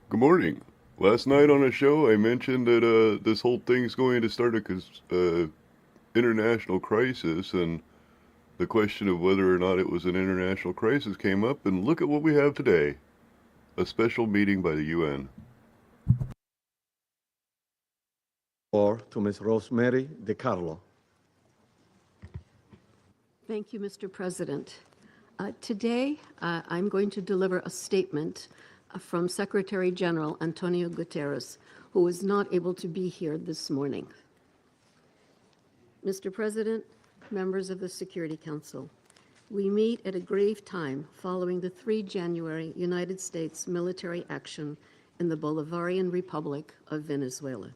Good morning. Last night on a show, I mentioned that this whole thing's going to start a international crisis, and the question of whether or not it was an international crisis came up, and look at what we have today, a special meeting by the UN. Or to Ms. Rosemary DiCarlo. Thank you, Mr. President. Today, I'm going to deliver a statement from Secretary General Antonio Guterres, who was not able to be here this morning. Mr. President, members of the Security Council, we meet at a grave time following the 3 January United States military action in the Bolivarian Republic of Venezuela.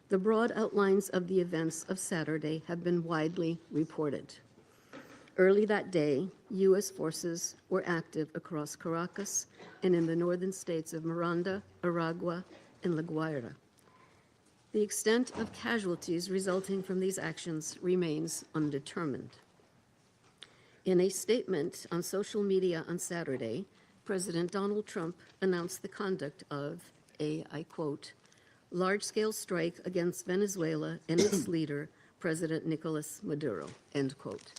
The broad outlines of the events of Saturday have been widely reported. Early that day, U.S. forces were active across Caracas and in the northern states of Miranda, Aragua, and La Guaira. The extent of casualties resulting from these actions remains undetermined. In a statement on social media on Saturday, President Donald Trump announced the conduct of a, I quote, large-scale strike against Venezuela and its leader, President Nicolas Maduro, end quote.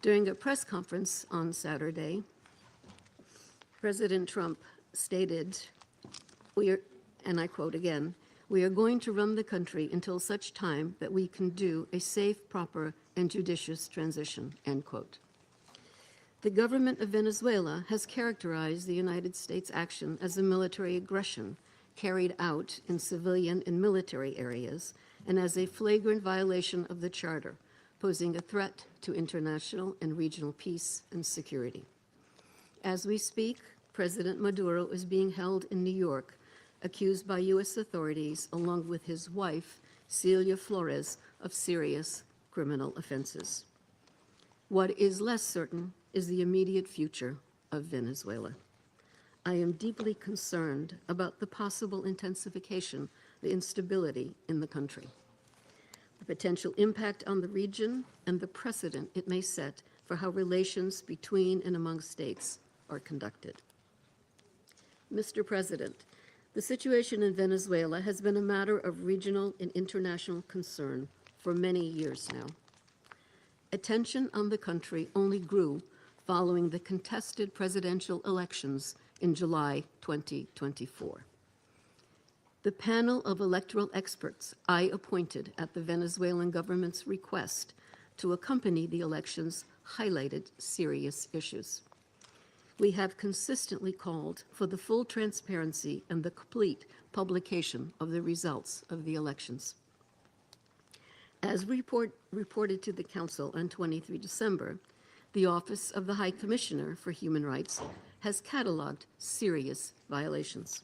During a press conference on Saturday, President Trump stated, and I quote again, "We are going to run the country until such time that we can do a safe, proper, and judicious transition," end quote. The government of Venezuela has characterized the United States action as a military aggression carried out in civilian and military areas and as a flagrant violation of the Charter, posing a threat to international and regional peace and security. As we speak, President Maduro is being held in New York, accused by U.S. authorities, along with his wife, Celia Flores, of serious criminal offenses. What is less certain is the immediate future of Venezuela. I am deeply concerned about the possible intensification of the instability in the country, the potential impact on the region, and the precedent it may set for how relations between and among states are conducted. Mr. President, the situation in Venezuela has been a matter of regional and international concern for many years now. Attention on the country only grew following the contested presidential elections in July 2024. The panel of electoral experts I appointed at the Venezuelan government's request to accompany the elections highlighted serious issues. We have consistently called for the full transparency and the complete publication of the results of the elections. As reported to the Council on 23 December, the Office of the High Commissioner for Human Rights has cataloged serious violations.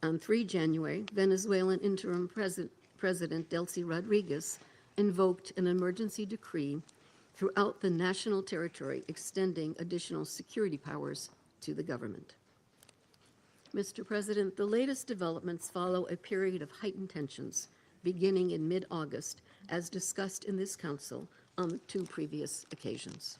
On 3 January, Venezuelan interim President Delcy Rodriguez invoked an emergency decree throughout the national territory, extending additional security powers to the government. Mr. President, the latest developments follow a period of heightened tensions beginning in mid-August, as discussed in this Council on 2 previous occasions.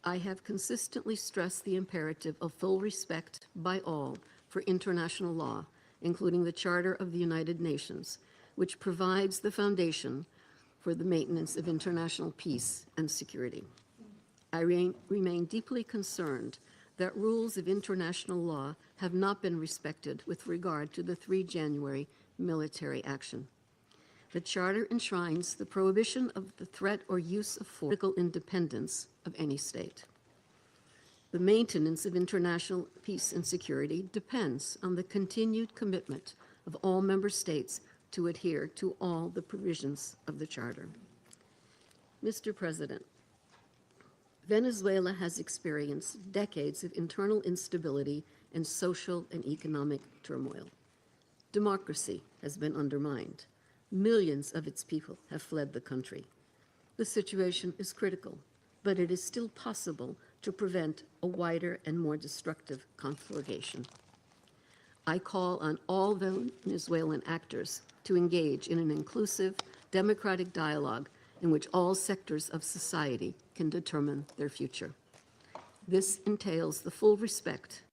I have consistently stressed the imperative of full respect by all for international law, including the Charter of the United Nations, which provides the foundation for the maintenance of international peace and security. I remain deeply concerned that rules of international law have not been respected with regard to the 3 January military action. The Charter enshrines the prohibition of the threat or use of force, political independence of any state. The maintenance of international peace and security depends on the continued commitment of all member states to adhere to all the provisions of the Charter. Mr. President, Venezuela has experienced decades of internal instability and social and economic turmoil. Democracy has been undermined. Millions of its people have fled the country. The situation is critical, but it is still possible to prevent a wider and more destructive conflagration. I call on all Venezuelan actors to engage in an inclusive, democratic dialogue in which all sectors of society can determine their future. This entails the full respect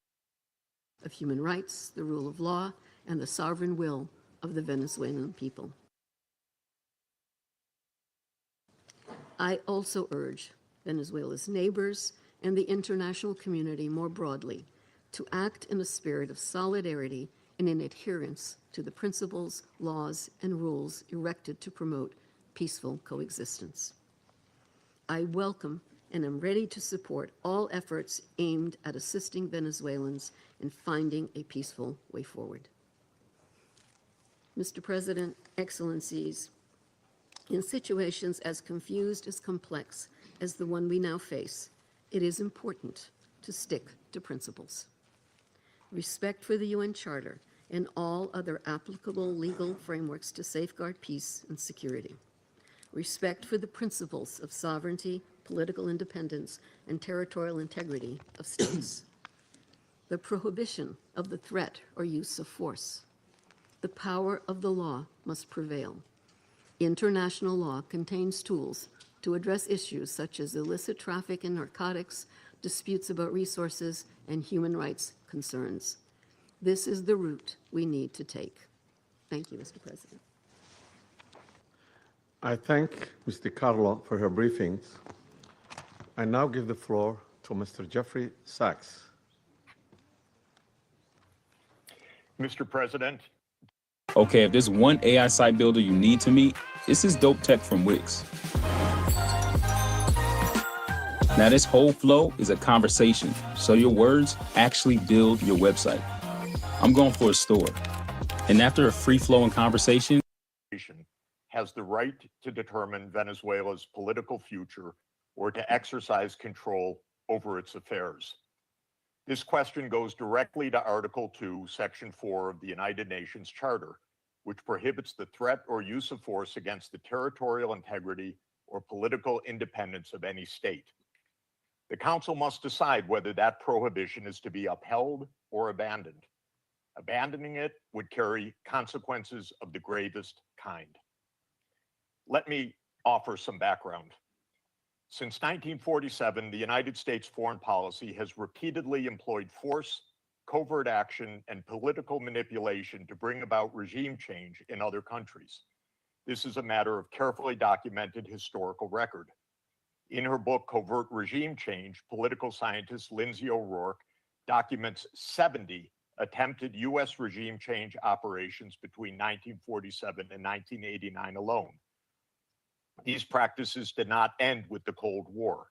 of human rights, the rule of law, and the sovereign will of the Venezuelan people. I also urge Venezuela's neighbors and the international community more broadly to act in a spirit of solidarity and in adherence to the principles, laws, and rules erected to promote peaceful coexistence. I welcome and am ready to support all efforts aimed at assisting Venezuelans in finding a peaceful way forward. Mr. President, Excellencies, in situations as confused as complex as the one we now face, it is important to stick to principles. Respect for the UN Charter and all other applicable legal frameworks to safeguard peace and security. Respect for the principles of sovereignty, political independence, and territorial integrity of states. The prohibition of the threat or use of force. The power of the law must prevail. International law contains tools to address issues such as illicit traffic in narcotics, disputes about resources, and human rights concerns. This is the route we need to take. Thank you, Mr. President. I thank Ms. DiCarlo for her briefings. I now give the floor to Mr. Jeffrey Sachs. Mr. President. Okay, if there's one AI site builder you need to meet, it's this dope tech from Wix. Now this whole flow is a conversation, so your words actually build your website. I'm going for a store. And after a free-flowing conversation, has the right to determine Venezuela's political future or to exercise control over its affairs. This question goes directly to Article 2, Section 4 of the United Nations Charter, which prohibits the threat or use of force against the territorial integrity or political independence of any state. The Council must decide whether that prohibition is to be upheld or abandoned. Abandoning it would carry consequences of the gravest kind. Let me offer some background. Since 1947, the United States foreign policy has repeatedly employed force, covert action, and political manipulation to bring about regime change in other countries. This is a matter of carefully documented historical record. In her book, Covert Regime Change, political scientist Lindsay O'Rourke documents 70 attempted U.S. regime change operations between 1947 and 1989 alone. These practices did not end with the Cold War.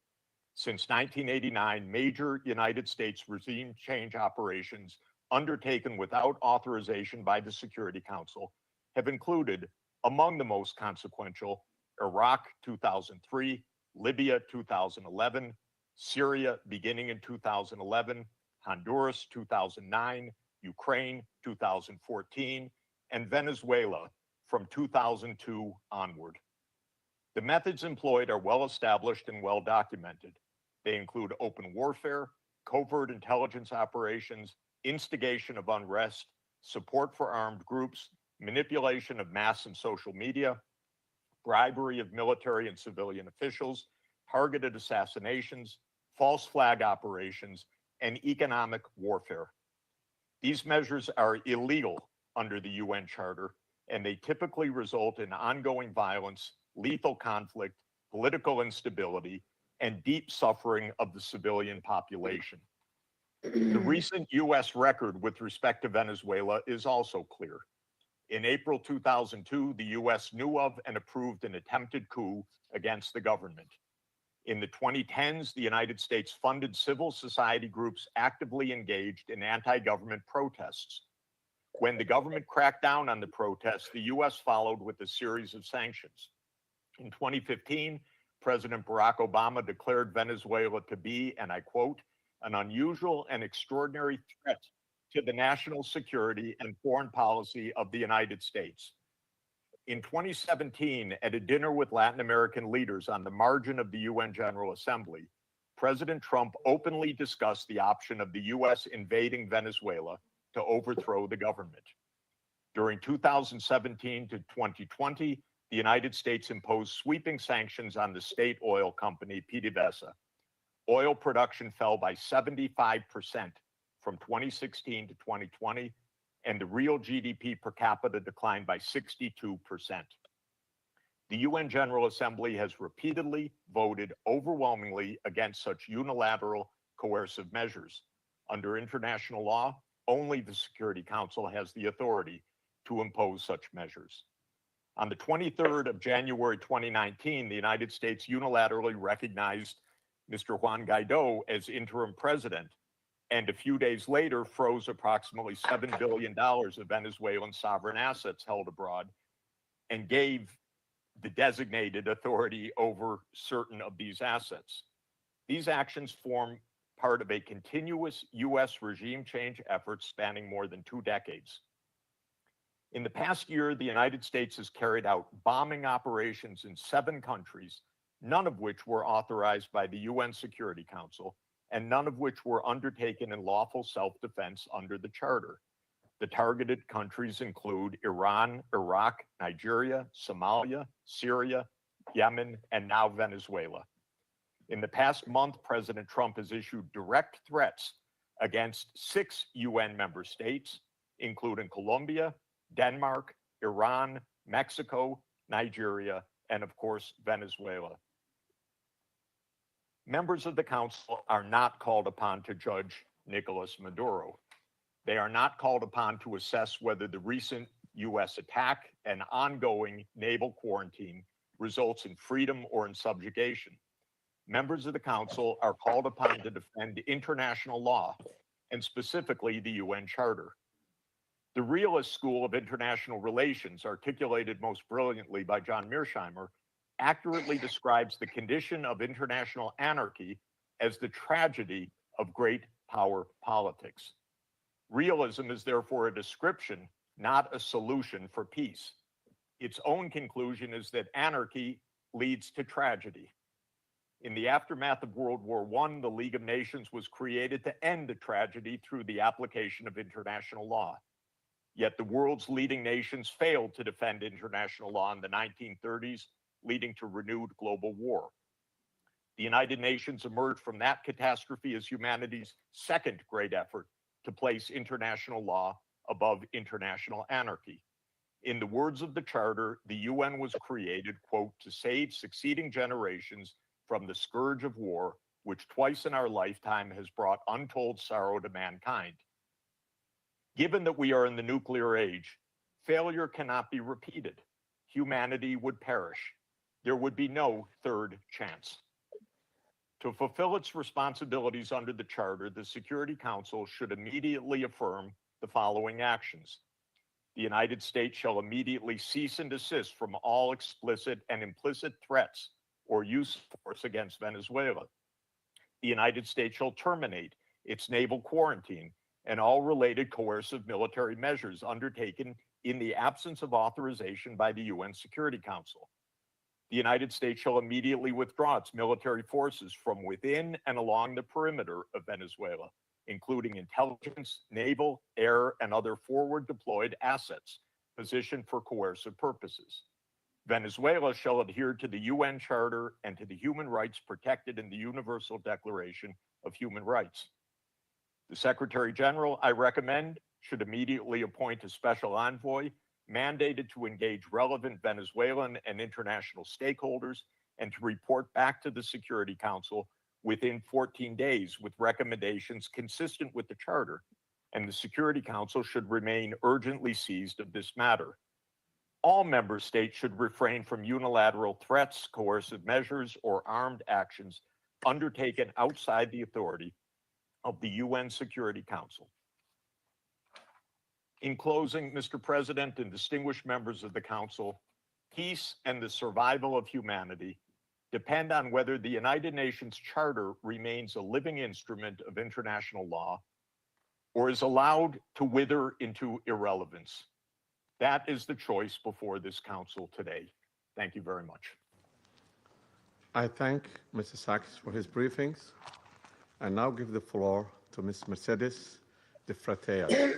Since 1989, major United States regime change operations undertaken without authorization by the Security Council have included, among the most consequential, Iraq 2003, Libya 2011, Syria beginning in 2011, Honduras 2009, Ukraine 2014, and Venezuela from 2002 onward. The methods employed are well established and well documented. They include open warfare, covert intelligence operations, instigation of unrest, support for armed groups, manipulation of mass and social media, bribery of military and civilian officials, targeted assassinations, false flag operations, and economic warfare. These measures are illegal under the UN Charter, and they typically result in ongoing violence, lethal conflict, political instability, and deep suffering of the civilian population. The recent U.S. record with respect to Venezuela is also clear. In April 2002, the U.S. knew of and approved an attempted coup against the government. In the 2010s, the United States funded civil society groups actively engaged in anti-government protests. When the government cracked down on the protests, the U.S. followed with a series of sanctions. In 2015, President Barack Obama declared Venezuela to be, and I quote, an unusual and extraordinary threat to the national security and foreign policy of the United States. In 2017, at a dinner with Latin American leaders on the margin of the UN General Assembly, President Trump openly discussed the option of the U.S. invading Venezuela to overthrow the government. During 2017 to 2020, the United States imposed sweeping sanctions on the state oil company PDVSA. Oil production fell by 75% from 2016 to 2020, and the real GDP per capita declined by 62%. The UN General Assembly has repeatedly voted overwhelmingly against such unilateral coercive measures. Under international law, only the Security Council has the authority to impose such measures. On the 23rd of January 2019, the United States unilaterally recognized Mr. Juan Guaido as interim president, and a few days later froze approximately $7 billion of Venezuelan sovereign assets held abroad and gave the designated authority over certain of these assets. These actions form part of a continuous U.S. regime change effort spanning more than 2 decades. In the past year, the United States has carried out bombing operations in 7 countries, none of which were authorized by the UN Security Council, and none of which were undertaken in lawful self-defense under the Charter. The targeted countries include Iran, Iraq, Nigeria, Somalia, Syria, Yemen, and now Venezuela. In the past month, President Trump has issued direct threats against 6 UN member states, including Colombia, Denmark, Iran, Mexico, Nigeria, and of course, Venezuela. Members of the Council are not called upon to judge Nicolas Maduro. They are not called upon to assess whether the recent U.S. attack and ongoing naval quarantine results in freedom or in subjugation. Members of the Council are called upon to defend international law, and specifically the UN Charter. The realist school of international relations, articulated most brilliantly by John Mearsheimer, accurately describes the condition of international anarchy as the tragedy of great power politics. Realism is therefore a description, not a solution for peace. Its own conclusion is that anarchy leads to tragedy. In the aftermath of World War I, the League of Nations was created to end the tragedy through the application of international law. Yet the world's leading nations failed to defend international law in the 1930s, leading to renewed global war. The United Nations emerged from that catastrophe as humanity's second great effort to place international law above international anarchy. In the words of the Charter, the UN was created, quote, to save succeeding generations from the scourge of war, which twice in our lifetime has brought untold sorrow to mankind. Given that we are in the nuclear age, failure cannot be repeated. Humanity would perish. There would be no third chance. To fulfill its responsibilities under the Charter, the Security Council should immediately affirm the following actions. The United States shall immediately cease and desist from all explicit and implicit threats or use of force against Venezuela. The United States shall terminate its naval quarantine and all related coercive military measures undertaken in the absence of authorization by the UN Security Council. The United States shall immediately withdraw its military forces from within and along the perimeter of Venezuela, including intelligence, naval, air, and other forward deployed assets positioned for coercive purposes. Venezuela shall adhere to the UN Charter and to the human rights protected in the Universal Declaration of Human Rights. The Secretary General, I recommend, should immediately appoint a special envoy mandated to engage relevant Venezuelan and international stakeholders and to report back to the Security Council within 14 days with recommendations consistent with the Charter, and the Security Council should remain urgently seized of this matter. All member states should refrain from unilateral threats, coercive measures, or armed actions undertaken outside the authority of the UN Security Council. In closing, Mr. President and distinguished members of the Council, peace and the survival of humanity depend on whether the United Nations Charter remains a living instrument of international law or is allowed to wither into irrelevance. That is the choice before this Council today. Thank you very much. I thank Mr. Sachs for his briefings. I now give the floor to Ms. Mercedes de Fratea.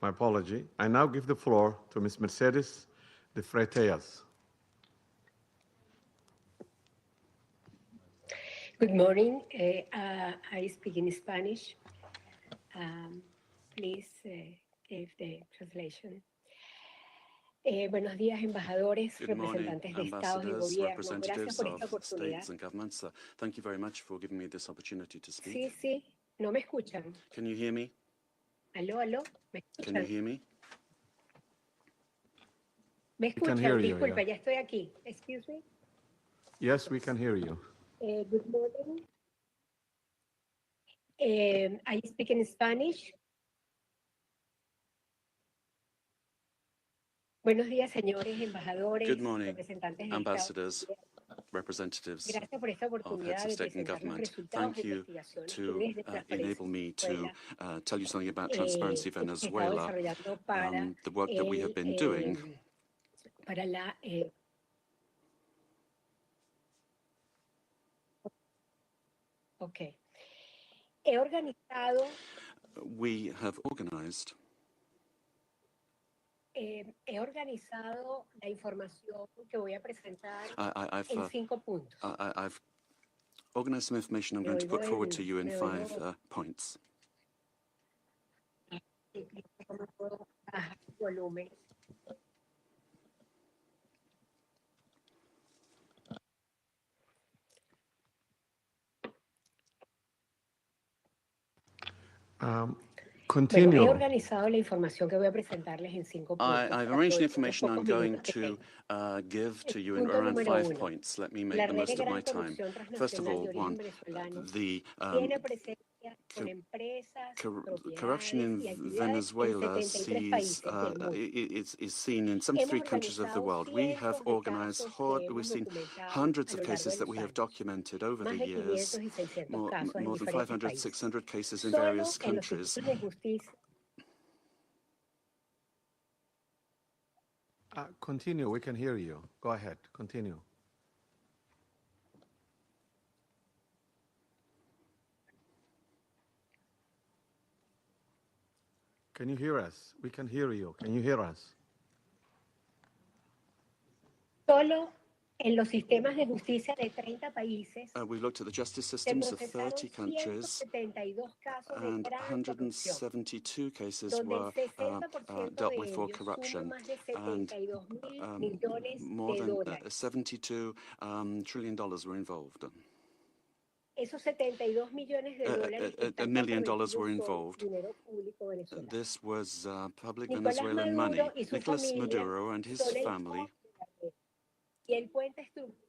My apology. I now give the floor to Ms. Mercedes de Freitas. Good morning. I speak in Spanish. Please give the translation. Buenos días, embajadores, Good morning, representantes de estados y ambassadors, gobiernos. Gracias representatives por of esta oportunidad. states and governments. Thank you very much for giving me this opportunity to speak. Sí, sí, no me escuchan. Can you hear me? Aló, aló, ¿me Can you escuchan? hear me? ¿Me We can escuchan? hear you, Disculpe, yeah. ya estoy aquí. Excuse me. Yes, we can hear you. Good morning. I speak in Spanish. Buenos días, señores embajadores, Good morning, representantes de ambassadors, estados. representatives Gracias por esta of heads oportunidad of de state and presentar los government. resultados Thank de you investigaciones que to desde Transparencia enable me to Venezuela tell you something about hemos Transparency estado Venezuela, desarrollando para the work that we have been doing. para la okay. He organizado We have organized la información que voy a presentar I've en 5 puntos. I've organized some information I'm Me going to put oigo forward to you in me 5 oigo- points. ¿Cómo puedo bajar el volumen? Bueno, he Continue. organizado la información que voy a presentarles en 5 puntos. I've para arranged the aprovechar los information I'm pocos going minutos que to tengo. give to you in Punto around número 5 uno. points. Let me make La the red de most of my gran time. corrupción First of transnacional all, de origen one, venezolano the tiene presencia con empresas, corruption propiedades y in actividades en Venezuela 73 países del mundo. is seen in 73 countries of the world. We have organized, we've seen hundreds of cases that we have documented over the Más de years, 500 y 600 more casos en than diferentes 500, países. 600 cases in Solo various en los countries. sistemas de justicia. Continue, we can hear you. Go ahead, continue. Can you hear us? We can hear you. Can you hear us? Solo en los sistemas de justicia de 30 países We've looked at the justice se systems of procesaron 30 countries, 172 casos de and gran corrupción, 172 cases donde were el 60% dealt de with for ellos corruption, suman más de and 72 mil millones more de than dólares. $72 trillion were involved. Esos 72 millones de dólares que $1 están million comprometidos were son involved. dinero público venezolano. This was public Nicolás Venezuelan money. Maduro y su Nicolas familia Maduro and his son el family. foco de la red. Y el puente estructural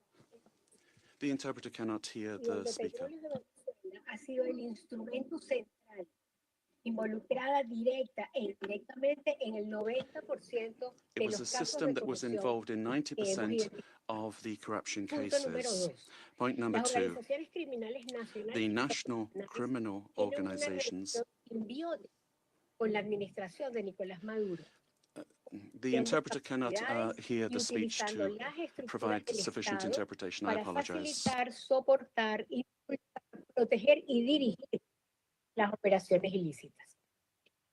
The interpreter cannot hear y the donde speaker. Petróleos de Venezuela ha sido el instrumento central, involucrada directa e indirectamente en el 90% It de was a los casos system de that was corrupción involved in que hemos 90% identificado. of the corruption Punto número cases. 2. Point number Las 2, organizaciones criminales nacionales the y national internacionales criminal tienen una organizations. relación simbiótica con la administración de Nicolás Maduro. The interpreter cannot hear the speech to provide sufficient interpretation. I Para apologize. facilitar, soportar, impulsar, proteger y dirigir las operaciones ilícitas.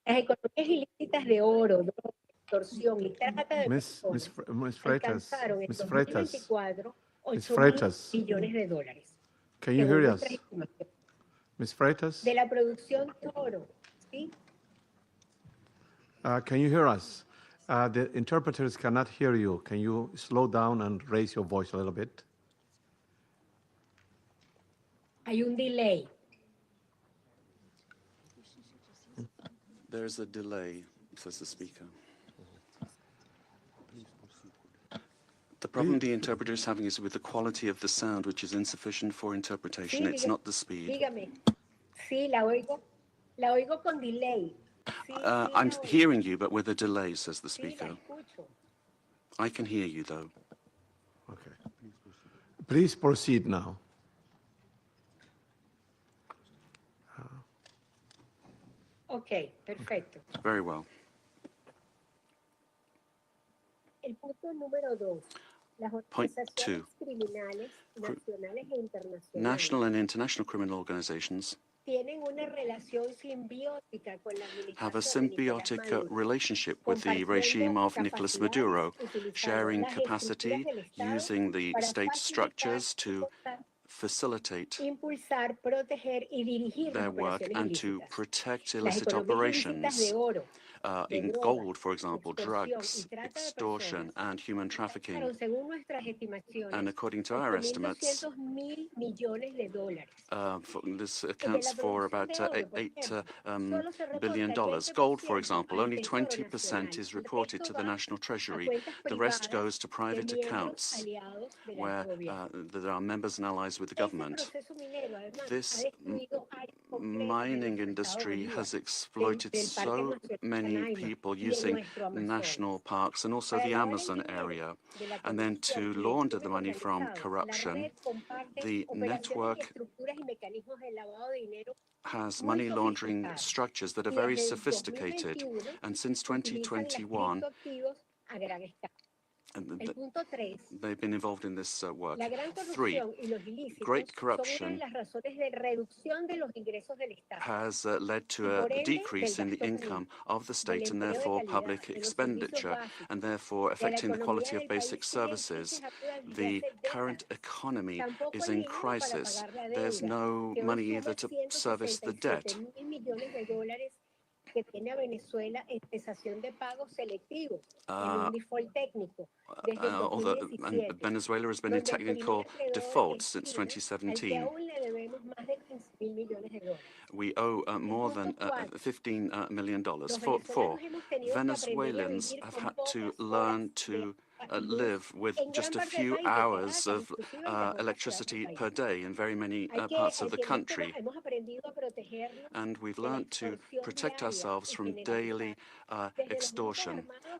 Las economías ilícitas de oro, droga, extorsión y trata de personas Miss Freitas, alcanzaron en Miss Freitas, 2024 Miss 8.000 Freitas, millones de dólares. can you según hear nuestra us? estimación. Miss Freitas, De la producción de oro, ¿sí? can you hear us? The interpreters cannot hear you. Can you slow down and raise your voice a little bit? Hay un delay. There is a delay, says the speaker. The problem the interpreter is having is with the quality of the sound, which is insufficient for interpretation. Sí, It's not the speed. dígame. Sí, la oigo con delay. Sí, sí, I'm la oigo. hearing you, but with a delay, says the Sí, la speaker. escucho. I can hear you, though. Okay. Please proceed now. Ok, perfecto. Very well. El punto número 2. Las Point organizaciones two. criminales nacionales e internacionales National and international criminal organizations tienen una relación simbiótica con la have a administración de Nicolás symbiotic Maduro, relationship with the regime of Nicolas Maduro, sharing capacity, using the state structures to facilitate impulsar, proteger y dirigir las their work operaciones and to ilícitas. protect Las illicit economías ilícitas de operations oro, de in drogas, gold, for example, extorsión y drugs, trata de extortion, personas, and human trafficking. alcanzaron, según nuestras And estimaciones, according to our estimates, 8.200.000 millones de dólares. this De accounts la for producción about de oro, por $8 ejemplo, solo se billion. reporta el Gold, for 20% example, al only Tesoro 20% Nacional. is El reported resto to the va National a Treasury. cuentas The rest privadas goes to de private miembros accounts aliados del where alto gobierno. there are members and allies with the Ese government. proceso minero, además, ha This destruido áreas completas de mining nuestro estado industry Bolívar, has exploited del Parque so Nacional many Canaima people y de using nuestro national Amazonas. parks and also Para the lavar el Amazon dinero area. de la And then corrupción to y del launder the crimen money from organizado, la corruption, red comparte the operaciones y network estructuras y mecanismos de lavado de dinero has muy money laundering sofisticados. structures that are Y very desde el sophisticated. 2021 And since utilizan las 2021, criptoactivos a gran escala. El punto 3. they've been involved in this work. La gran 3, corrupción y los ilícitos great son una de corruption las razones de reducción de los ingresos del Estado has led y to por a ende decrease del in the gasto income público, of the del state and empleo de therefore calidad, public de los servicios expenditure, básicos, and therefore de la affecting the economía quality of del país basic sigue en services. crisis aguda desde The hace current décadas. economy Tampoco is hay in dinero para crisis. pagar la There's deuda, no que hoy money suma either to service the 167 debt. mil millones de dólares que tiene a Venezuela en cesación de pagos selectivos en un default técnico desde el Although 2017, Venezuela has been in donde el primer technical acreedor default es since China, al que 2017. aún le debemos más de 15.000 millones de dólares. We owe more than Punto 4. $15 million. Los Four, venezolanos hemos tenido que aprender a Venezuelans vivir have con had to pocas learn horas de to agua y luz live with en just gran a parte del few país, de hours Caracas, of inclusive en las otras ciudades del electricity país. per day in very many Hay parts que of the entender que country. hemos aprendido a protegernos And we've de la learned to extorsión protect diaria ourselves y from generalizada daily desde los grupos extortion armados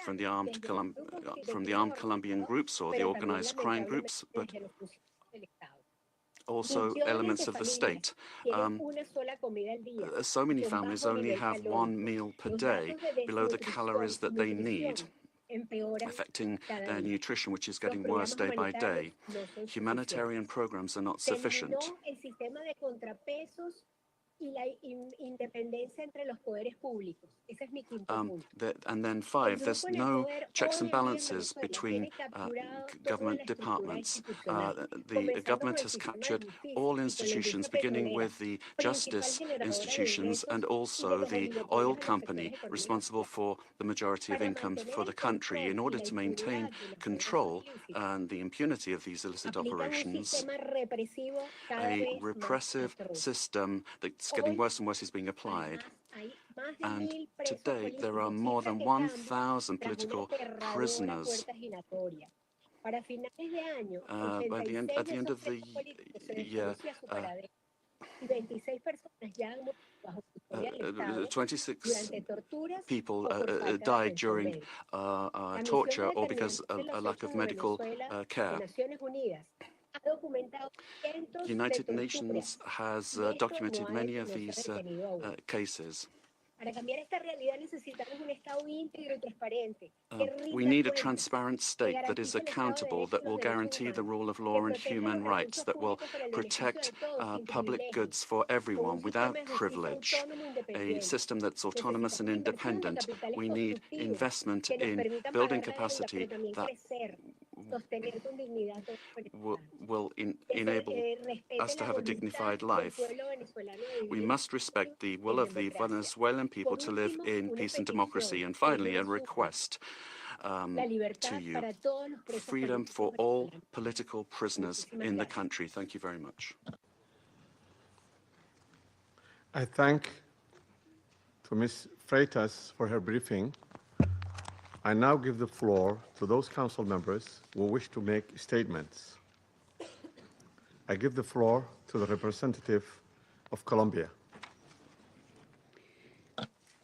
from the colombianos, armed desde los grupos de from the crimen armed Colombian organizado, groups or the pero también organized crime lamentablemente groups, but desde los funcionarios del Estado. also Millones elements de of the familias state. tienen una sola comida al día So y many con families bajo only nivel have one calórico. meal per Los day datos de below the desnutrición calories y that they need, nutrición empeoran affecting cada their día. nutrition, which is Los getting worse programas day by day. humanitarios no son Humanitarian suficientes. programs are not Se sufficient. eliminó el sistema de contrapesos y la independencia entre los poderes públicos. Ese es mi quinto punto. And then El 5, there's grupo en el no poder checks hoy and en día en balances Venezuela between tiene capturado toda la government estructura departments. institucional, The comenzando government por el has sistema de captured justicia all y con la institutions, industria beginning petrolera, with the principal justice generadora de institutions ingresos and y de also los the oligopolios oil de los company sectores económicos responsible clave. for the majority of Para income mantener for the el country. control In y order la to maintain impunidad de las control organizaciones ilícitas, and the impunity of these illicit aplican un operations, sistema represivo cada a vez más repressive atroz. system that's getting Hoy, worse and worse is being applied. además, hay más de And 1.000 to presos date, there are políticos, more cifra than que cambia 1,000 tras una political aterradora prisoners. puerta giratoria. Para finales de año, By the end, 86 at de the end esos of the presos políticos se year, desconocía su paradero y 26 personas ya han muerto bajo custodia del Estado 26 durante torturas people o por falta de died atención during médica. La misión torture de or because determinación de of a los lack hechos of de medical Venezuela de care. Naciones Unidas ha documentado cientos de United torturas Nations has y esto documented many of no se ha these detenido aún. cases. Para cambiar esta realidad necesitamos un Estado íntegro y transparente que We rinda need a cuentas, transparent que state that is garantice el Estado de accountable, Derecho y that los will derechos guarantee the humanos, rule of que law and proteja human los rights, recursos that will públicos para el beneficio protect de todos sin public privilegios, goods for con everyone un without sistema de justicia privilege, autónomo e a independiente. system that's autonomous and Necesitamos inversión de independent. capitales We need constructivos investment que nos in permitan building pagar la deuda, capacity pero también that crecer, sostener con dignidad a todos los venezolanos. will Que enable se respete us to la have a voluntad dignified del life. pueblo venezolano de We vivir must respect the will en of the democracia. Venezuelan people Por to live último, in una peace and petición, democracy. And es finally, una a súplica. request La to libertad you. para todos los presos Freedom políticos for all venezolanos. political prisoners Muchísimas in the gracias. country. Thank you very much. I thank to Ms. Freitas for her briefing. I now give the floor to those council members who wish to make statements. I give the floor to the representative of Colombia.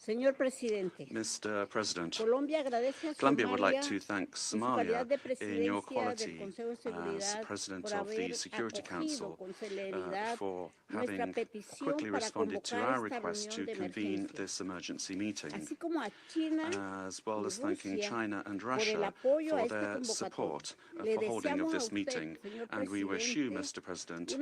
Señor Presidente, Mr. President, Colombia agradece a Colombia would like Somalia to thank en su Somalia calidad de in your presidencia del quality Consejo de as Seguridad President por of the haber Security acogido Council con celeridad for nuestra having petición quickly para responded to convocar our esta request reunión to de convene emergencia, this emergency meeting, así como a China as well y as thanking Rusia China and por el Russia apoyo a for esta their convocatoria. support Le for holding of deseamos a this usted, meeting. señor And we wish you, Presidente, Mr. President,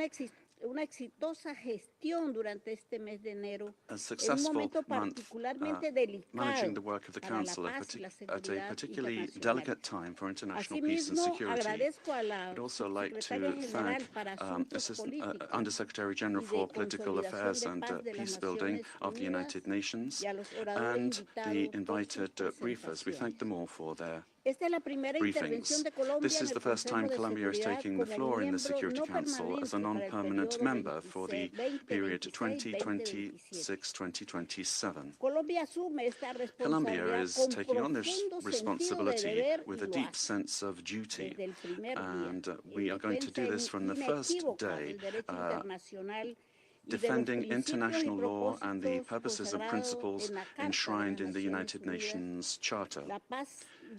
una exitosa gestión durante este mes de enero a en un successful momento month particularmente managing delicado the work of the para la Council paz y la at a seguridad particularly internacional. delicate time for international peace and Asimismo, security. agradezco a la I'd also like Secretaria to General thank para Asuntos Políticos Undersecretary General y de for Political Consolidación Affairs de and Paz de las Peace Building Naciones of the United Unidas Nations y a los oradores and the invitados por invited sus briefers. We thank presentaciones. them all for their Esta es la primera intervención briefings. de Colombia This en is el the first Consejo time de Colombia is Seguridad taking the como floor in the miembro Security no Council as a permanente para el non-permanent periodo member for the period 2026-2027. 2026-2027. Colombia asume esta Colombia responsabilidad is con taking on this profundo sentido de responsibility deber with y a lo deep hace. sense of duty, Desde el primer día, and en we are going to defensa do this from the first inequívoca day, del derecho internacional y de los defending principios y international law and the propósitos purposes and consagrados principles en la Carta de enshrined las in the Naciones United Unidas, Nations Charter. la paz,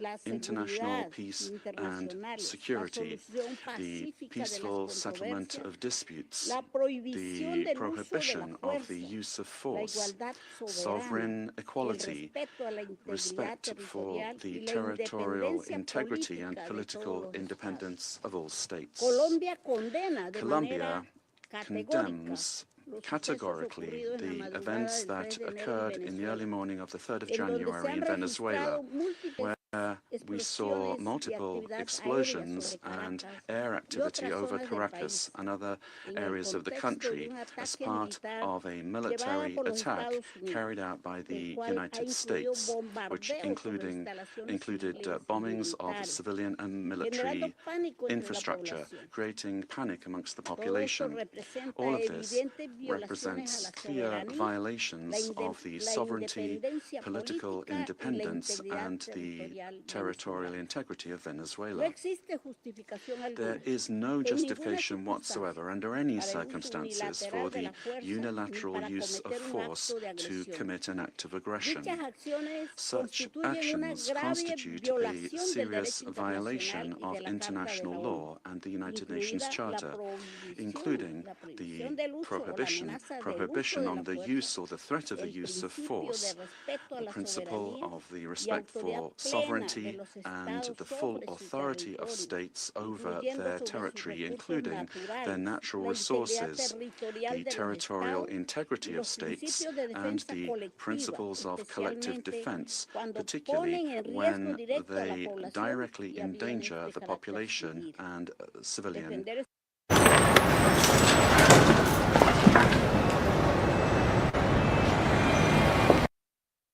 la International seguridad peace and internacionales, la security, solución the pacífica de peaceful las settlement controversias, of disputes, la prohibición the del uso de la prohibition of the fuerza, use of la force, igualdad sovereign soberana, el equality, respeto a la integridad respect for territorial the y la territorial independencia integrity and política de political todos los estados. independence of all states. Colombia condena de Colombia manera categórica condemns los sucesos categorically ocurridos en la the madrugada events del 3 that de enero en occurred in the early Venezuela, morning of the 3rd of en donde se January han in Venezuela, registrado múltiples where we saw explosiones y multiple actividad aérea explosions sobre and Caracas air y activity otras over zonas del Caracas país, and other en el areas of the contexto de country un as ataque part militar of a llevada military por los attack Estados Unidos, carried out by el the cual ha United incluido States, which bombardeos sobre instalaciones included civiles y bombings of militares, civilian and generando military pánico entre la infrastructure, población. creating panic amongst the Todo esto population. representa All of this evidentes violaciones a represents la clear soberanía, violations of the la sovereignty, independencia political política y la independence, integridad and the territorial territorial venezolana. integrity of No Venezuela. existe justificación There alguna is no en ninguna justification circunstancia whatsoever under any para el uso circumstances for unilateral de the la fuerza ni unilateral para use of cometer un force acto de to agresión. commit an act of aggression. Dichas acciones Such constituyen una actions grave constitute a violación del serious derecho violation internacional y of de la Carta de international la law ONU, and the United Nations incluida Charter, including la the prohibición del uso o la prohibition amenaza del uso prohibition de on la the fuerza, use or the threat of the el use of principio force, de respeto a the la principle soberanía of the y respect autoridad for plena de sovereignty los and estados the full sobre su authority of territorio, states over incluyendo their sobre sus territory, recursos including their naturales, natural la integridad resources, territorial the de los territorial estados y integrity of los states, principios de and defensa the colectiva, principles of collective especialmente defense, cuando particularly ponen en riesgo when directo a la they población directly y a bienes endanger de the carácter population civil. and civilian Defender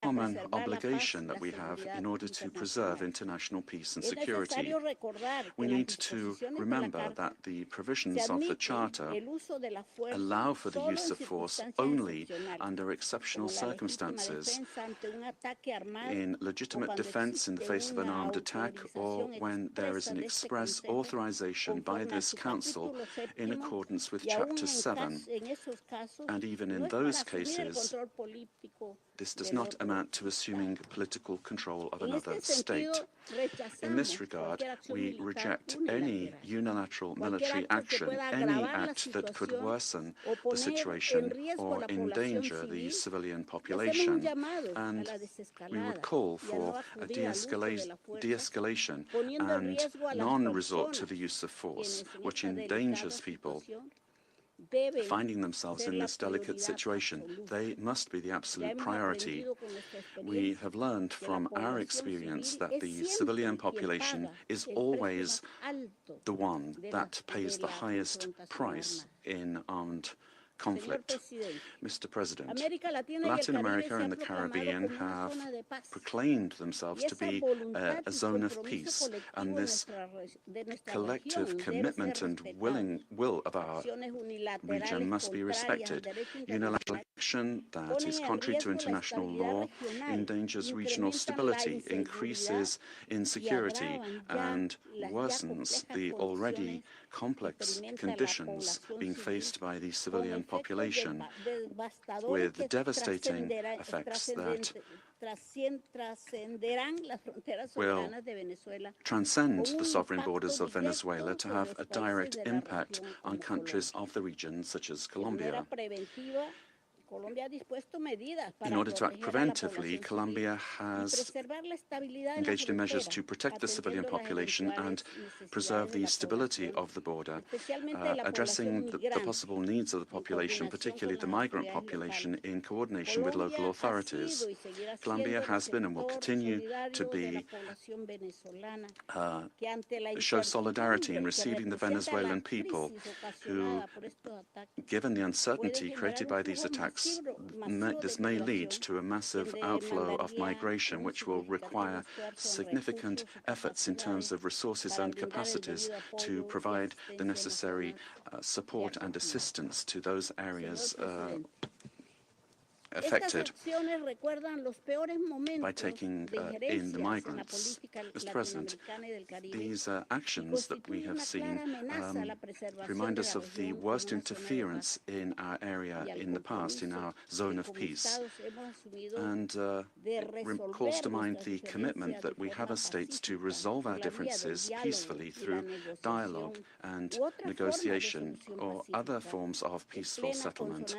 common preservar la paz, obligation la that we have seguridad in order to preserve internacional. international peace and Es security. necesario recordar que We las need to disposiciones de la remember Carta that the se provisions of the admite Charter el uso de la fuerza allow for the solo use en of force circunstancias only excepcionales, under exceptional como la legítima circumstances, defensa ante un ataque armado in o legitimate cuando defense in the existe face of an una armed attack, or autorización when there is expresa an de este express Consejo authorization by conforme a this su Council capítulo in séptimo, accordance with y aún Chapter 7. en esos casos And even no in es para those asumir el cases, control político this does del not otro amount to Estado. assuming political control of En another este state. sentido, In this rechazamos regard, cualquier acción we militar reject any unilateral, unilateral cualquier military acto que action, pueda any agravar la act that could situación worsen o the poner en situation riesgo a or la población endanger the civil. civilian Y hacemos un population. llamado a And la we would desescalada call y a no for a acudir al uso de la fuerza, de-escalation poniendo en and riesgo a las non-resort to personas the use of force, quienes en which esta endangers delicada people situación deben finding themselves ser in la this delicate prioridad situation. absoluta. They must be the Ya absolute hemos priority. aprendido con nuestra We experiencia have learned que la from our población experience civil that es the siempre civilian quien population paga is el precio always más alto the one de that pays the la highest confrontación price armada. in armed Señor conflict. Presidente, Mr. President, América Latina y el Latin Caribe America se ha and the proclamado Caribbean como una have zona de paz. proclaimed themselves Y to esa be voluntad a y zone of compromiso peace, colectivo and this de nuestra collective región debe commitment ser and respetado. will of our Acciones unilaterales region must be contrarias al respected. derecho Unilateral internacional action that ponen is en contrary to riesgo la international estabilidad law regional, endangers regional incrementan la stability, inseguridad increases y insecurity, agravan ya and las ya worsens complejas the already condiciones que complex experimenta la conditions población being civil faced by the con civilian population with devastating effects that will transcend the sovereign borders of Venezuela to have a direct impact on countries of the region, such as Colombia. In order to act preventively, Colombia has engaged in measures to protect the civilian population and preserve the stability of the border, addressing the possible needs of the population, particularly the migrant population, in coordination with local authorities. Colombia has been and will continue to be show solidarity in receiving the Venezuelan people who, given the uncertainty created by these attacks, this may lead to a massive outflow of migration, which will require significant efforts in terms of resources and capacities to provide the necessary support and assistance to those areas affected by taking in the migrants. Mr. President, these actions that we have seen remind us of the worst interference in our area in the past, in our zone of peace, and calls to mind the commitment that we have as states to resolve our differences peacefully through dialogue and negotiation or other forms of peaceful settlement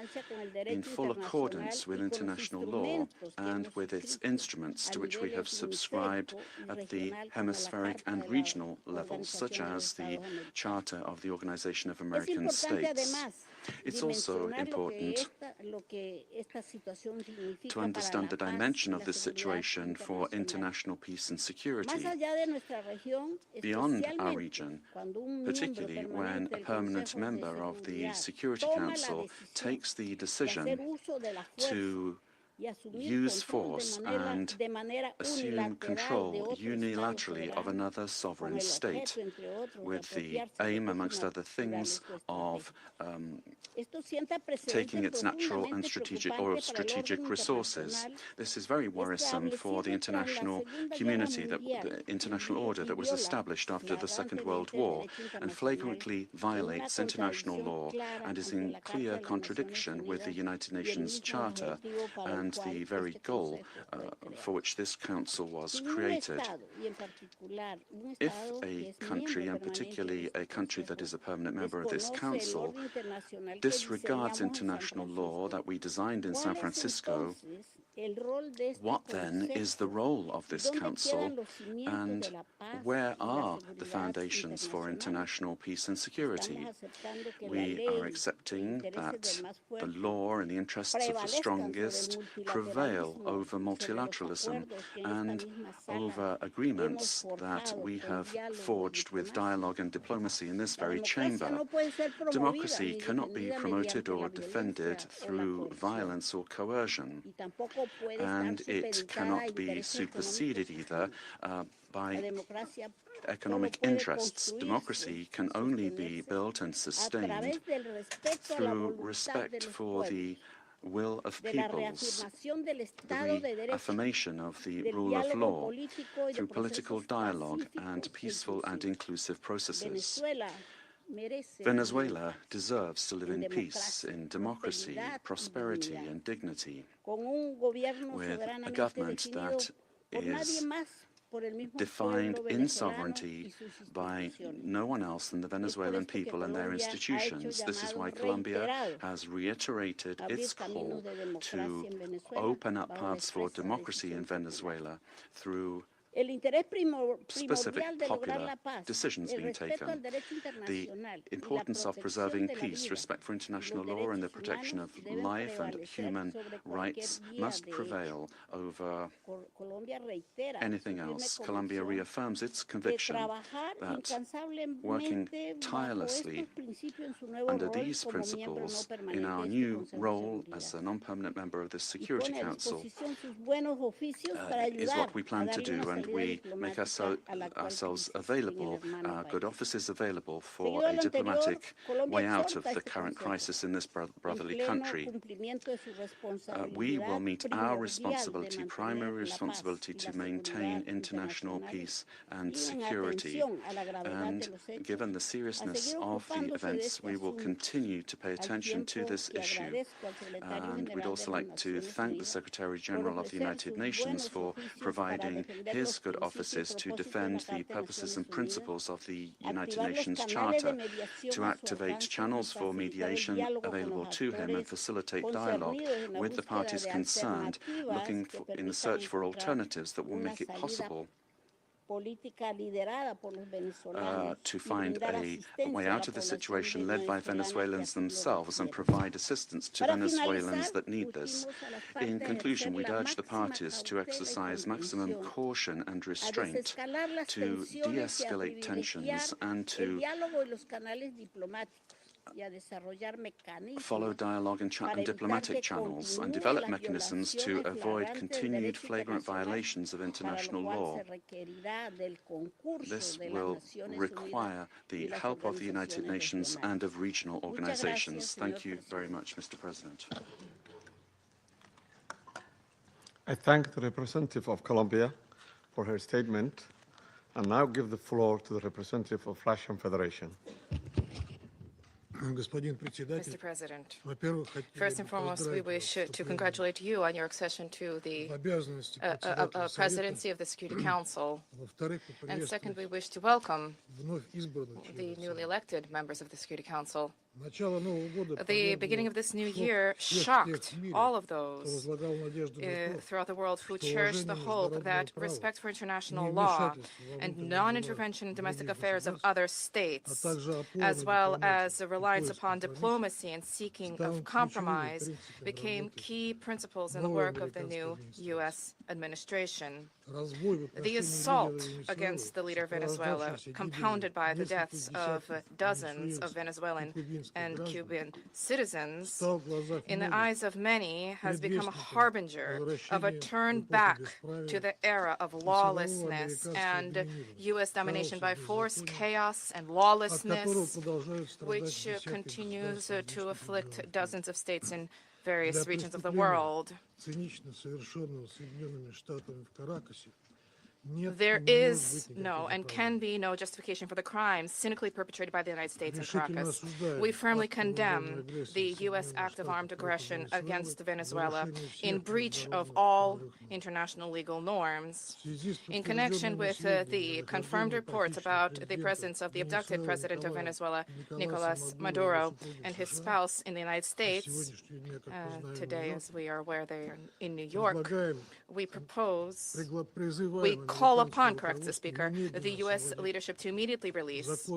in full accordance with international law and with its instruments to which we have subscribed at the hemispheric and regional levels, such as the Charter of the Organization of American States. It's also important to understand the dimension of this situation for international peace and security beyond our region, particularly when a permanent member of the Security Council takes the decision to use force and assume control unilaterally of another sovereign state, with the aim, amongst other things, of taking its natural and strategic resources. This is very worrisome for the international community, the international order that was established after the Second World War, and flagrantly violates international law and is in clear contradiction with the United Nations Charter and the very goal for which this council was created. If a country, and particularly a country that is a permanent member of this council, disregards international law that we designed in San Francisco, what then is the role of this council, and where are the foundations for international peace and security? We are accepting that the law and the interests of the strongest prevail over multilateralism and over agreements that we have forged with dialogue and diplomacy in this very chamber. Democracy cannot be promoted or defended through violence or coercion, and it cannot be superseded either by economic interests. Democracy can only be built and sustained through respect for the will of peoples, the reaffirmation of the rule of law, through political dialogue and peaceful and inclusive processes. Venezuela deserves to live in peace, in democracy, prosperity, and dignity, with a government that is defined in sovereignty by no one else than the Venezuelan people and their institutions. This is why Colombia has reiterated its call to open up paths for democracy in Venezuela through specific popular decisions being taken. The importance of preserving peace, respect for international law, and the protection of life and human rights must prevail over anything else. Colombia reaffirms its conviction that working tirelessly under these principles in our new role as a non-permanent member of the Security Council is what we plan to do, and we make ourselves available, good offices available for a diplomatic way out of the current crisis in this brotherly country. We will meet our responsibility, primary responsibility, to maintain international peace and security. And given the seriousness of the events, we will continue to pay attention to this issue. And we'd also like to thank the Secretary General of the United Nations for providing his good offices to defend the purposes and principles of the United Nations Charter, to activate channels for mediation available to him and facilitate dialogue with the parties concerned, looking in the search for alternatives that will make it possible to find a way out of the situation led by Venezuelans themselves and provide assistance to Venezuelans that need this. In conclusion, we'd urge the parties to exercise maximum caution and restraint, to de-escalate tensions and to follow dialogue and diplomatic channels and develop mechanisms to avoid continued flagrant violations of international law. This will require the help of the United Nations and of regional organizations. Thank you very much, Mr. President. I thank the representative of Colombia for her statement and now give the floor to the representative of Russian Federation. Mr. President, first and foremost, we wish to congratulate you on your accession to the presidency of the Security Council. And second, we wish to welcome the newly elected members of the Security Council. The beginning of this new year shocked all of those throughout the world who cherished the hope that respect for international law and non-intervention in domestic affairs of other states, as well as reliance upon diplomacy and seeking of compromise, became key principles in the work of the new U.S. administration. The assault against the leader of Venezuela, compounded by the deaths of dozens of Venezuelan and Cuban citizens, in the eyes of many, has become a harbinger of a turn back to the era of lawlessness and U.S. domination by force, chaos, and lawlessness, which continues to afflict dozens of states in various regions of the world. There is no and can be no justification for the crimes cynically perpetrated by the United States in Caracas. We firmly condemn the U.S. act of armed aggression against Venezuela in breach of all international legal norms. In connection with the confirmed reports about the presence of the abducted president of Venezuela, Nicolas Maduro, and his spouse in the United States, today, as we are aware, they are in New York, we call upon, corrects the Speaker, the U.S. leadership to immediately release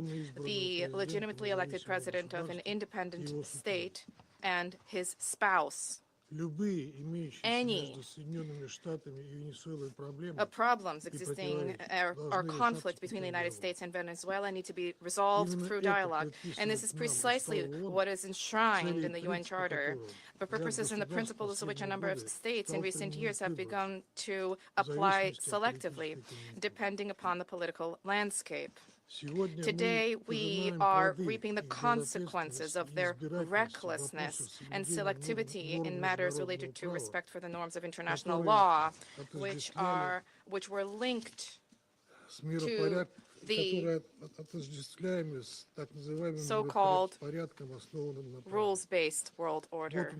the legitimately elected president of an independent state and his spouse. Any problems existing or conflict between the United States and Venezuela need to be resolved through dialogue. And this is precisely what is enshrined in the UN Charter, the purposes and the principles of which a number of states in recent years have begun to apply selectively, depending upon the political landscape. Today, we are reaping the consequences of their recklessness and selectivity in matters related to respect for the norms of international law, which were linked to the so-called rules-based world order.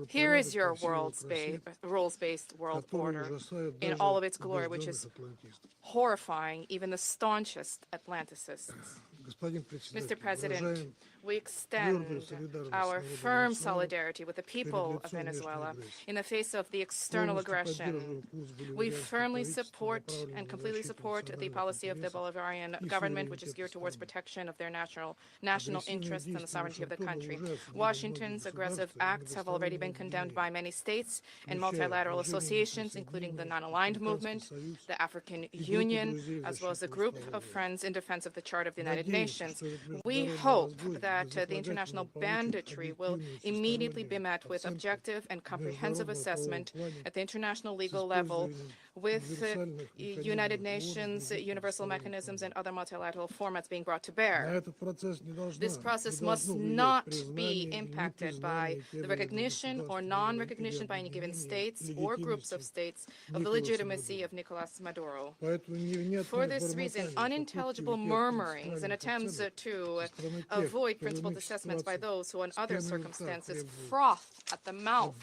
Here is your rules-based world order in all of its glory, which is horrifying even the staunchest Atlanticists. Mr. President, we extend our firm solidarity with the people of Venezuela in the face of the external aggression. We firmly support and completely support the policy of the Bolivarian government, which is geared towards protection of their national interests and the sovereignty of the country. Washington's aggressive acts have already been condemned by many states and multilateral associations, including the Non-Aligned Movement, the African Union, as well as a group of friends in defense of the Charter of the United Nations. We hope that the international banditry will immediately be met with objective and comprehensive assessment at the international legal level with United Nations, universal mechanisms, and other multilateral formats being brought to bear. This process must not be impacted by the recognition or non-recognition by any given states or groups of states of the legitimacy of Nicolas Maduro. For this reason, unintelligible murmurings and attempts to avoid principled assessments by those who in other circumstances froth at the mouth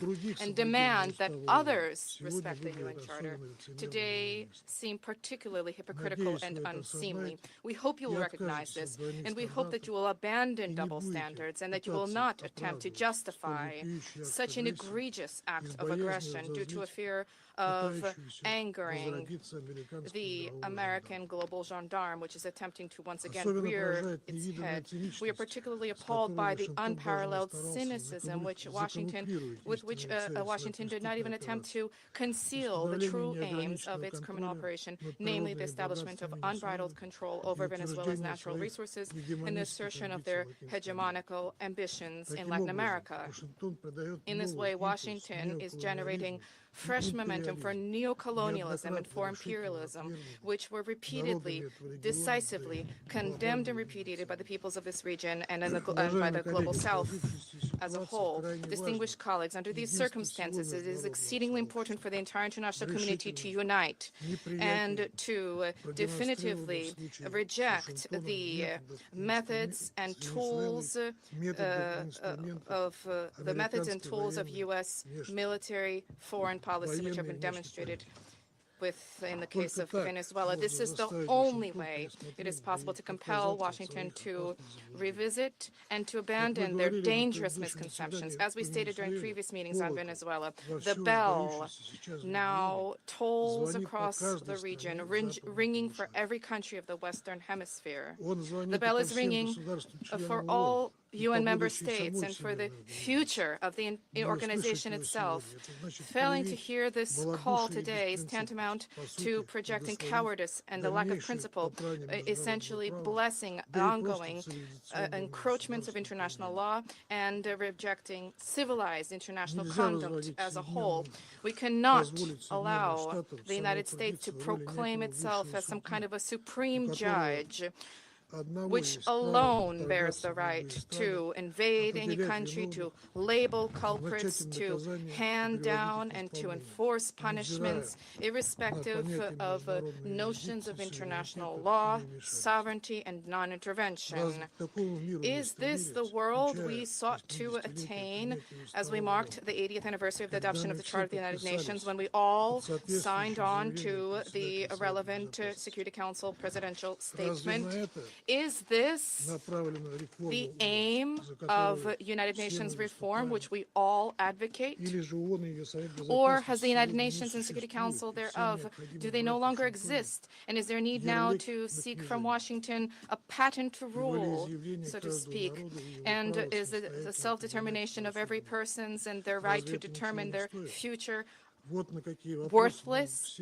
and demand that others respect the UN Charter today seem particularly hypocritical and unseemly. We hope you will recognize this, and we hope that you will abandon double standards and that you will not attempt to justify such an egregious act of aggression due to a fear of angering the American global gendarme, which is attempting to once again rear its head. We are particularly appalled by the unparalleled cynicism with which Washington did not even attempt to conceal the true aims of its criminal operation, namely the establishment of unbridled control over Venezuela's natural resources and the assertion of their hegemonical ambitions in Latin America. In this way, Washington is generating fresh momentum for neocolonialism and for imperialism, which were repeatedly, decisively condemned and repudiated by the peoples of this region and by the global South as a whole. Distinguished colleagues, under these circumstances, it is exceedingly important for the entire international community to unite and to definitively reject the methods and tools of U.S. military foreign policy, which have been demonstrated in the case of Venezuela. This is the only way it is possible to compel Washington to revisit and to abandon their dangerous misconceptions. As we stated during previous meetings on Venezuela, the bell now tolls across the region, ringing for every country of the Western Hemisphere. The bell is ringing for all UN member states and for the future of the organization itself. Failing to hear this call today is tantamount to projecting cowardice and a lack of principle, essentially blessing ongoing encroachments of international law and rejecting civilized international conduct as a whole. We cannot allow the United States to proclaim itself as some kind of a supreme judge which alone bears the right to invade any country, to label culprits, to hand down and to enforce punishments, irrespective of notions of international law, sovereignty, and non-intervention. Is this the world we sought to attain as we marked the 80th anniversary of the adoption of the Charter of the United Nations, when we all signed on to the relevant Security Council presidential statement? Is this the aim of United Nations reform, which we all advocate? Or has the United Nations and Security Council thereof, do they no longer exist? And is there a need now to seek from Washington a patent to rule, so to speak? And is the self-determination of every person's and their right to determine their future worthless?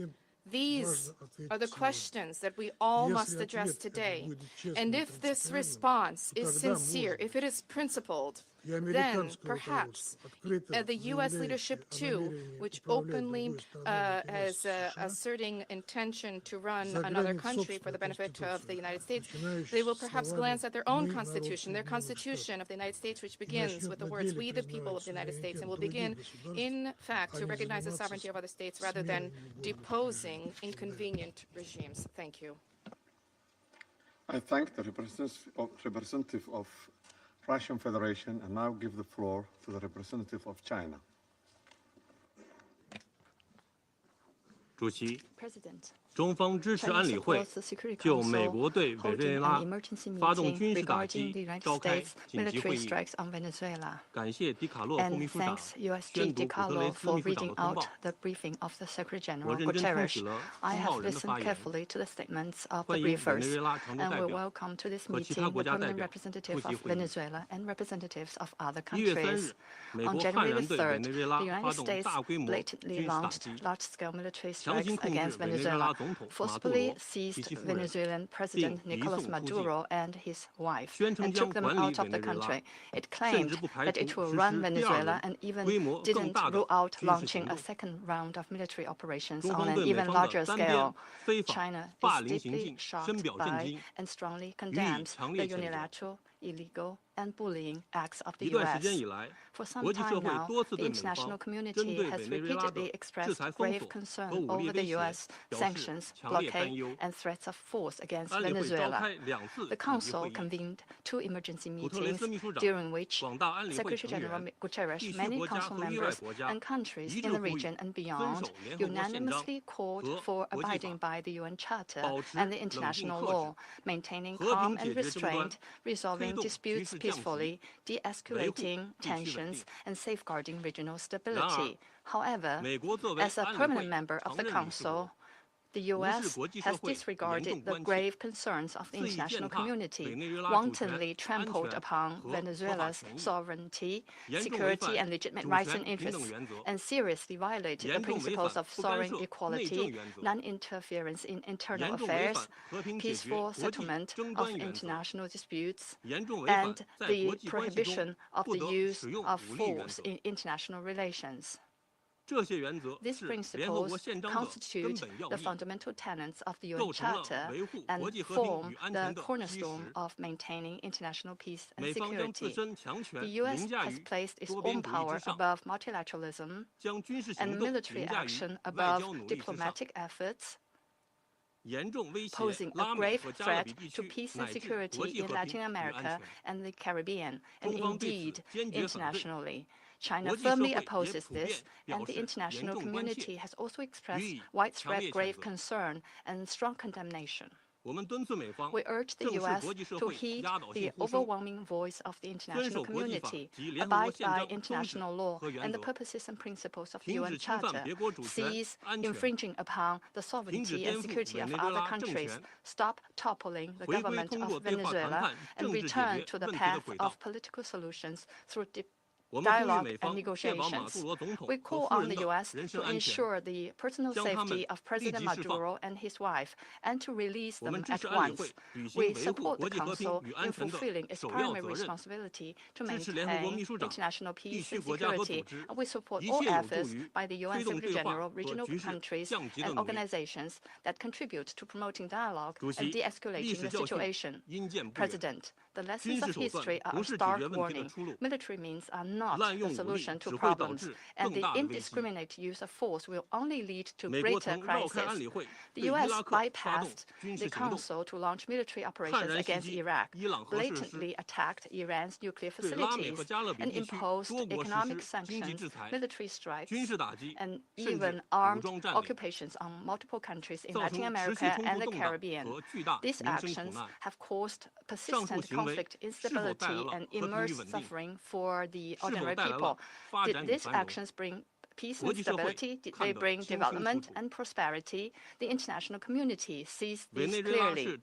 These are the questions that we all must address today. And if this response is sincere, if it is principled, then perhaps the U.S. leadership, too, which openly is asserting intention to run another country for the benefit of the United States, they will perhaps glance at their own constitution, their constitution of the United States, which begins with the words, "We the people of the United States," and will begin, in fact, to recognize the sovereignty of other states rather than deposing inconvenient regimes. Thank you. I thank the representative of Russian Federation and now give the floor to the representative of China. President. 中方支持安理会就美国对委内瑞拉发动军事打击召开紧急会议。感谢迪卡洛副秘书长宣读古特雷斯秘书长的通报。我认真听取了通报人的发言，欢迎委内瑞拉常驻代表和其他国家代表出席会议。1月3日，美国悍然对委内瑞拉发动大规模军事打击，强行控制委内瑞拉 forcibly seized Venezuelan President Nicolas Maduro and his wife and took them out of the country. It claimed that it will run Venezuela and even didn't rule out launching a second round of military operations on an even larger scale. China is deeply shocked by and strongly condemns the unilateral, illegal, and bullying acts of the U.S. For some time now, the international community has repeatedly expressed grave concern over the U.S. sanctions, blockade, and threats of force against Venezuela. The Council convened 2 emergency meetings, during which Secretary-General Guterres, many Council members, and countries in the region and beyond unanimously called for abiding by the UN Charter and the international law, maintaining calm and restraint, resolving disputes peacefully, de-escalating tensions, and safeguarding regional stability. However, as a permanent member of the Council, the U.S. has disregarded the grave concerns of the international community, wantonly trampled upon Venezuela's sovereignty, security, and legitimate rights and interests, and seriously violated the principles of sovereign equality, non-interference in internal affairs, peaceful settlement of international disputes, and the prohibition of the use of force in international relations. These principles constitute the fundamental tenets of the UN Charter and form the cornerstone of maintaining international peace and security. The U.S. has placed its own power above multilateralism and military action above diplomatic efforts, posing a grave threat to peace and security in Latin America and the Caribbean, and indeed internationally. China firmly opposes this, and the international community has also expressed widespread grave concern and strong condemnation. We urge the U.S. to heed the overwhelming voice of the international community, abide by international law and the purposes and principles of the UN Charter, cease infringing upon the sovereignty and security of other countries, stop toppling the government of Venezuela, and return to the path of political solutions through dialogue and negotiations. We call on the U.S. to ensure the personal safety of President Maduro and his wife and to release them at once. We support the Council in fulfilling its primary responsibility to maintain international peace and security, and we support all efforts by the UN Secretary-General, regional countries, and organizations that contribute to promoting dialogue and de-escalating the situation. President, the lessons of history are a stark warning. Military means are not the solution to problems, and the indiscriminate use of force will only lead to greater crisis. The U.S. bypassed the Council to launch military operations against Iraq, blatantly attacked Iran's nuclear facilities, and imposed economic sanctions, military strikes, and even armed occupations on multiple countries in Latin America and the Caribbean. These actions have caused persistent conflict, instability, and immense suffering for the ordinary people. Did these actions bring peace and stability? Did they bring development and prosperity? The international community sees this clearly.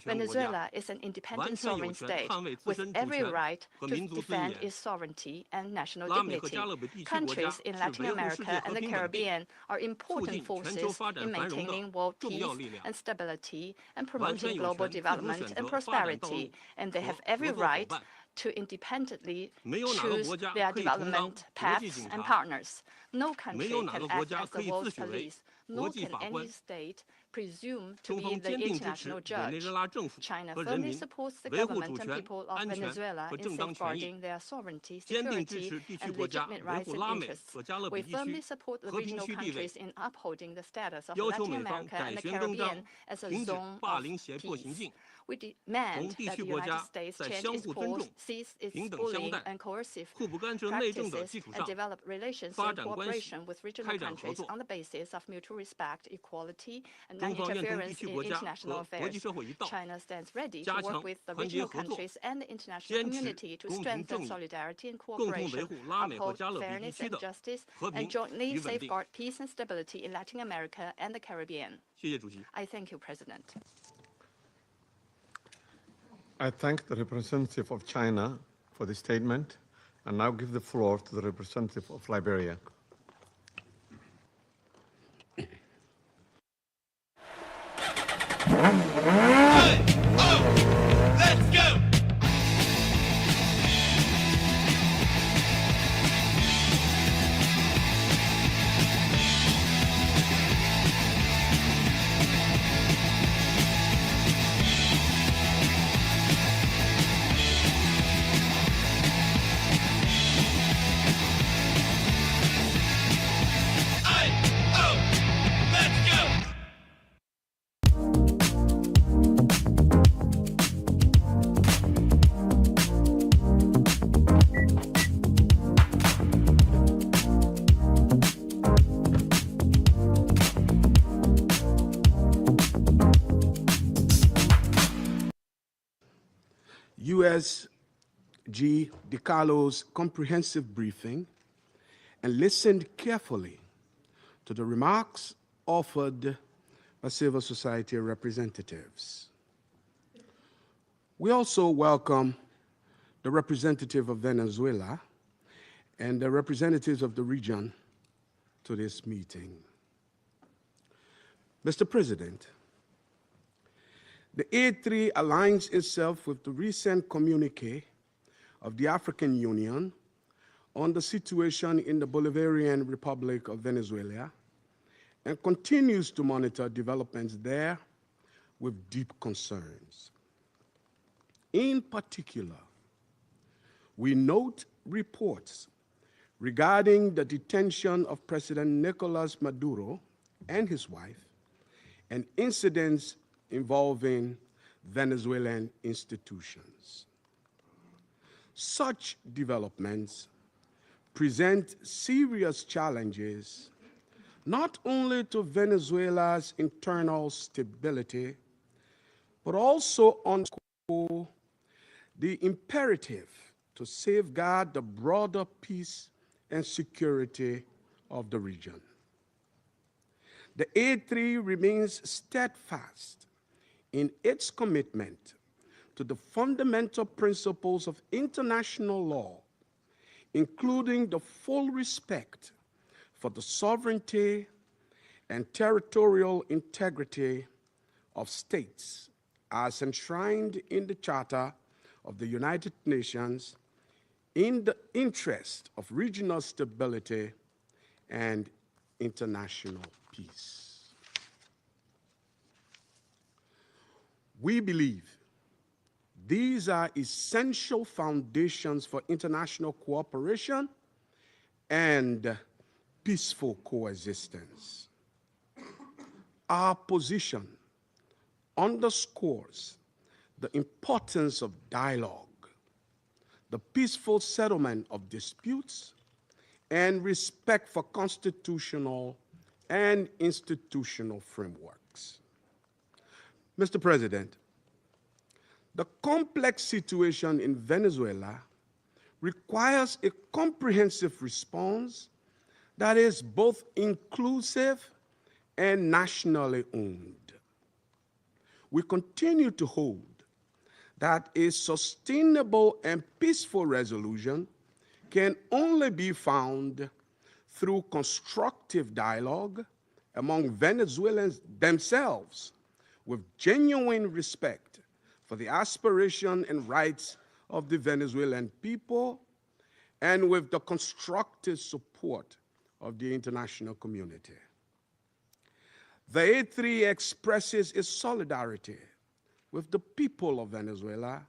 Venezuela is an independent sovereign state with every right to defend its sovereignty and national dignity. Countries in Latin America and the Caribbean are important forces in maintaining world peace and stability and promoting global development and prosperity, and they have every right to independently choose their development paths and partners. No country can act as the world's police, nor can any state presume to be the international judge. China firmly supports the government and people of Venezuela in safeguarding their sovereignty, security, and legitimate rights and interests. We firmly support the regional countries in upholding the status of Latin America and the Caribbean as a zone of peace. We demand that the United States change its course, cease its bullying and coercive practices, and develop relations in cooperation with regional countries on the basis of mutual respect, equality, and non-interference in international affairs. China stands ready to work with the regional countries and the international community to strengthen solidarity and cooperation, uphold fairness and justice, and jointly safeguard peace and stability in Latin America and the Caribbean. I thank you, President. I thank the representative of China for the statement and now give the floor to the representative of Liberia. USG DiCarlo's comprehensive briefing and listened carefully to the remarks offered by civil society representatives. We also welcome the representative of Venezuela and the representatives of the region to this meeting. Mr. President, the A3 aligns itself with the recent communique of the African Union on the situation in the Bolivarian Republic of Venezuela and continues to monitor developments there with deep concerns. In particular, we note reports regarding the detention of President Nicolas Maduro and his wife and incidents involving Venezuelan institutions. Such developments present serious challenges not only to Venezuela's internal stability, but also underscore the imperative to safeguard the broader peace and security of the region. The A3 remains steadfast in its commitment to the fundamental principles of international law, including the full respect for the sovereignty and territorial integrity of states as enshrined in the Charter of the United Nations in the interest of regional stability and international peace. We believe these are essential foundations for international cooperation and peaceful coexistence. Our position underscores the importance of dialogue, the peaceful settlement of disputes, and respect for constitutional and institutional frameworks. Mr. President, the complex situation in Venezuela requires a comprehensive response that is both inclusive and nationally owned. We continue to hold that a sustainable and peaceful resolution can only be found through constructive dialogue among Venezuelans themselves, with genuine respect for the aspiration and rights of the Venezuelan people, and with the constructive support of the international community. The A3 expresses its solidarity with the people of Venezuela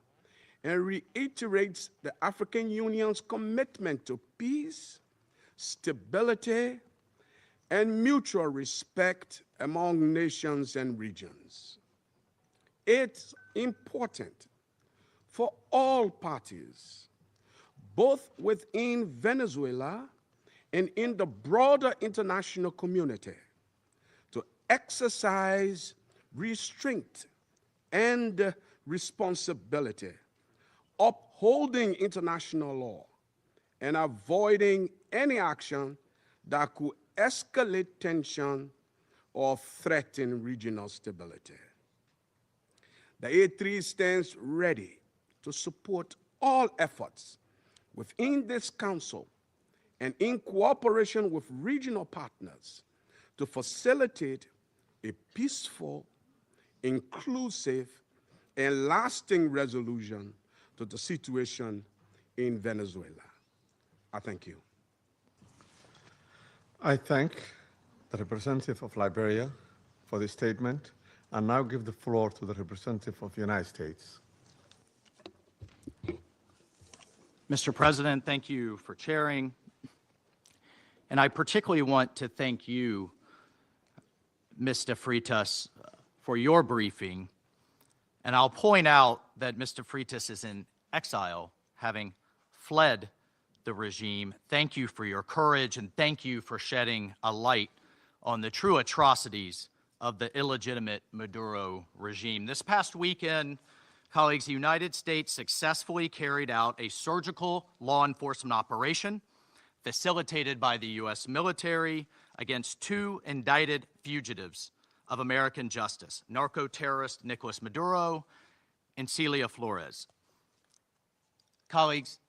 and reiterates the African Union's commitment to peace, stability, and mutual respect among nations and regions. It's important for all parties, both within Venezuela and in the broader international community, to exercise restraint and responsibility, upholding international law and avoiding any action that could escalate tension or threaten regional stability. The A3 stands ready to support all efforts within this Council and in cooperation with regional partners to facilitate a peaceful, inclusive, and lasting resolution to the situation in Venezuela. I thank you. I thank the representative of Liberia for the statement and now give the floor to the representative of the United States. Mr. President, thank you for chairing. And I particularly want to thank you, Mr. Freitas, for your briefing. And I'll point out that Mr. Freitas is in exile, having fled the regime. Thank you for your courage, and thank you for shedding a light on the true atrocities of the illegitimate Maduro regime. This past weekend, colleagues, the United States successfully carried out a surgical law enforcement operation facilitated by the U.S. military against two indicted fugitives of American justice, narco-terrorist Nicolas Maduro and Celia Flores. Colleagues,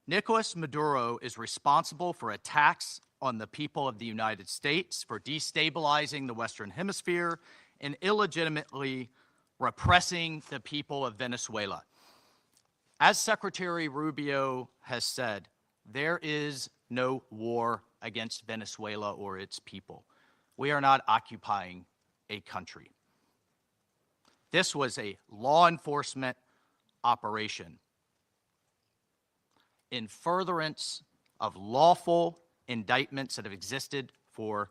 Nicolas Maduro is responsible for attacks on the people of the United States, for destabilizing the Western Hemisphere, and illegitimately repressing the people of Venezuela. As Secretary Rubio has said, there is no war against Venezuela or its people. We are not occupying a country. This was a law enforcement operation in furtherance of lawful indictments that have existed for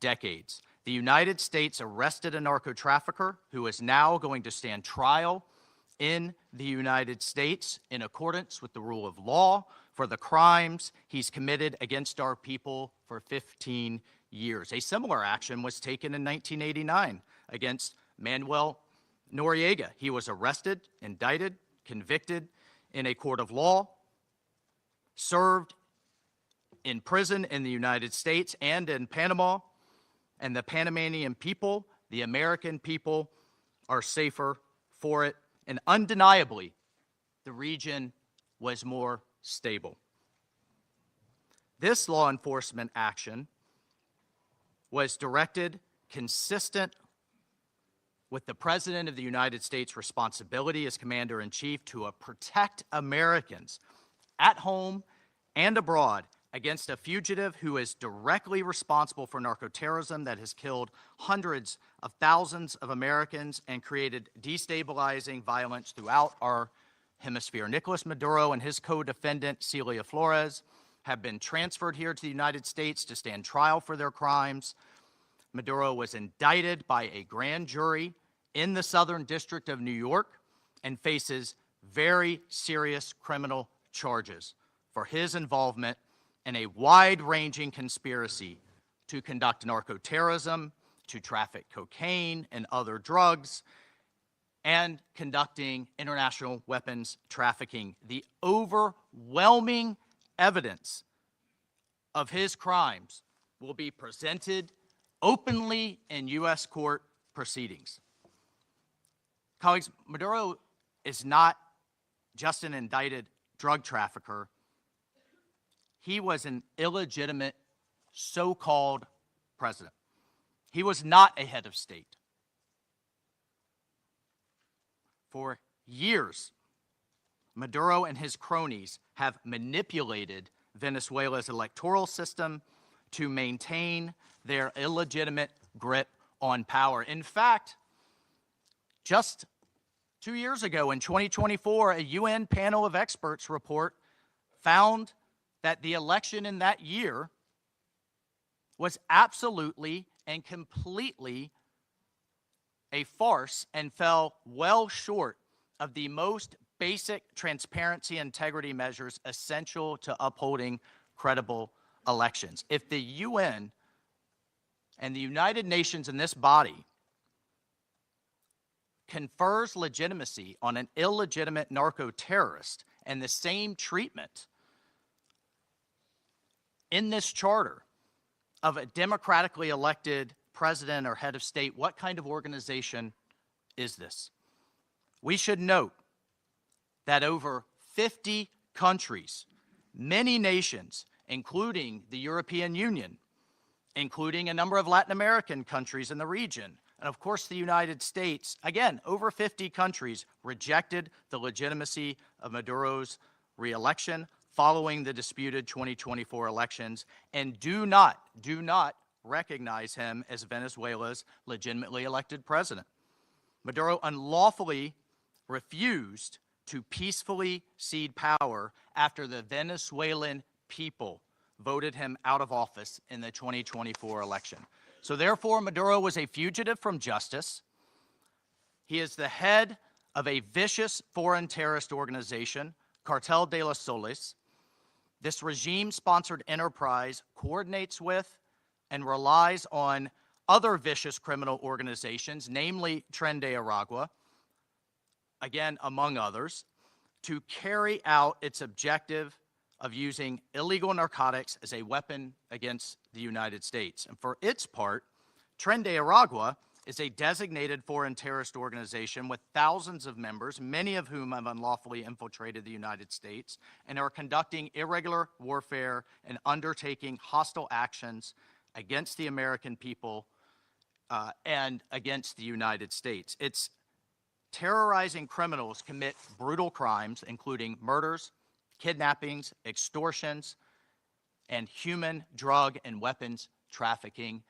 decades. The United States arrested a narco-trafficker who is now going to stand trial in the United States in accordance with the rule of law for the crimes he's committed against our people for 15 years. A similar action was taken in 1989 against Manuel Noriega. He was arrested, indicted, convicted in a court of law, served in prison in the United States and in Panama, and the Panamanian people, the American people, are safer for it. And undeniably, the region was more stable. This law enforcement action was directed consistent with the President of the United States' responsibility as Commander-in-Chief to protect Americans at home and abroad against a fugitive who is directly responsible for narco-terrorism that has killed hundreds of thousands of Americans and created destabilizing violence throughout our hemisphere. Nicolas Maduro and his co-defendant, Celia Flores, have been transferred here to the United States to stand trial for their crimes. Maduro was indicted by a grand jury in the Southern District of New York and faces very serious criminal charges for his involvement in a wide-ranging conspiracy to conduct narco-terrorism, to traffic cocaine and other drugs, and conducting international weapons trafficking. The overwhelming evidence of his crimes will be presented openly in U.S. court proceedings. Colleagues, Maduro is not just an indicted drug trafficker. He was an illegitimate so-called president. He was not a head of state. For years, Maduro and his cronies have manipulated Venezuela's electoral system to maintain their illegitimate grip on power. In fact, just 2 years ago in 2024, a UN panel of experts report found that the election in that year was absolutely and completely a farce and fell well short of the most basic transparency and integrity measures essential to upholding credible elections. If the UN and the United Nations in this body confers legitimacy on an illegitimate narco-terrorist and the same treatment in this charter of a democratically elected president or head of state, what kind of organization is this? We should note that over 50 countries, many nations, including the European Union, including a number of Latin American countries in the region, And of course, the United States, again, over 50 countries rejected the legitimacy of Maduro's re-election following the disputed 2024 elections and do not recognize him as Venezuela's legitimately elected president. Maduro unlawfully refused to peacefully cede power after the Venezuelan people voted him out of office in the 2024 election. So therefore, Maduro was a fugitive from justice. He is the head of a vicious foreign terrorist organization, Cartel de los Soles. This regime-sponsored enterprise coordinates with and relies on other vicious criminal organizations, namely Tren de Aragua, again, among others, to carry out its objective of using illegal narcotics as a weapon against the United States. And for its part, Tren de Aragua is a designated foreign terrorist organization with thousands of members, many of whom have unlawfully infiltrated the United States and are conducting irregular warfare and undertaking hostile actions against the American people and against the United States. It's terrorizing criminals commit brutal crimes, including murders, kidnappings, extortions, and human, drug, and weapons trafficking.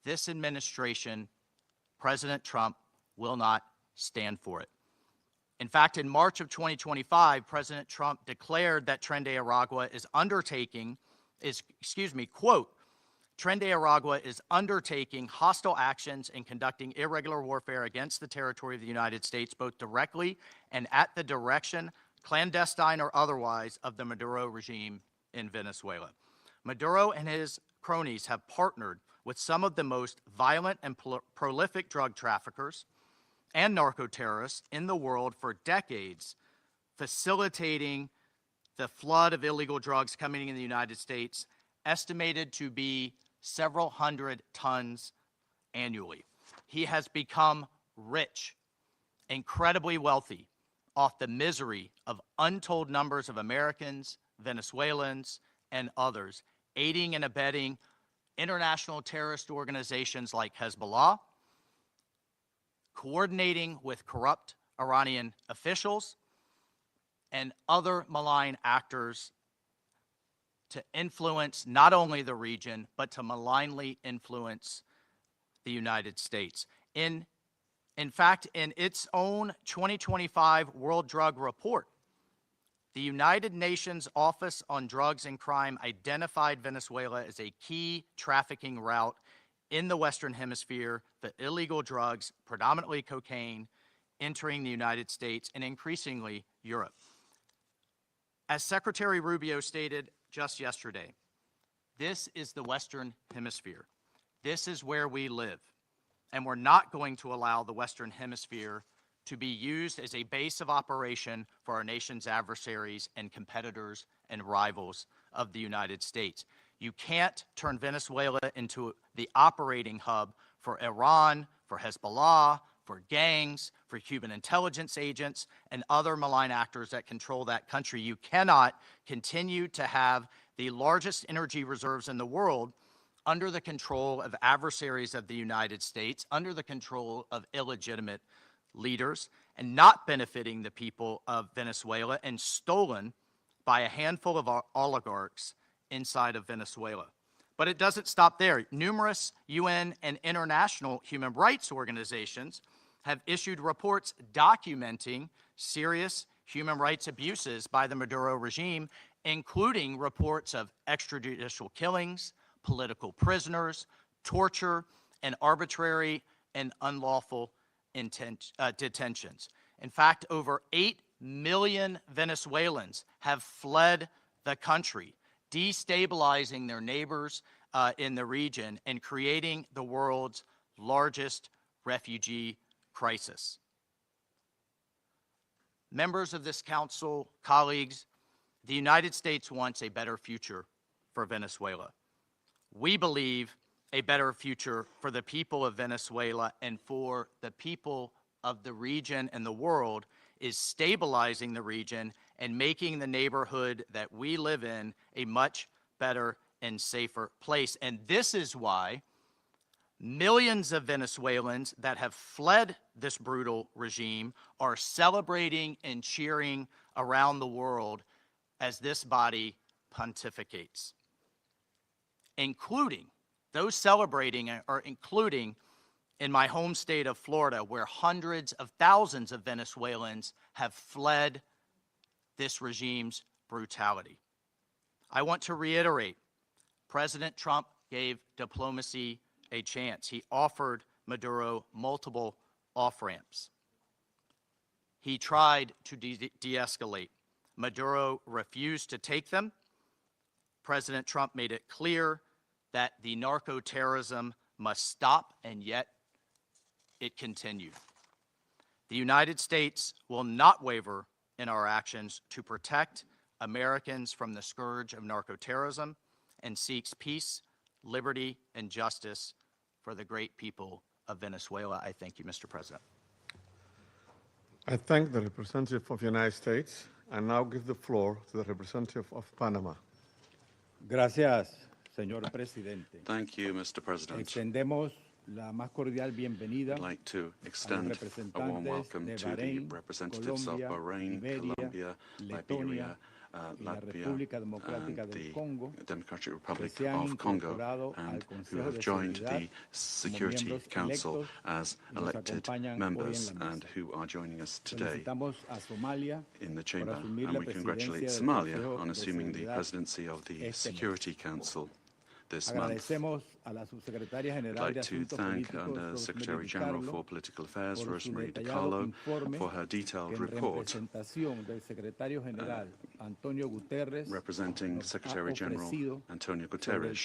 This administration, President Trump, will not stand for it. In fact, in March of 2025, President Trump declared that Tren de Aragua is quote, Tren de Aragua is undertaking hostile actions and conducting irregular warfare against the territory of the United States, both directly and at the direction, clandestine or otherwise, of the Maduro regime in Venezuela. Maduro and his cronies have partnered with some of the most violent and prolific drug traffickers and narco-terrorists in the world for decades, facilitating the flood of illegal drugs coming in the United States, estimated to be several hundred tons annually. He has become rich, incredibly wealthy, off the misery of untold numbers of Americans, Venezuelans, and others, aiding and abetting international terrorist organizations like Hezbollah, coordinating with corrupt Iranian officials, and other malign actors to influence not only the region, but to malignly influence the United States. In fact, in its own 2025 World Drug Report, the United Nations Office on Drugs and Crime identified Venezuela as a key trafficking route in the Western Hemisphere for illegal drugs, predominantly cocaine, entering the United States and increasingly Europe. As Secretary Rubio stated just yesterday, this is the Western Hemisphere. This is where we live. And we're not going to allow the Western Hemisphere to be used as a base of operation for our nation's adversaries and competitors and rivals of the United States. You can't turn Venezuela into the operating hub for Iran, for Hezbollah, for gangs, for Cuban intelligence agents, and other malign actors that control that country. You cannot continue to have the largest energy reserves in the world under the control of adversaries of the United States, under the control of illegitimate leaders, and not benefiting the people of Venezuela, and stolen by a handful of oligarchs inside of Venezuela. But it doesn't stop there. Numerous UN and international human rights organizations have issued reports documenting serious human rights abuses by the Maduro regime, including reports of extrajudicial killings, political prisoners, torture, and arbitrary and unlawful detentions. In fact, over 8 million Venezuelans have fled the country, destabilizing their neighbors in the region and creating the world's largest refugee crisis. Members of this council, colleagues, the United States wants a better future for Venezuela. We believe a better future for the people of Venezuela and for the people of the region and the world is stabilizing the region and making the neighborhood that we live in a much better and safer place. And this is why Millions of Venezuelans that have fled this brutal regime are celebrating and cheering around the world as this body pontificates, including those celebrating are including in my home state of Florida, where hundreds of thousands of Venezuelans have fled this regime's brutality. I want to reiterate, President Trump gave diplomacy a chance. He offered Maduro multiple off-ramps. He tried to de-escalate. Maduro refused to take them. President Trump made it clear that the narco-terrorism must stop, and yet it continued. The United States will not waver in our actions to protect Americans from the scourge of narco-terrorism and seeks peace, liberty, and justice for the great people of Venezuela. I thank you, Mr. President. I thank the representative of the United States and now give the floor to the representative of Panama. Gracias, señor presidente. Thank you, Mr. President. Extendemos la más cordial bienvenida I'd like to extend a warm welcome to the representatives of Bahrain, Colombia, Liberia, Latvia, and the Democratic Republic of Congo, and who have joined the Security Council as elected members and who are joining us today in the chamber. And we congratulate Somalia on assuming the presidency of the Security Council this month. I'd like to thank the Secretary General for Political Affairs, Rosemarie DiCarlo, for her detailed report representing Secretary General Antonio Guterres.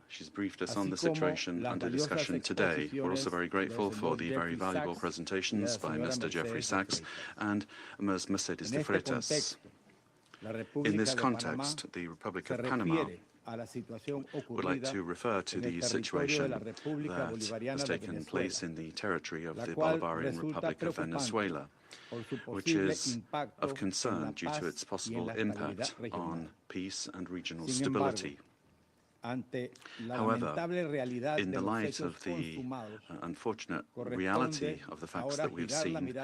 She's briefed us on the situation under discussion today. We're also very grateful for the very valuable presentations by Mr. Jeffrey Sachs and Ms. Mercedes de Freitas. In this context, the Republic of Panama would like to refer to the situation that has taken place in the territory of the Bolivarian Republic of Venezuela, which is of concern due to its possible impact on peace and regional stability. However, in the light of the unfortunate reality of the facts that we've seen,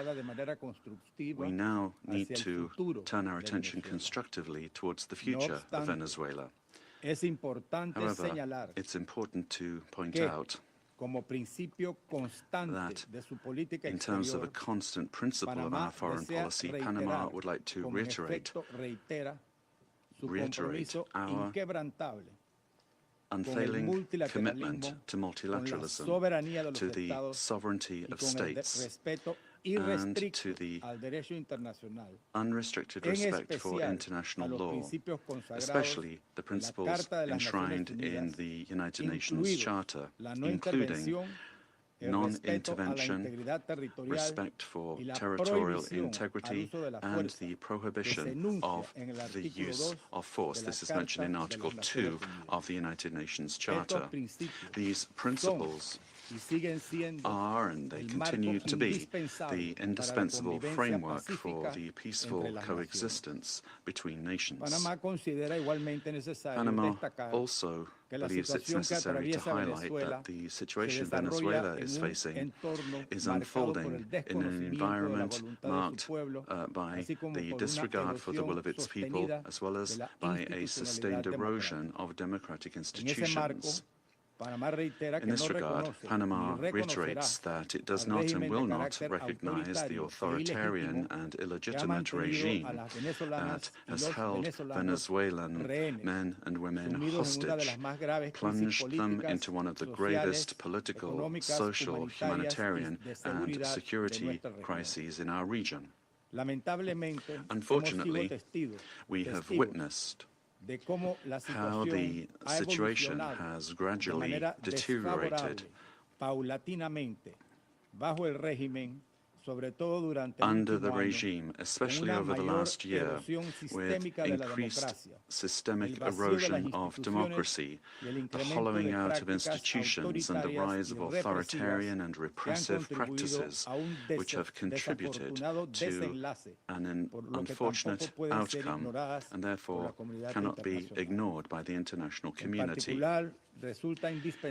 we now need to turn our attention constructively towards the future of Venezuela. However, it's important to point out that in terms of a constant principle of our foreign policy, Panama would like to reiterate our unfailing commitment to multilateralism, to the sovereignty of states, and to the unrestricted respect for international law, especially the principles enshrined in the United Nations Charter, including non-intervention, respect for territorial integrity, and the prohibition of the use of force. This is mentioned in Article 2 of the United Nations Charter. These principles are, and they continue to be, the indispensable framework for the peaceful coexistence between nations. Panama also believes it's necessary to highlight that the situation Venezuela is facing is unfolding in an environment marked by the disregard for the will of its people, as well as by a sustained erosion of democratic institutions. In this regard, Panama reiterates that it does not and will not recognize the authoritarian and illegitimate regime that has held Venezuelan men and women hostage, plunged them into one of the gravest political, social, humanitarian, and security crises in our region. Unfortunately, we have witnessed how the situation has gradually deteriorated under the regime, especially over the last year, with increased systemic erosion of democracy, the hollowing out of institutions, and the rise of authoritarian and repressive practices, which have contributed to an unfortunate outcome and therefore cannot be ignored by the international community.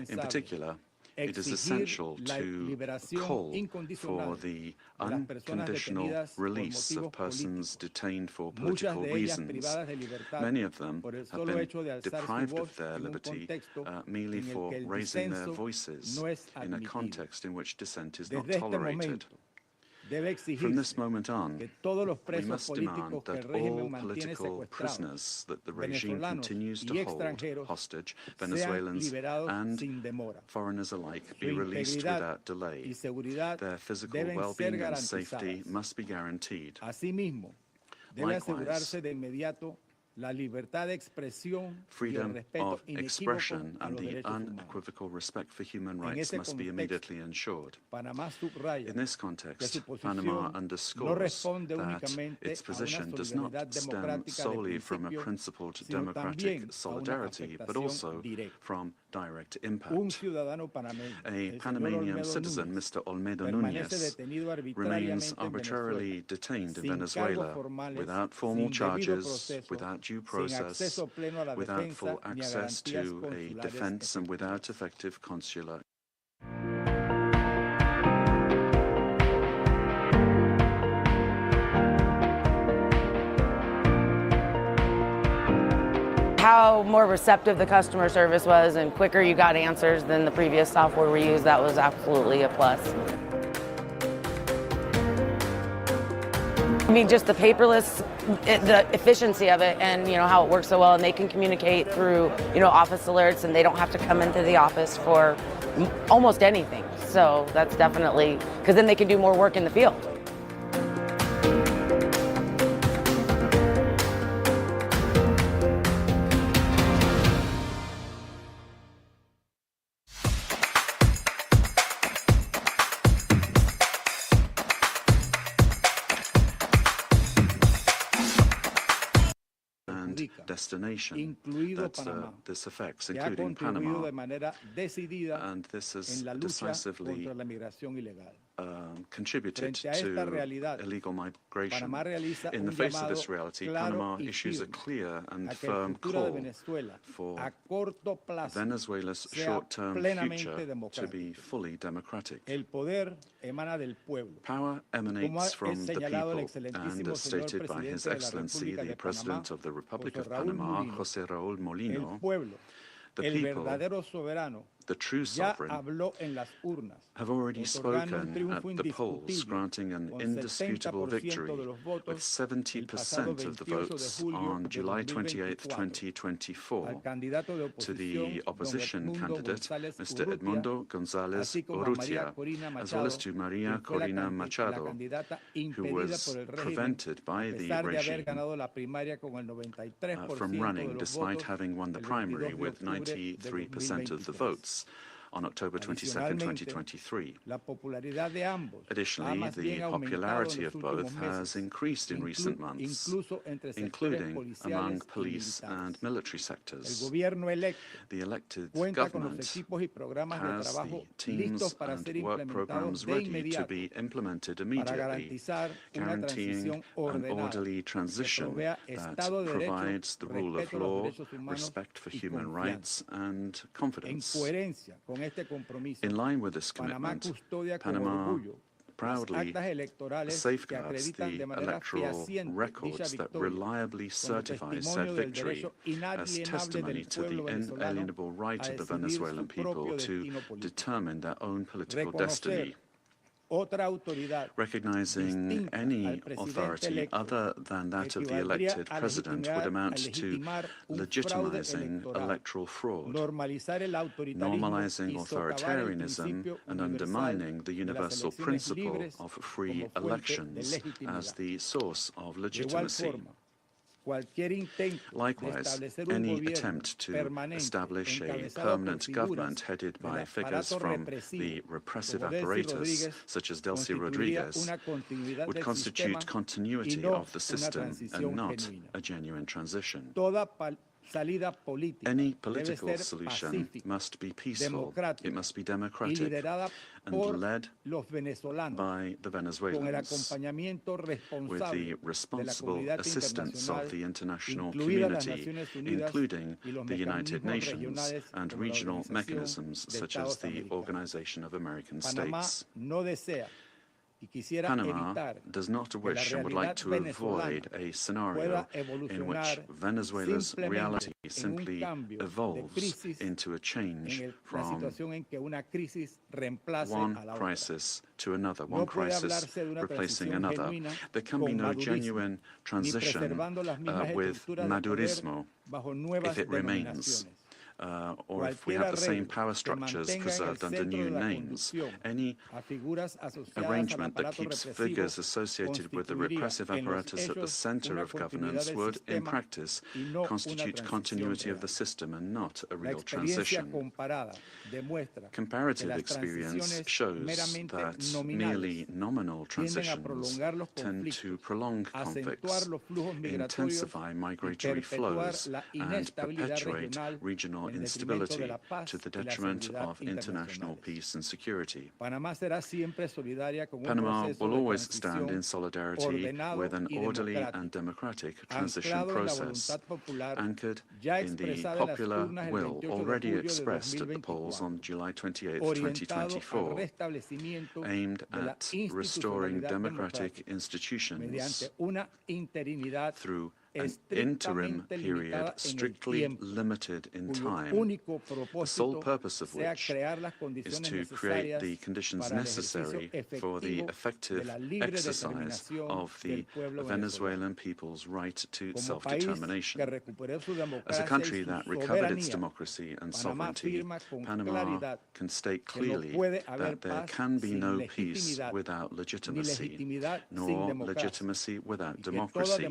In particular, it is essential to call for the unconditional release of persons detained for political reasons. Many of them have been deprived of their liberty merely for raising their voices in a context in which dissent is not tolerated. From this moment on, we must demand that all political prisoners that the regime continues to hold hostage, Venezuelans and foreigners alike, be released without delay. Their physical well-being and safety must be guaranteed. Likewise, freedom of expression and the unequivocal respect for human rights must be immediately ensured. In this context, Panama underscores that its position does not stem solely from a principled democratic solidarity, but also from direct impact. A Panamanian citizen, Mr. Olmedo Núñez, remains arbitrarily detained in Venezuela without formal charges, without due process, without full access to a defense, and without effective consular. How more receptive the customer service was and quicker you got answers than the previous software we used, that was absolutely a plus. I mean, just the paperless, the efficiency of it, and how it works so well, and they can communicate through office alerts, and they don't have to come into the office for almost anything. So that's definitely, because then they can do more work in the field. Destination that this affects, including Panama, and this has decisively contributed to illegal migration. In the face of this reality, Panama issues a clear and firm call for Venezuela's short-term future to be fully democratic. Power emanates from the people, and as stated by His Excellency, the President of the Republic of Panama, José Raúl Molino, the people, the true sovereign, have already spoken at the polls, granting an indisputable victory with 70% of the votes on July 28, 2024, to the opposition candidate, Mr. Edmundo González Urrutia, as well as to Maria Corina Machado, who was prevented by the regime from running despite having won the primary with 93% of the votes on October 22, 2023. Additionally, the popularity of both has increased in recent months, including among police and military sectors. The elected government has the teams and work programs ready to be implemented immediately, guaranteeing an orderly transition that provides the rule of law, respect for human rights, and confidence. In line with this commitment, Panama proudly safeguards the electoral records that reliably certify said victory as testimony to the inalienable right of the Venezuelan people to determine their own political destiny. Recognizing any authority other than that of the elected president would amount to legitimizing electoral fraud, normalizing authoritarianism, and undermining the universal principle of free elections as the source of legitimacy. Likewise, any attempt to establish a permanent government headed by figures from the repressive apparatus, such as Delcy Rodriguez, would constitute continuity of the system and not a genuine transition. Any political solution must be peaceful, it must be democratic, and led by the Venezuelans, with the responsible assistance of the international community, including the United Nations and regional mechanisms such as the Organization of American States. Panama does not wish and would like to avoid a scenario in which Venezuela's reality simply evolves into a change from one crisis to another, one crisis replacing another. There can be no genuine transition with Madurismo if it remains. Or if we have the same power structures preserved under new names. Any arrangement that keeps figures associated with the repressive apparatus at the center of governance would, in practice, constitute continuity of the system and not a real transition. Comparative experience shows that merely nominal transitions tend to prolong conflicts, intensify migratory flows, and perpetuate regional instability to the detriment of international peace and security. Panama will always stand in solidarity with an orderly and democratic transition process, anchored in the popular will already expressed at the polls on July 28, 2024, aimed at restoring democratic institutions through an interim period strictly limited in time, the sole purpose of which is to create the conditions necessary for the effective exercise of the Venezuelan people's right to self-determination. As a country that recovered its democracy and sovereignty, Panama can state clearly that there can be no peace without legitimacy, nor legitimacy without democracy,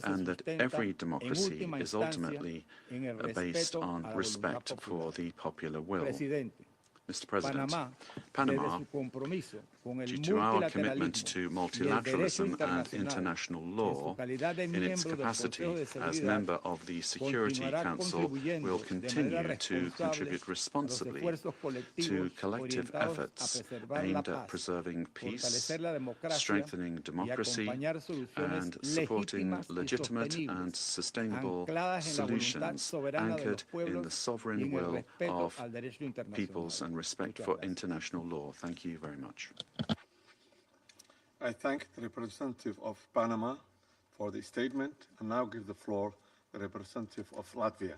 and that every democracy is ultimately based on respect for the popular will. Mr. President, Panama, due to our commitment to multilateralism and international law, in its capacity as member of the Security Council, will continue to contribute responsibly to collective efforts aimed at preserving peace, strengthening democracy, and supporting legitimate and sustainable solutions anchored in the sovereign will of peoples and respect for international law. Thank you very much. I thank the representative of Panama for the statement and now give the floor to the representative of Latvia.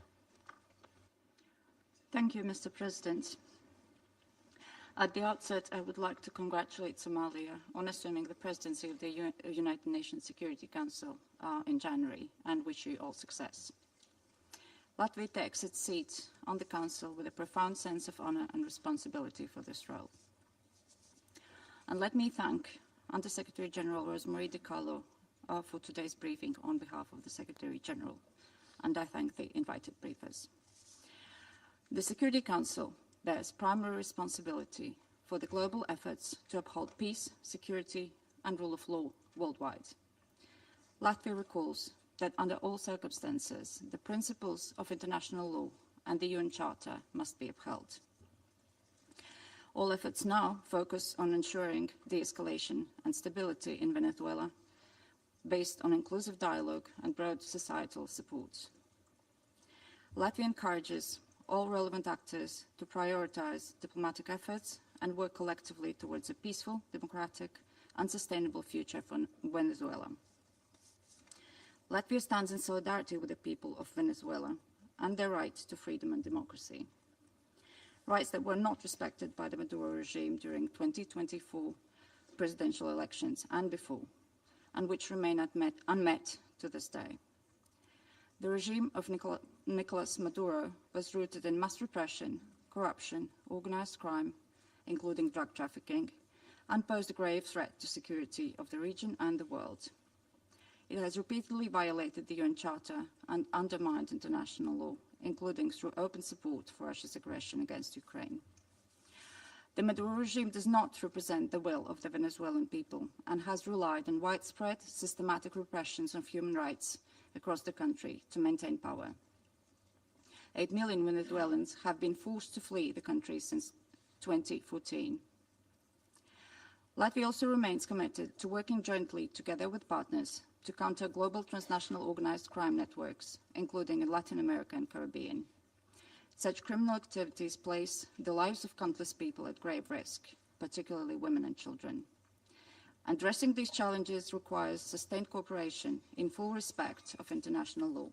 Thank you, Mr. President. At the outset, I would like to congratulate Somalia on assuming the presidency of the United Nations Security Council in January and wish you all success. Latvia takes its seat on the Council with a profound sense of honor and responsibility for this role. And let me thank Under-Secretary General Rosemarie DiCarlo for today's briefing on behalf of the Secretary General, and I thank the invited briefers. The Security Council bears primary responsibility for the global efforts to uphold peace, security, and rule of law worldwide. Latvia recalls that under all circumstances, the principles of international law and the UN Charter must be upheld. All efforts now focus on ensuring de-escalation and stability in Venezuela based on inclusive dialogue and broad societal support. Latvia encourages all relevant actors to prioritize diplomatic efforts and work collectively towards a peaceful, democratic, and sustainable future for Venezuela. Latvia stands in solidarity with the people of Venezuela and their right to freedom and democracy, rights that were not respected by the Maduro regime during 2024 presidential elections and before, and which remain unmet to this day. The regime of Nicolas Maduro was rooted in mass repression, corruption, organized crime, including drug trafficking, and posed a grave threat to security of the region and the world. It has repeatedly violated the UN Charter and undermined international law, including through open support for Russia's aggression against Ukraine. The Maduro regime does not represent the will of the Venezuelan people and has relied on widespread, systematic repressions of human rights across the country to maintain power. 8 million Venezuelans have been forced to flee the country since 2014. Latvia also remains committed to working jointly together with partners to counter global transnational organized crime networks, including in Latin America and Caribbean. Such criminal activities place the lives of countless people at grave risk, particularly women and children. Addressing these challenges requires sustained cooperation in full respect of international law.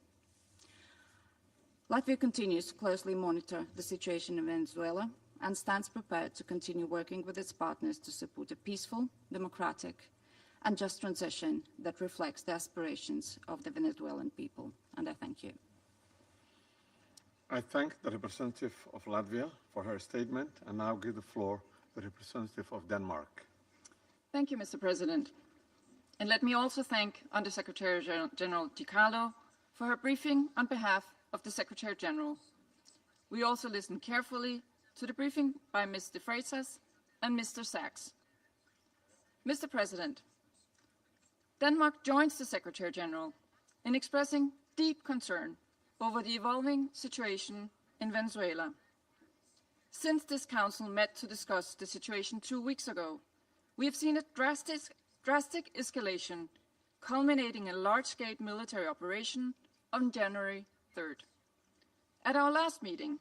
Latvia continues to closely monitor the situation in Venezuela and stands prepared to continue working with its partners to support a peaceful, democratic, and just transition that reflects the aspirations of the Venezuelan people. And I thank you. I thank the representative of Latvia for her statement and now give the floor to the representative of Denmark. Thank you, Mr. President. And let me also thank Undersecretary General Tikalo for her briefing on behalf of the Secretary General. We also listened carefully to the briefing by Ms. de Freitas and Mr. Sachs. Mr. President, Denmark joins the Secretary General in expressing deep concern over the evolving situation in Venezuela. Since this Council met to discuss the situation 2 weeks ago, we have seen a drastic escalation, culminating in a large-scale military operation on January 3rd. At our last meeting,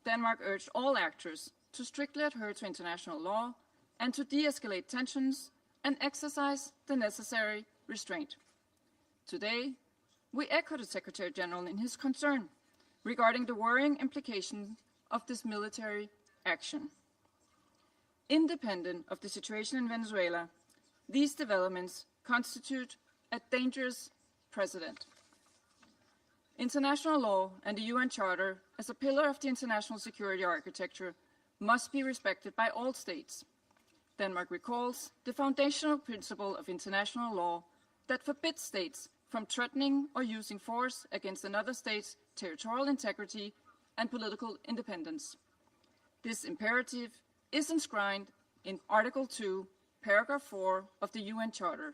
Denmark urged all actors to strictly adhere to international law and to de-escalate tensions and exercise the necessary restraint. Today, we echo the Secretary General in his concern regarding the worrying implications of this military action. Independent of the situation in Venezuela, these developments constitute a dangerous precedent. International law and the UN Charter, as a pillar of the international security architecture, must be respected by all states. Denmark recalls the foundational principle of international law that forbids states from threatening or using force against another state's territorial integrity and political independence. This imperative is enshrined in Article 2, Paragraph 4 of the UN Charter.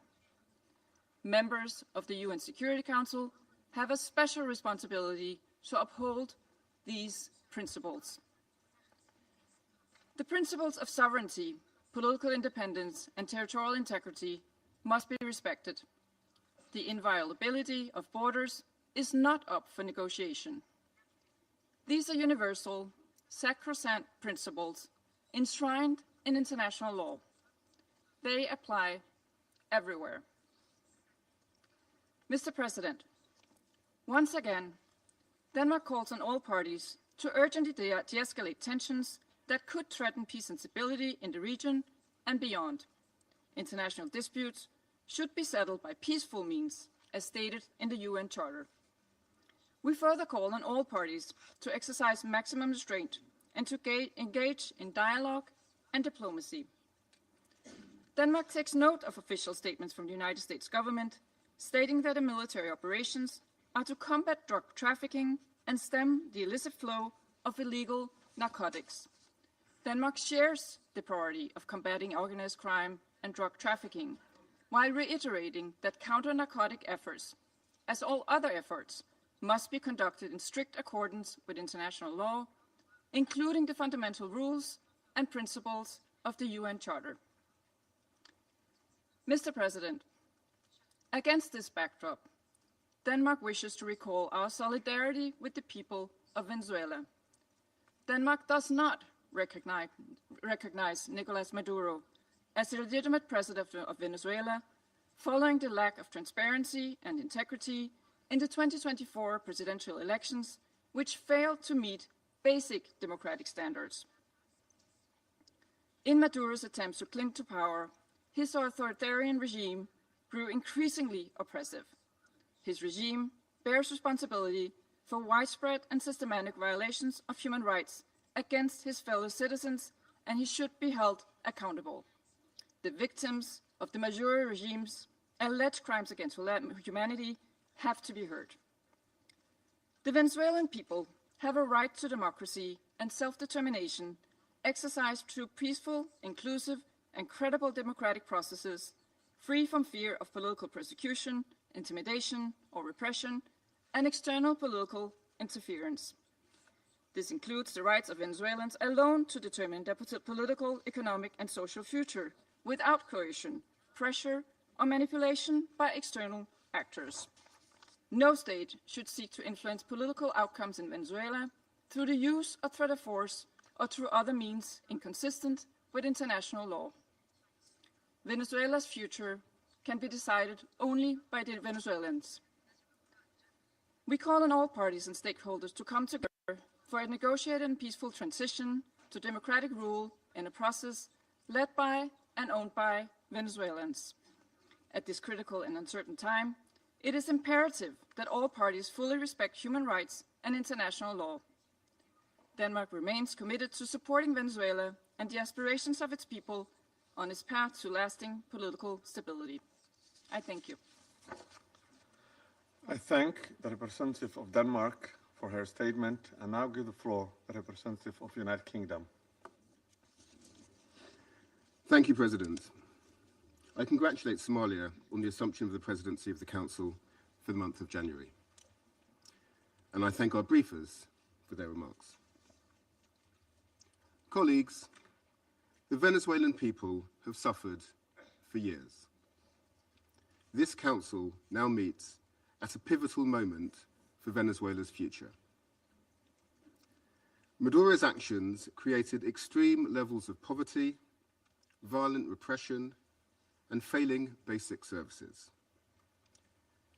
Members of the UN Security Council have a special responsibility to uphold these principles. The principles of sovereignty, political independence, and territorial integrity must be respected. The inviolability of borders is not up for negotiation. These are universal, sacrosanct principles enshrined in international law. They apply everywhere. Mr. President, once again, Denmark calls on all parties to urgently de-escalate tensions that could threaten peace and stability in the region and beyond. International disputes should be settled by peaceful means, as stated in the UN Charter. We further call on all parties to exercise maximum restraint and to engage in dialogue and diplomacy. Denmark takes note of official statements from the United States government stating that the military operations are to combat drug trafficking and stem the illicit flow of illegal narcotics. Denmark shares the priority of combating organized crime and drug trafficking, while reiterating that counter-narcotic efforts, as all other efforts, must be conducted in strict accordance with international law, including the fundamental rules and principles of the UN Charter. Mr. President, against this backdrop, Denmark wishes to recall our solidarity with the people of Venezuela. Denmark does not recognize Nicolas Maduro as the legitimate president of Venezuela following the lack of transparency and integrity in the 2024 presidential elections, which failed to meet basic democratic standards. In Maduro's attempts to cling to power, his authoritarian regime grew increasingly oppressive. His regime bears responsibility for widespread and systematic violations of human rights against his fellow citizens, and he should be held accountable. The victims of the Maduro regime's alleged crimes against humanity have to be heard. The Venezuelan people have a right to democracy and self-determination exercised through peaceful, inclusive, and credible democratic processes, free from fear of political persecution, intimidation, or repression, and external political interference. This includes the rights of Venezuelans alone to determine their political, economic, and social future without coercion, pressure, or manipulation by external actors. No state should seek to influence political outcomes in Venezuela through the use or threat of force or through other means inconsistent with international law. Venezuela's future can be decided only by the Venezuelans. We call on all parties and stakeholders to come together for a negotiated and peaceful transition to democratic rule in a process led by and owned by Venezuelans. At this critical and uncertain time, it is imperative that all parties fully respect human rights and international law. Denmark remains committed to supporting Venezuela and the aspirations of its people on its path to lasting political stability. I thank you. I thank the representative of Denmark for her statement and now give the floor to the representative of the United Kingdom. Thank you, President. I congratulate Somalia on the assumption of the presidency of the Council for the month of January. And I thank our briefers for their remarks. Colleagues, the Venezuelan people have suffered for years. This Council now meets at a pivotal moment for Venezuela's future. Maduro's actions created extreme levels of poverty, violent repression, and failing basic services.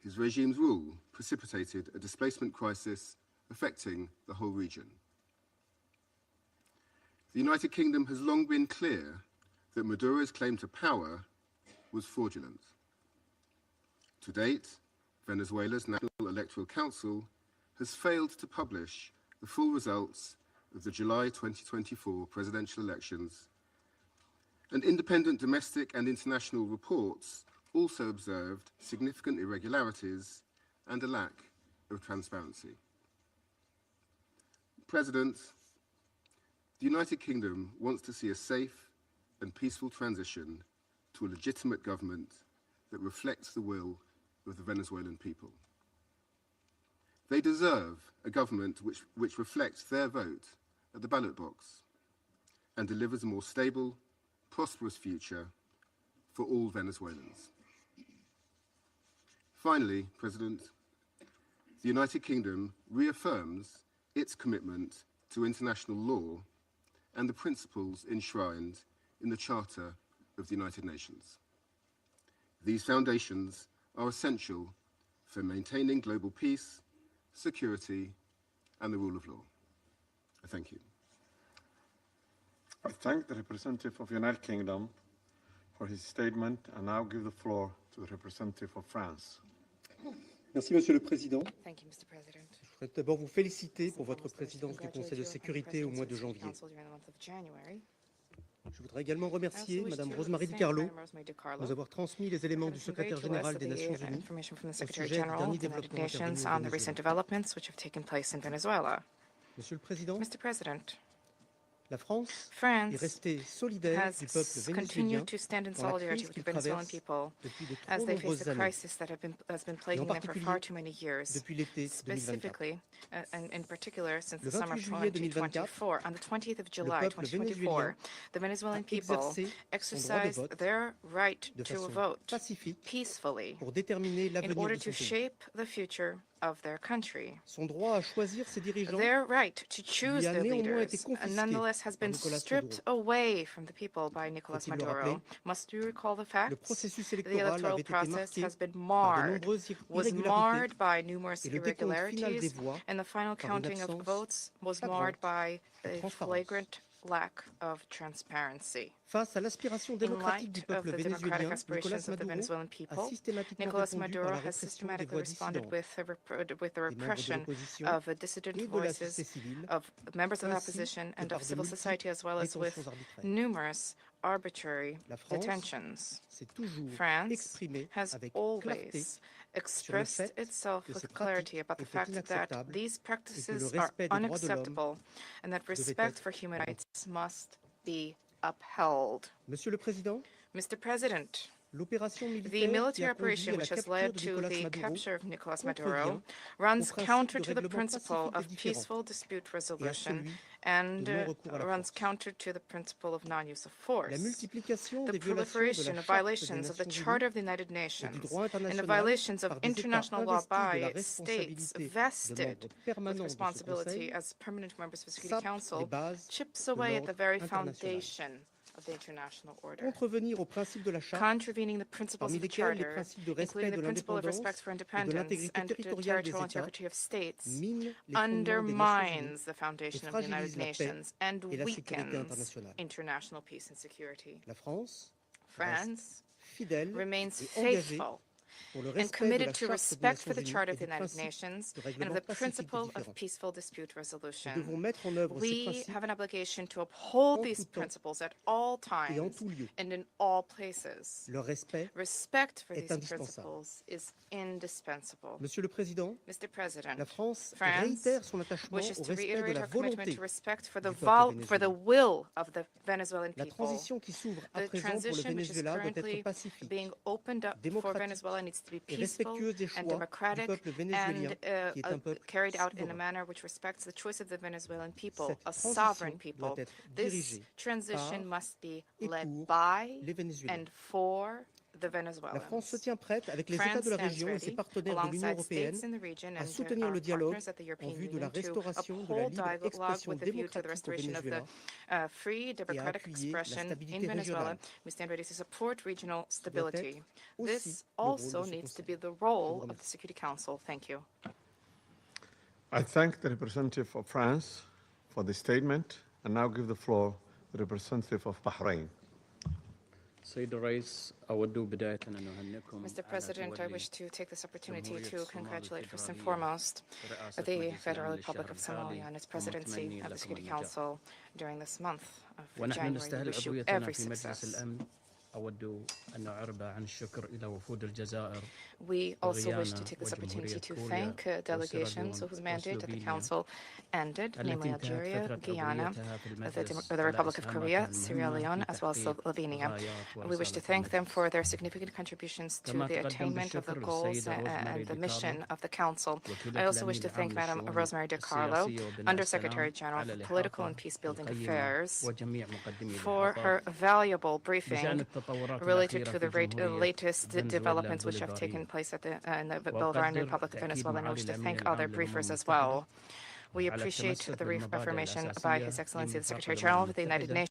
His regime's rule precipitated a displacement crisis affecting the whole region. The United Kingdom has long been clear that Maduro's claim to power was fraudulent. To date, Venezuela's National Electoral Council has failed to publish the full results of the July 2024 presidential elections, and independent domestic and international reports also observed significant irregularities and a lack of transparency. President, the United Kingdom wants to see a safe and peaceful transition to a legitimate government that reflects the will of the Venezuelan people. They deserve a government which reflects their vote at the ballot box and delivers a more stable, prosperous future for all Venezuelans. Finally, President, the United Kingdom reaffirms its commitment to international law and the principles enshrined in the Charter of the United Nations. These foundations are essential for maintaining global peace, security, and the rule of law. I thank you. I thank the representative of the United Kingdom for his statement and now give the floor to the representative of France. Merci, Monsieur le Président. Thank you, Mr. President. Je voudrais d'abord vous féliciter pour votre présidence du Conseil de sécurité au mois de janvier. Je voudrais également remercier Madame Rosemary DiCarlo de nous avoir transmis les éléments du secrétaire général des Nations Unies au sujet du dernier développement intervenu au Venezuela. Monsieur le Président, la France est restée solidaire du peuple vénézuélien dans la crise qu'il traverse depuis de trop nombreuses années, et en particulier depuis l'été 2024. Le 28 juillet 2024, le peuple vénézuélien a exercé son droit de vote de façon pacifique pour déterminer l'avenir de son pays. Son droit à choisir ses dirigeants their right to choose lui a their néanmoins leaders été confisqué nonetheless has been par Nicolas stripped Maduro. away from the people by Nicolas Faut-il le Maduro. rappeler? Must you recall the facts? Le processus The électoral electoral avait été process marqué has been par de marred, nombreuses was irrégularités marred by numerous et le décompte final des irregularities, voix and the final par une counting of absence votes was flagrante marred by de a transparence. flagrant lack of transparency. Face à l'aspiration In démocratique du light of peuple the democratic vénézuélien, aspirations Nicolas of the Maduro Venezuelan a people, systématiquement Nicolas répondu Maduro à la has répression des systematically voix responded dissidentes, with the des membres de repression l'opposition of dissident et de la société voices, civile, of members of the ainsi opposition que and par of de civil society, as well as with multiples détentions arbitraires. numerous arbitrary detentions. France has always expressed itself with clarity about the fact that these practices are unacceptable and that respect for human rights must be upheld. Mr. President, the military operation which has led to the capture of Nicolas Maduro runs counter to the principle of peaceful dispute resolution and runs counter to the principle of non-use of force. The proliferation of violations of the Charter of the United Nations and the violations of international law by states vested with responsibility as permanent members of the Security Council chips away at the very foundation of the international order. Contravening the principles of the Charter, including the principle of respect for independence and territorial integrity of states, undermines the foundation of the United Nations and weakens international peace and security. France remains faithful and committed to respect for the Charter of the United Nations and of the principle of peaceful dispute resolution. We have an obligation to uphold these principles at all times and in all places. Respect for these principles is indispensable. Mr. President, France wishes to reiterate her commitment to respect for the will of the Venezuelan people. The transition which is currently being opened up for Venezuela needs to be peaceful and democratic and carried out in a manner which respects the choice of the Venezuelan people, a sovereign people. This transition must be led by and for the Venezuelans. France stands ready, alongside states in the region and our partners at the European Union, to uphold dialogue with a view to the restoration of the free, democratic expression in Venezuela. We stand ready to support regional stability. This also needs to be the role of the Security Council. Thank you. I thank the representative of France for the statement and now give the floor to the representative of Bahrain. Mr. President, I wish to take this opportunity to congratulate first and foremost the Federal Republic of Somalia on its presidency of the Security Council during this month of January. We wish you every success. We also wish to take this opportunity to thank delegations whose mandate at the Council ended, namely Algeria, Guyana, the Republic of Korea, Sierra Leone, as well as Slovenia. We wish to thank them for their significant contributions to the attainment of the goals and the mission of the Council. I also wish to thank Madam Rosemary DiCarlo, Undersecretary General for Political and Peace-Building Affairs, for her valuable briefing related to the latest developments which have taken place in the Bolivarian Republic of Venezuela, and I wish to thank other briefers as well. We appreciate the reaffirmation by His Excellency the Secretary General of the United Nations.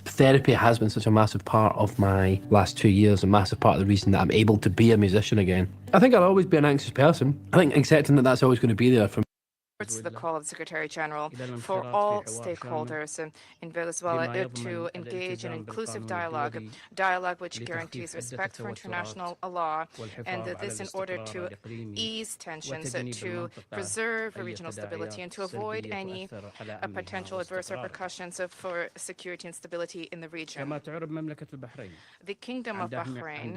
Therapy has been such a massive part of my last 2 years, a massive part of the reason that I'm able to be a musician again. I think I'll always be an anxious person. I think accepting that that's always going to be there for me. It's the call of the Secretary General for all stakeholders in Venezuela to engage in inclusive dialogue which guarantees respect for international law, and this in order to ease tensions, to preserve regional stability, and to avoid any potential adverse repercussions for security and stability in the region. The Kingdom of Bahrain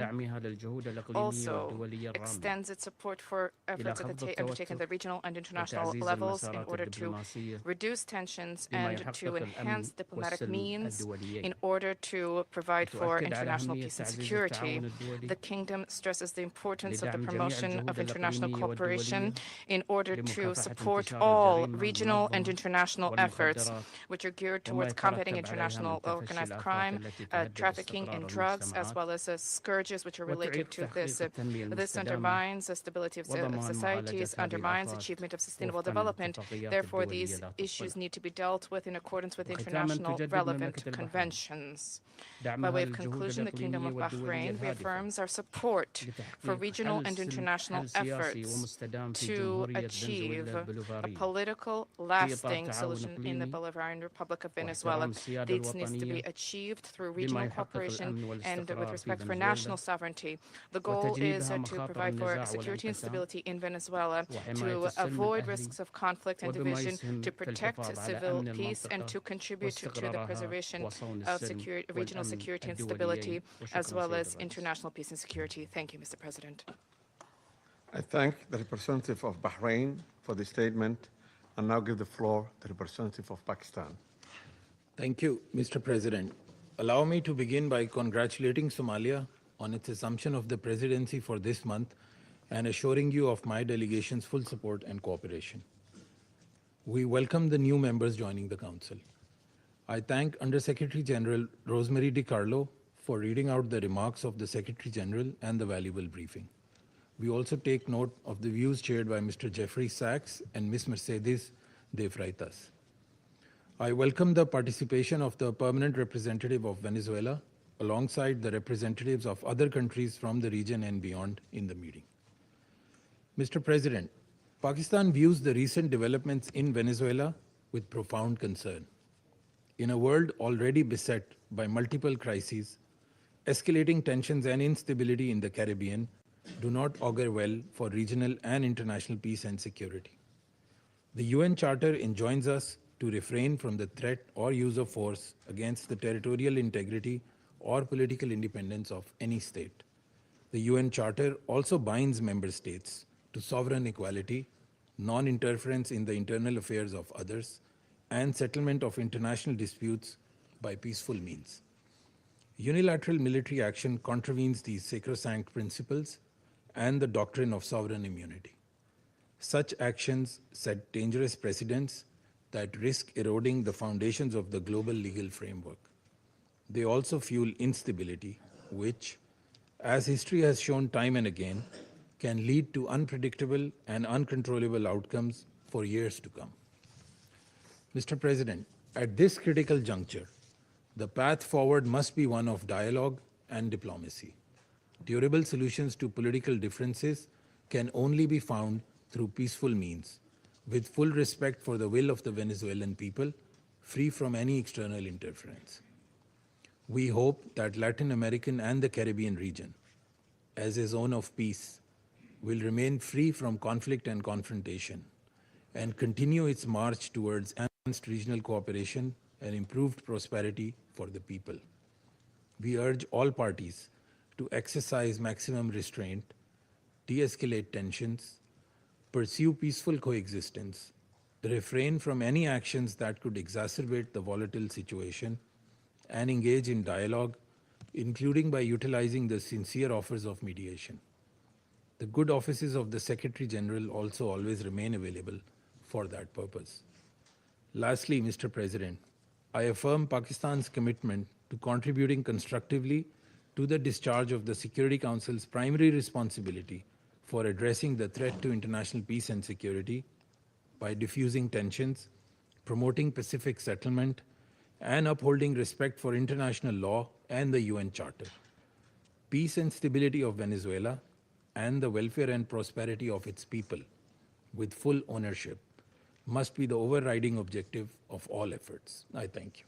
also extends its support for efforts undertaken at the regional and international levels in order to reduce tensions and to enhance diplomatic means in order to provide for international peace and security. The Kingdom stresses the importance of the promotion of international cooperation in order to support all regional and international efforts which are geared towards combating international organized crime, trafficking in drugs, as well as scourges which are related to this. This undermines the stability of societies, undermines achievement of sustainable development. Therefore, these issues need to be dealt with in accordance with international relevant conventions. By way of conclusion, the Kingdom of Bahrain reaffirms our support for regional and international efforts to achieve a political, lasting solution in the Bolivarian Republic of Venezuela. This needs to be achieved through regional cooperation and with respect for national sovereignty. The goal is to provide for security and stability in Venezuela, to avoid risks of of conflict and division, to protect civil peace, and to contribute to the preservation of regional security and stability, as well as international peace and security. Thank you, Mr. President. I thank the representative of Bahrain for the statement and now give the floor to the representative of Pakistan. Thank you, Mr. President. Allow me to begin by congratulating Somalia on its assumption of the presidency for this month and assuring you of my delegation's full support and cooperation. We welcome the new members joining the Council. I thank Undersecretary General Rosemary DiCarlo for reading out the remarks of the Secretary General and the valuable briefing. We also take note of the views shared by Mr. Jeffrey Sachs and Ms. Mercedes de Freitas. I welcome the participation of the permanent representative of Venezuela alongside the representatives of other countries from the region and beyond in the meeting. Mr. President, Pakistan views the recent developments in Venezuela with profound concern. In a world already beset by multiple crises, escalating tensions and instability in the Caribbean do not augur well for regional and international peace and security. The UN Charter enjoins us to refrain from the threat or use of force against the territorial integrity or political independence of any state. The UN Charter also binds member states to sovereign equality, non-interference in the internal affairs of others, and settlement of international disputes by peaceful means. Unilateral military action contravenes these sacrosanct principles and the doctrine of sovereign immunity. Such actions set dangerous precedents that risk eroding the foundations of the global legal framework. They also fuel instability, which, as history has shown time and again, can lead to unpredictable and uncontrollable outcomes for years to come. Mr. President, at this critical juncture, the path forward must be one of dialogue and diplomacy. Durable solutions to political differences can only be found through peaceful means, with full respect for the will of the Venezuelan people, free from any external interference. We hope that Latin American and the Caribbean region, as a zone of peace, will remain free from conflict and confrontation and continue its march towards enhanced regional cooperation and improved prosperity for the people. We urge all parties to exercise maximum restraint, de-escalate tensions, pursue peaceful coexistence, refrain from any actions that could exacerbate the volatile situation, and engage in dialogue, including by utilizing the sincere offers of mediation. The good offices of the Secretary General also always remain available for that purpose. Lastly, Mr. President, I affirm Pakistan's commitment to contributing constructively to the discharge of the Security Council's primary responsibility for addressing the threat to international peace and security by diffusing tensions, promoting Pacific settlement, and upholding respect for international law and the UN Charter. Peace and stability of Venezuela and the welfare and prosperity of its people, with full ownership, must be the overriding objective of all efforts. I thank you.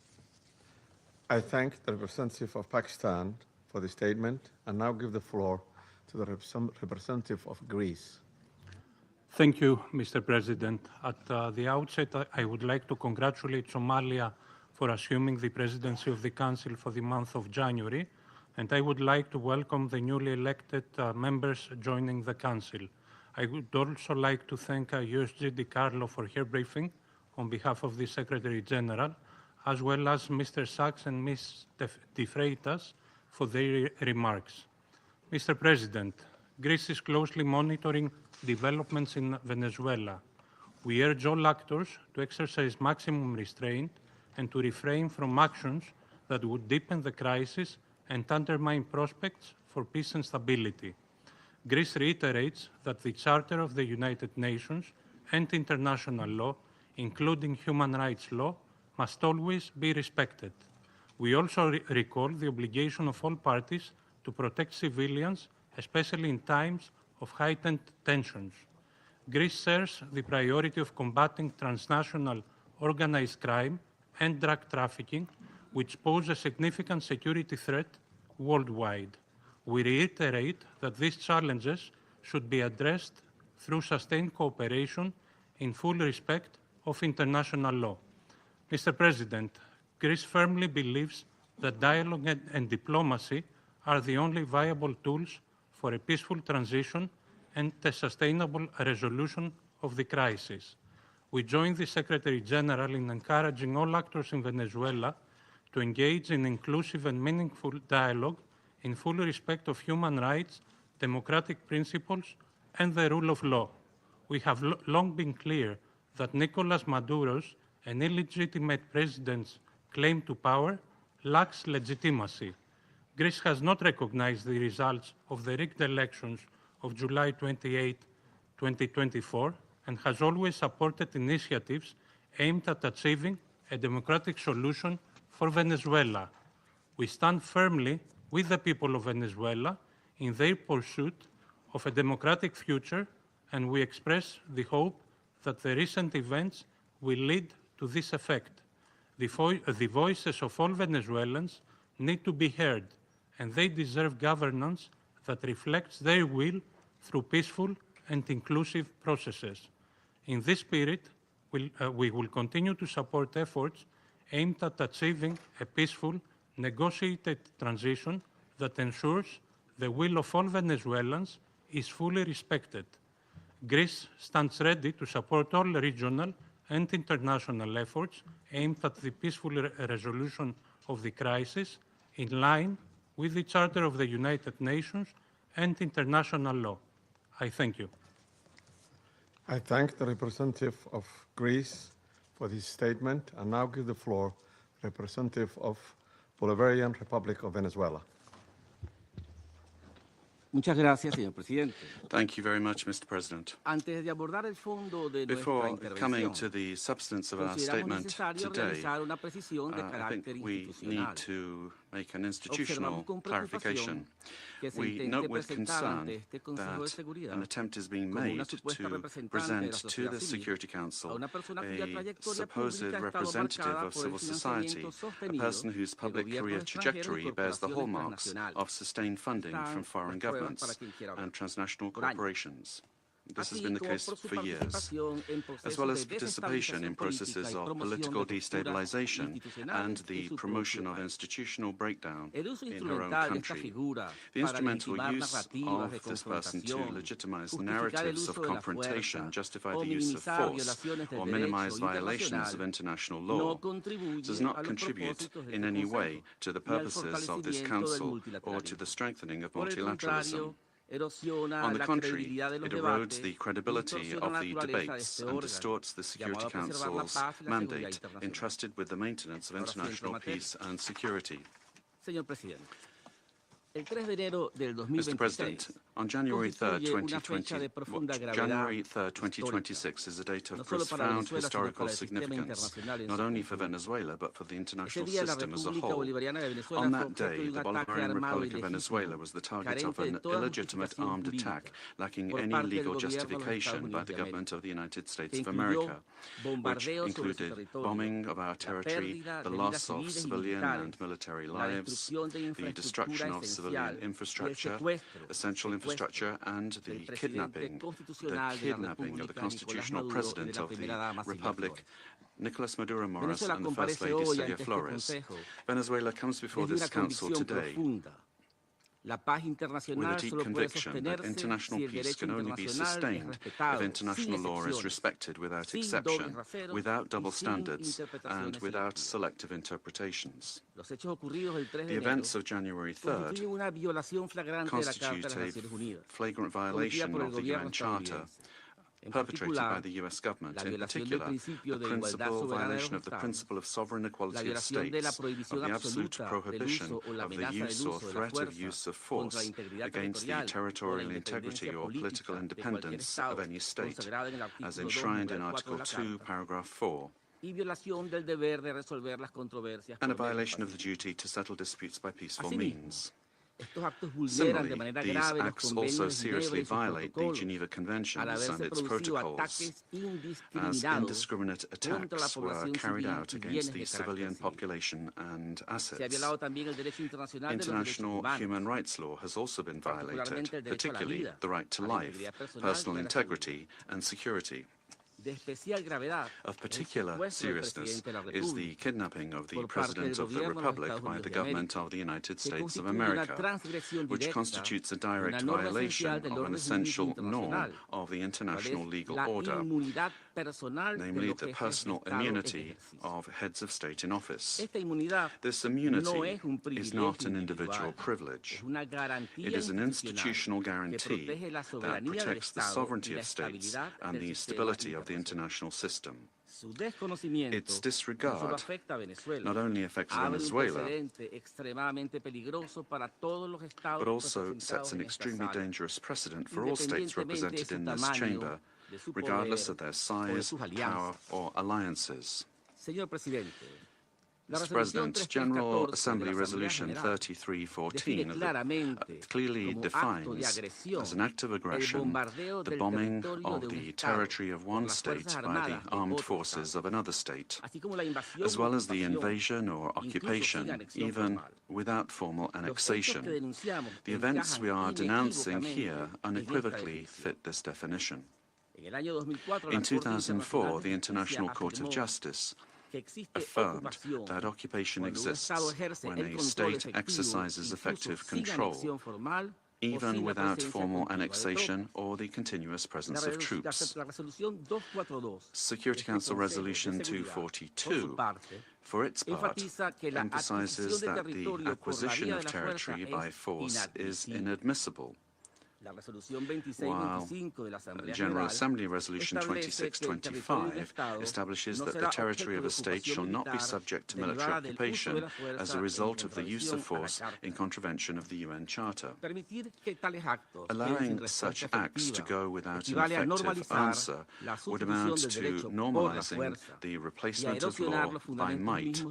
I thank the representative of Pakistan for the statement and now give the floor to the representative of Greece. Thank you, Mr. President. At the outset, I would like to congratulate Somalia for assuming the presidency of the Council for the month of January, and I would like to welcome the newly elected members joining the Council. I would also like to thank USG DiCarlo for her briefing on behalf of the Secretary General, as well as Mr. Sachs and Ms. de Freitas for their remarks. Mr. President, Greece is closely monitoring developments in Venezuela. We urge all actors to exercise maximum restraint and to refrain from actions that would deepen the crisis and undermine prospects for peace and stability. Greece reiterates that the Charter of the United Nations and international law, including human rights law, must always be respected. We also recall the obligation of all parties to protect civilians, especially in times of heightened tensions. Greece shares the priority of combating transnational organized crime and drug trafficking, which pose a significant security threat worldwide. We reiterate that these challenges should be addressed through sustained cooperation in full respect of international law. Mr. President, Greece firmly believes that dialogue and diplomacy are the only viable tools for a peaceful transition and a sustainable resolution of the crisis. We join the Secretary General in encouraging all actors in Venezuela to engage in inclusive and meaningful dialogue in full respect of human rights, democratic principles, and the rule of law. We have long been clear that Nicolas Maduro's and illegitimate president's claim to power lacks legitimacy. Greece has not recognized the results of the rigged elections of July 28, 2024, and has always supported initiatives aimed at achieving a democratic solution for Venezuela. We stand firmly with the people of Venezuela in their pursuit of a democratic future, and we express the hope that the recent events will lead to this effect. The voices of all Venezuelans need to be heard, and they deserve governance that reflects their will through peaceful and inclusive processes. In this spirit, we will continue to support efforts aimed at achieving a peaceful, negotiated transition that ensures the will of all Venezuelans is fully respected. Greece stands ready to support all regional and international efforts aimed at the peaceful resolution of the crisis in line with the Charter of the United Nations and international law. I thank you. I thank the representative of Greece for this statement and now give the floor to the representative of Bolivarian Republic of Venezuela. Muchas gracias, señor presidente. Thank you very much, Mr. President. Antes de abordar el fondo de Before coming to the substance of our statement today, I think we need to make an institutional clarification. We note with concern that an attempt is being made to present to the Security Council a supposed representative of civil society, a person whose public career trajectory bears the hallmarks of sustained funding from foreign governments and transnational corporations. This has been the case for years, as well as participation in processes of political destabilization and the promotion of institutional breakdown in her own country. The instrumental use of this person to legitimize narratives of confrontation, justify the use of force, or minimize violations of international law does not contribute in any way to the purposes of this Council or to the strengthening of multilateralism. On the contrary, it erodes the credibility of the debates and distorts the Security Council's mandate entrusted with the maintenance of international peace and security. Mr. President, on January 3rd, 2026 is a date of profound historical significance, not only for Venezuela, but for the international system as a whole. On that day, the Bolivarian Republic of Venezuela was the target of an illegitimate armed attack, lacking any legal justification by the government of the United States of America, which included bombing of our territory, the loss of civilian and military lives, the destruction of civilian infrastructure, essential infrastructure, and the kidnapping of the constitutional president of the Republic, Nicolas Maduro Moros, and the First Lady Celia Flores. Venezuela comes before this Council today with a deep conviction that international peace can only be sustained if international law is respected without exception, without double standards, and without selective interpretations. The events of January 3rd constitute a flagrant violation of the UN Charter, perpetrated by the U.S. government, in particular, the principal violation of the principle of sovereign equality of states, of the absolute prohibition of the use or threat of use of force against the territorial integrity or political independence of any state, as enshrined in Article 2, Paragraph 4, and a violation of the duty to settle disputes by peaceful means. Similarly, these acts also seriously violate the Geneva Conventions and its protocols, as indiscriminate attacks were carried out against the civilian population and assets. International human rights law has also been violated, particularly the right to life, personal integrity, and security. Of particular seriousness is the kidnapping of the President of the Republic by the government of the United States of America, which constitutes a direct violation of an essential norm of the international legal order, namely the personal immunity of heads of state in office. This immunity is not an individual privilege. It is an institutional guarantee that protects the sovereignty of states and the stability of the international system. Its disregard not only affects Venezuela, but also sets an extremely dangerous precedent for all states represented in this chamber, regardless of their size, power, or alliances. Mr. President, General Assembly Resolution 3314 clearly defines as an act of aggression the bombing of the territory of one state by the armed forces of another state, as well as the invasion or occupation, even without formal annexation. The events we are denouncing here unequivocally fit this definition. In 2004, the International Court of Justice affirmed that occupation exists when a state exercises effective control, even without formal annexation or the continuous presence of troops. Security Council Resolution 242, for its part, emphasizes that the acquisition of territory by force is inadmissible, while General Assembly Resolution 2625 establishes that the territory of a state shall not be subject to military occupation as a result of the use of force in contravention of the UN Charter. Allowing such acts to go without an effective answer would amount to normalizing the replacement of law by might,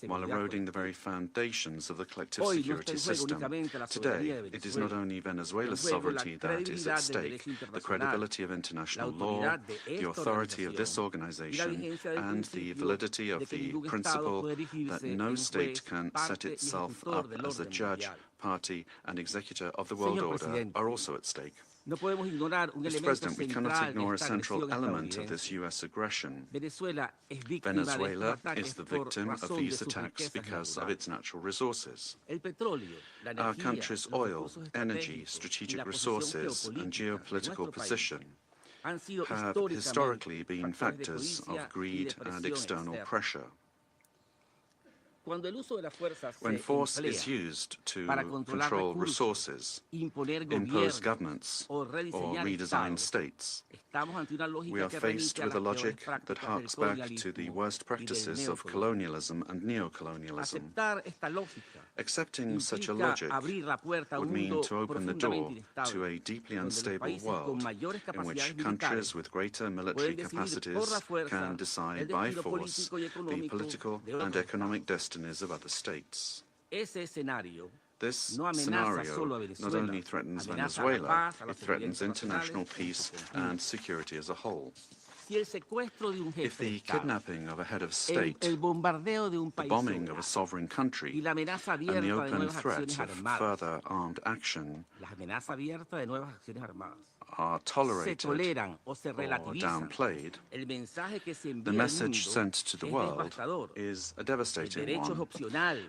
while eroding the very foundations of the collective security system. Today, it is not only Venezuela's sovereignty that is at stake, the credibility of international law, the authority of this organization, and the validity of the principle that no state can set itself up as the judge, party, and executor of the world order are also at stake. Mr. President, we cannot ignore a central element of this U.S. aggression. Venezuela is the victim of these attacks because of its natural resources. Our country's oil, energy, strategic resources, and geopolitical position have historically been factors of greed and external pressure. When force is used to control resources, impose governments, or redesign states, we are faced with a logic that harks back to the worst practices of colonialism and neocolonialism. Accepting such a logic would mean to open the door to a deeply unstable world in which countries with greater military capacities can decide by force the political and economic destinies of other states. This scenario not only threatens Venezuela, it threatens international peace and security as a whole. If the kidnapping of a head of state, the bombing of a sovereign country, and the open threat of further armed action are tolerated or downplayed, the message sent to the world is a devastating one,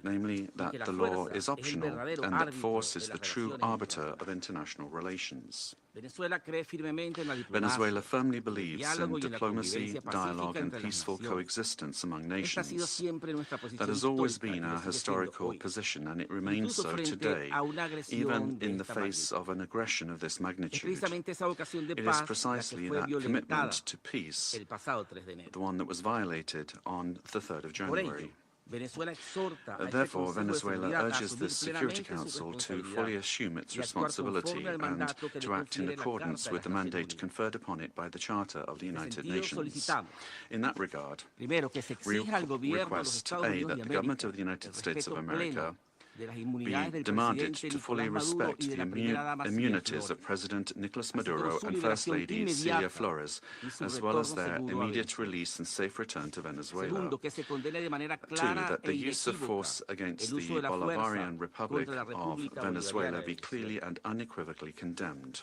namely that the law is optional and that force is the true arbiter of international relations. Venezuela firmly believes in diplomacy, dialogue, and peaceful coexistence among nations. That has always been our historical position, and it remains so today, even in the face of an aggression of this magnitude. It is precisely that commitment to peace, the one that was violated on the 3rd of January. Therefore, Venezuela urges the Security Council to fully assume its responsibility and to act in accordance with the mandate conferred upon it by the Charter of the United Nations. In that regard, we request, A, that the government of the United States of America be demanded to fully respect the immunities of President Nicolas Maduro and First Lady Celia Flores, as well as their immediate release and safe return to Venezuela. 2, that the use of force against the Bolivarian Republic of Venezuela be clearly and unequivocally condemned.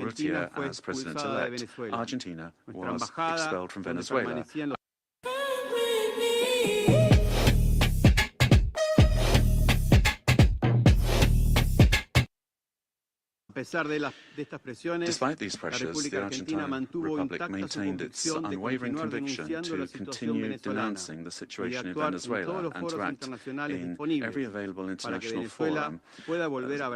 Urrutia as president-elect, Argentina was expelled from Venezuela. Despite these pressures, the Argentine Republic maintained its unwavering conviction to continue denouncing the situation in Venezuela and to act in every available international forum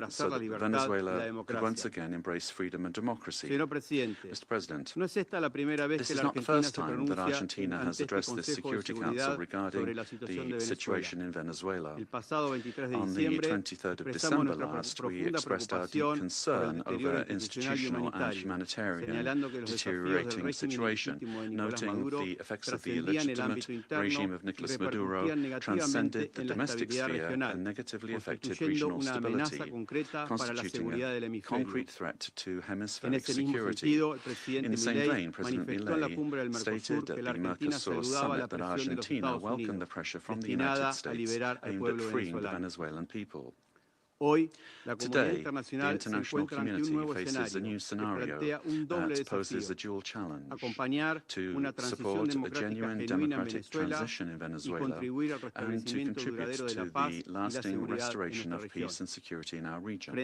so that Venezuela could once again embrace freedom and democracy. Mr. President, this is not the first time that Argentina has addressed the Security Council regarding the situation in Venezuela. On the 23rd of December last, we expressed our deep concern over institutional and humanitarian deteriorating situation, noting the effects of the illegitimate regime of Nicolas Maduro transcended the domestic sphere and negatively affected regional stability, constituting a concrete threat to hemispheric security. In the same vein, President Milei stated at the Mercosur summit that Argentina welcomed the pressure from the United States aimed at freeing the Venezuelan people. Today, the international community faces a new scenario that poses a dual challenge: to support a genuine democratic transition in Venezuela and to contribute to the lasting restoration of peace and security in our region.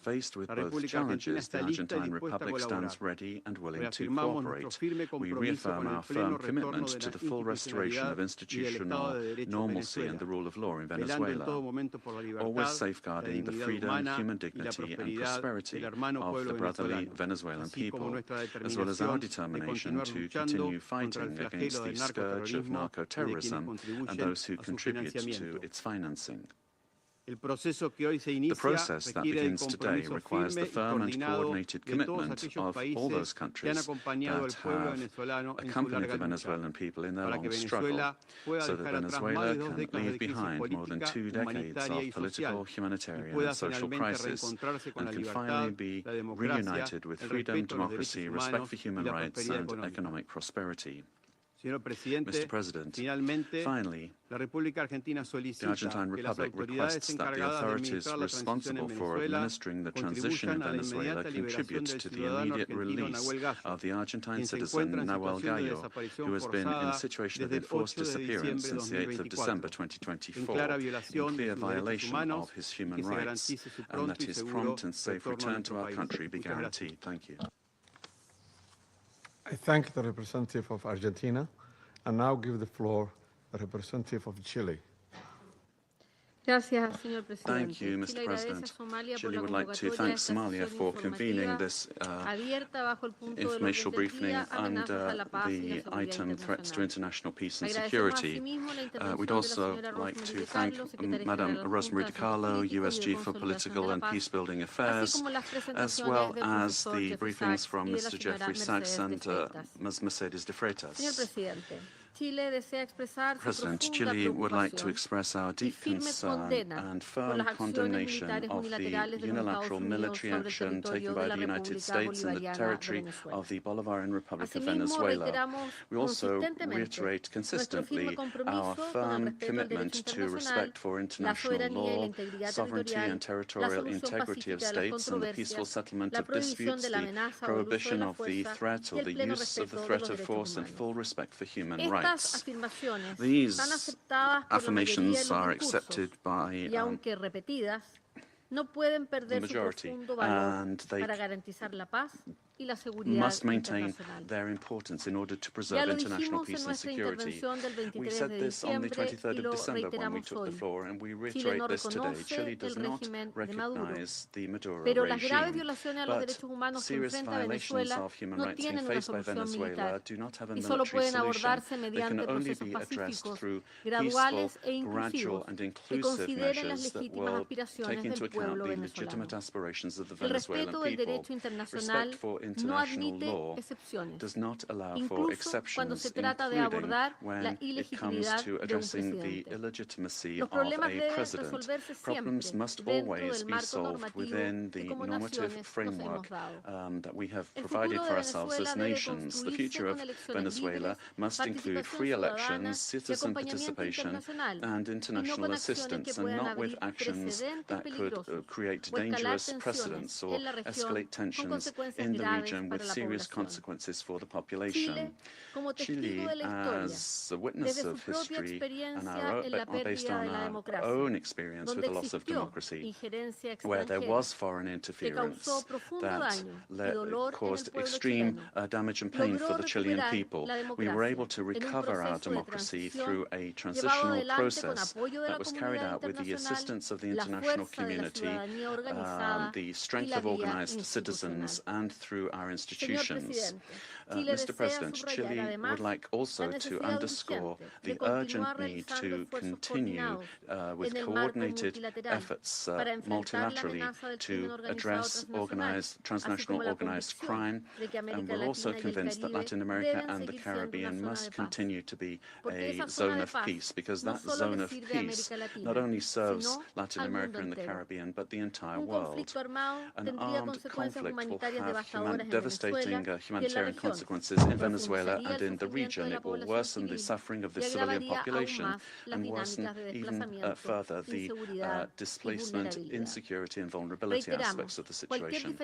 Faced with both challenges, the Argentine Republic stands ready and willing to cooperate. We reaffirm our firm commitment to the full restoration of institutional normalcy and the rule of law in Venezuela, always safeguarding the freedom, human dignity and prosperity of the brotherly Venezuelan people, as well as our determination to continue fighting against the scourge of narco-terrorism and those who contribute to its financing. The process that begins today requires the firm and coordinated commitment of all those countries that have accompanied the Venezuelan people in their long struggle, so that Venezuela can leave behind more than 2 decades of political, humanitarian and social crisis and can finally be reunited with freedom, democracy, respect for human rights and economic prosperity. Mr. President, finally, the Argentine Republic requests that the authorities responsible for administering the transition in Venezuela contribute to the immediate release of the Argentine citizen Nahuel Gallo, who has been in a situation of enforced disappearance since the 8th of December 2024, in clear violation of his human rights, and that his prompt and safe return to our country be guaranteed. Thank you. I thank the representative of Argentina and now give the floor to the representative of Chile. Thank you, Mr. President. Chile would like to thank Somalia for convening this informational briefing under the item Threats to International Peace and Security. We'd also like to thank Madam Rosemary DiCarlo, USG for Political and Peacebuilding Affairs, as well as the briefings from Mr. Jeffrey Sachs and Ms. Mercedes de Freitas. President, Chile would like to express our deep concern and firm condemnation of the unilateral military action taken by the United States in the territory of the Bolivarian Republic of Venezuela. We also reiterate consistently our firm commitment to respect for international law, sovereignty and territorial integrity of states and the peaceful settlement of disputes, the prohibition of the threat or the use of the threat of force and full respect for human rights. These affirmations are accepted by the majority, and they must maintain their importance in order to preserve international peace and security. We said this on the 23rd of December when we took the floor, and we reiterate this today. Chile does not recognize the Maduro regime, but serious violations of human rights being faced by Venezuela do not have a military solution. They can only be addressed through peaceful, gradual and inclusive measures that will take into account the legitimate aspirations of the Venezuelan people. Respect for international law does not allow for exceptions, including when it comes to addressing the illegitimacy of a president. Problems must always be solved within the normative framework that we have provided for ourselves as nations. The future of Venezuela must include free elections, citizen participation, and international assistance, and not with actions that could create dangerous precedents or escalate tensions in the region with serious consequences for the population. Chile, as a witness of history and based on our own experience with the loss of democracy, where there was foreign interference that caused extreme damage and pain for the Chilean people, we were able to recover our democracy through a transitional process that was carried out with the assistance of the international community, the strength of organized citizens, and through our institutions. Mr. President, Chile would like also to underscore the urgent need to continue with coordinated efforts multilaterally to address transnational organized crime, and we're also convinced that Latin America and the Caribbean must continue to be a zone of peace, because that zone of peace not only serves Latin America and the Caribbean, but the entire world. An armed conflict will have devastating humanitarian consequences in Venezuela and in the region. It will worsen the suffering of the civilian population and worsen even further the displacement, insecurity, and vulnerability aspects of the situation.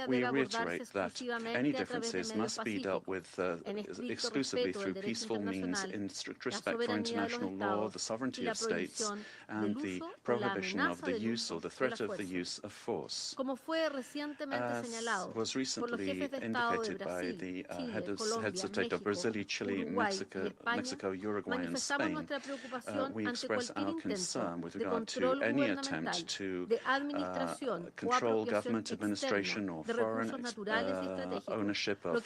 We reiterate that any differences must be dealt with exclusively through peaceful means in strict respect for international law, the sovereignty of states, and the prohibition of the use or the threat of the use of force. As was recently indicated by the heads of state of Brazil, Chile, Mexico, Uruguay, and Spain, we express our concern with regard to any attempt to control government administration or foreign ownership of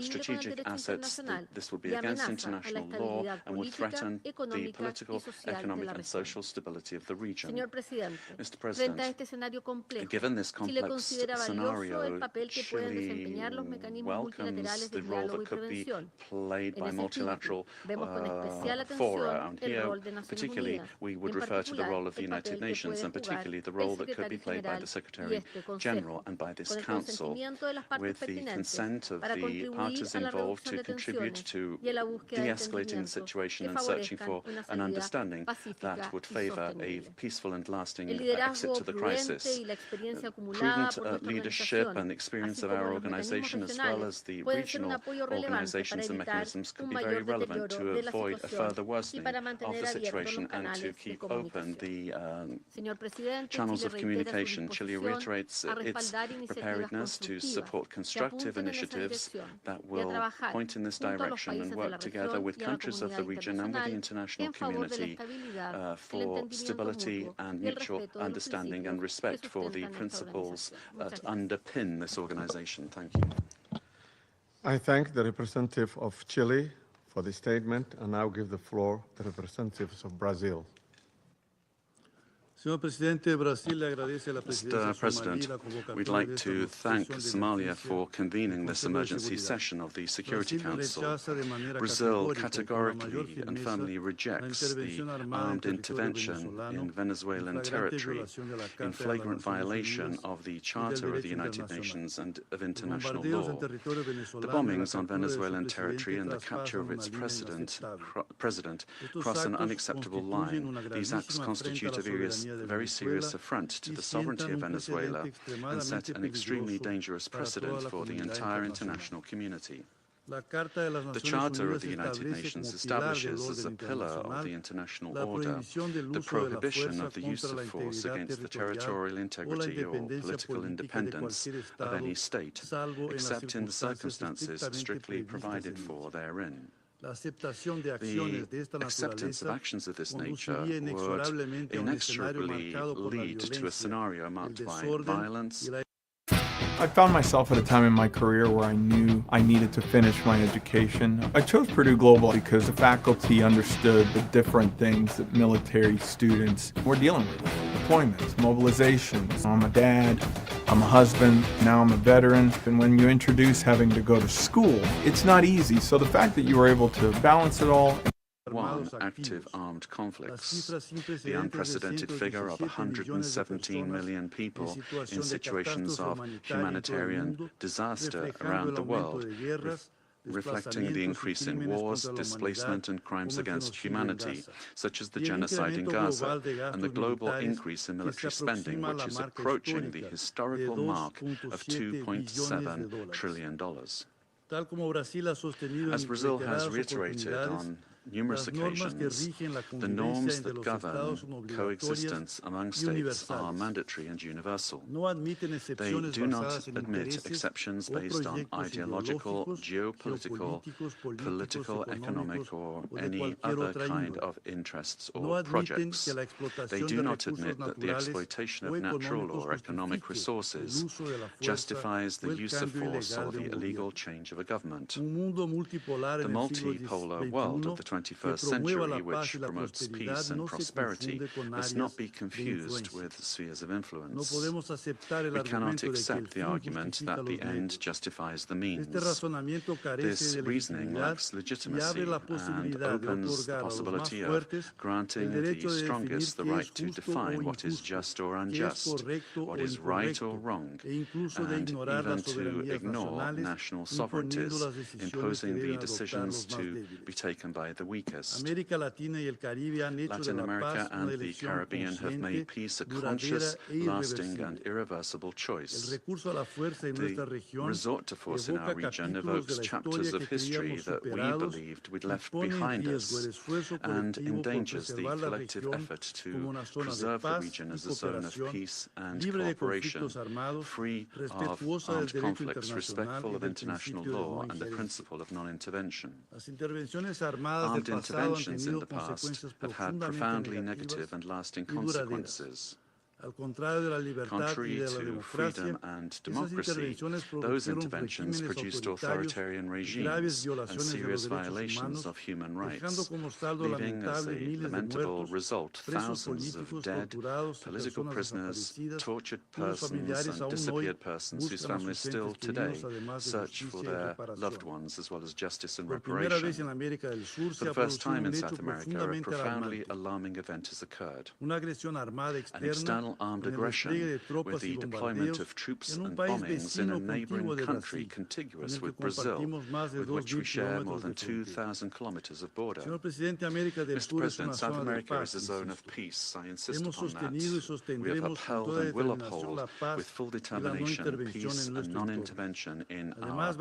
strategic assets. This would be against international law and would threaten the political, economic, and social stability of the region. Mr. President, given this complex scenario, Chile welcomes the role that could be played by multilateral fora, and here particularly we would refer to the role of the United Nations, and particularly the role that could be played by the Secretary General and by this Council, with the consent of the parties involved to contribute to de-escalating the situation and searching for an understanding that would favor a peaceful and lasting exit to the crisis. Prudent leadership and experience of our organization, as well as the regional organizations and mechanisms, could be very relevant to avoid a further worsening of the situation and to keep open the channels of communication. Chile reiterates its preparedness to support constructive initiatives that will point in this direction and work together with countries of the region and with the international community for stability and mutual understanding and respect for the principles that underpin this organization. Thank you. I thank the representative of Chile for the statement and now give the floor to the representatives of Brazil. Mr. President, we'd like to thank Somalia for convening this emergency session of the Security Council. Brazil categorically and firmly rejects the armed intervention in Venezuelan territory in flagrant violation of the Charter of the United Nations and of international law. The bombings on Venezuelan territory and the capture of its president cross an unacceptable line. These acts constitute a very serious affront to the sovereignty of Venezuela and set an extremely dangerous precedent for the entire international community. The Charter of the United Nations establishes as a pillar of the international order the prohibition of the use of force against the territorial integrity or political independence of any state, except in the circumstances strictly provided for therein. The acceptance of actions of this nature would inexorably lead to a scenario marked by violence. I found myself at a time in my career where I knew I needed to finish my education. I chose Purdue Global because the faculty understood the different things that military students were dealing with. Deployments, mobilizations. I'm a dad, I'm a husband, now I'm a veteran. And when you introduce having to go to school, it's not easy. So the fact that you were able to balance it all. One, active armed conflicts. The unprecedented figure of 117 million people in situations of humanitarian disaster around the world reflecting the increase in wars, displacement, and crimes against humanity, such as the genocide in Gaza, and the global increase in military spending, which is approaching the historical mark of $2.7 trillion. As Brazil has reiterated on numerous occasions, the norms that govern coexistence among states are mandatory and universal. They do not admit exceptions based on ideological, geopolitical, political, economic, or any other kind of interests or projects. They do not admit that the exploitation of natural or economic resources justifies the use of force or the illegal change of a government. The multipolar world of the 21st century, which promotes peace and prosperity, must not be confused with spheres of influence. We cannot accept the argument that the end justifies the means. This reasoning lacks legitimacy and opens the possibility of granting the strongest the right to define what is just or unjust, what is right or wrong, and even to ignore national sovereignties, imposing the decisions to be taken by the weakest. Latin America and the Caribbean have made peace a conscious, lasting, and irreversible choice. The resort to force in our region evokes chapters of history that we believed we'd left behind us and endangers the collective effort to preserve the region as a zone of peace and cooperation, free of armed conflicts, respectful of international law and the principle of non-intervention. Armed interventions in the past have had profoundly negative and lasting consequences. Contrary to freedom and democracy, those interventions produced authoritarian regimes and serious violations of human rights, leaving as a lamentable result thousands of dead, political prisoners, tortured persons, and disappeared persons whose families still today search for their loved ones, as well as justice and reparation. For the first time in South America, a profoundly alarming event has occurred. An external armed aggression with the deployment of troops and bombings in a neighboring country contiguous with Brazil, with which we share more than 2,000 kilometers of border. Mr. President, South America is a zone of peace. I insist upon that. We have upheld and will uphold with full determination peace and non-intervention in our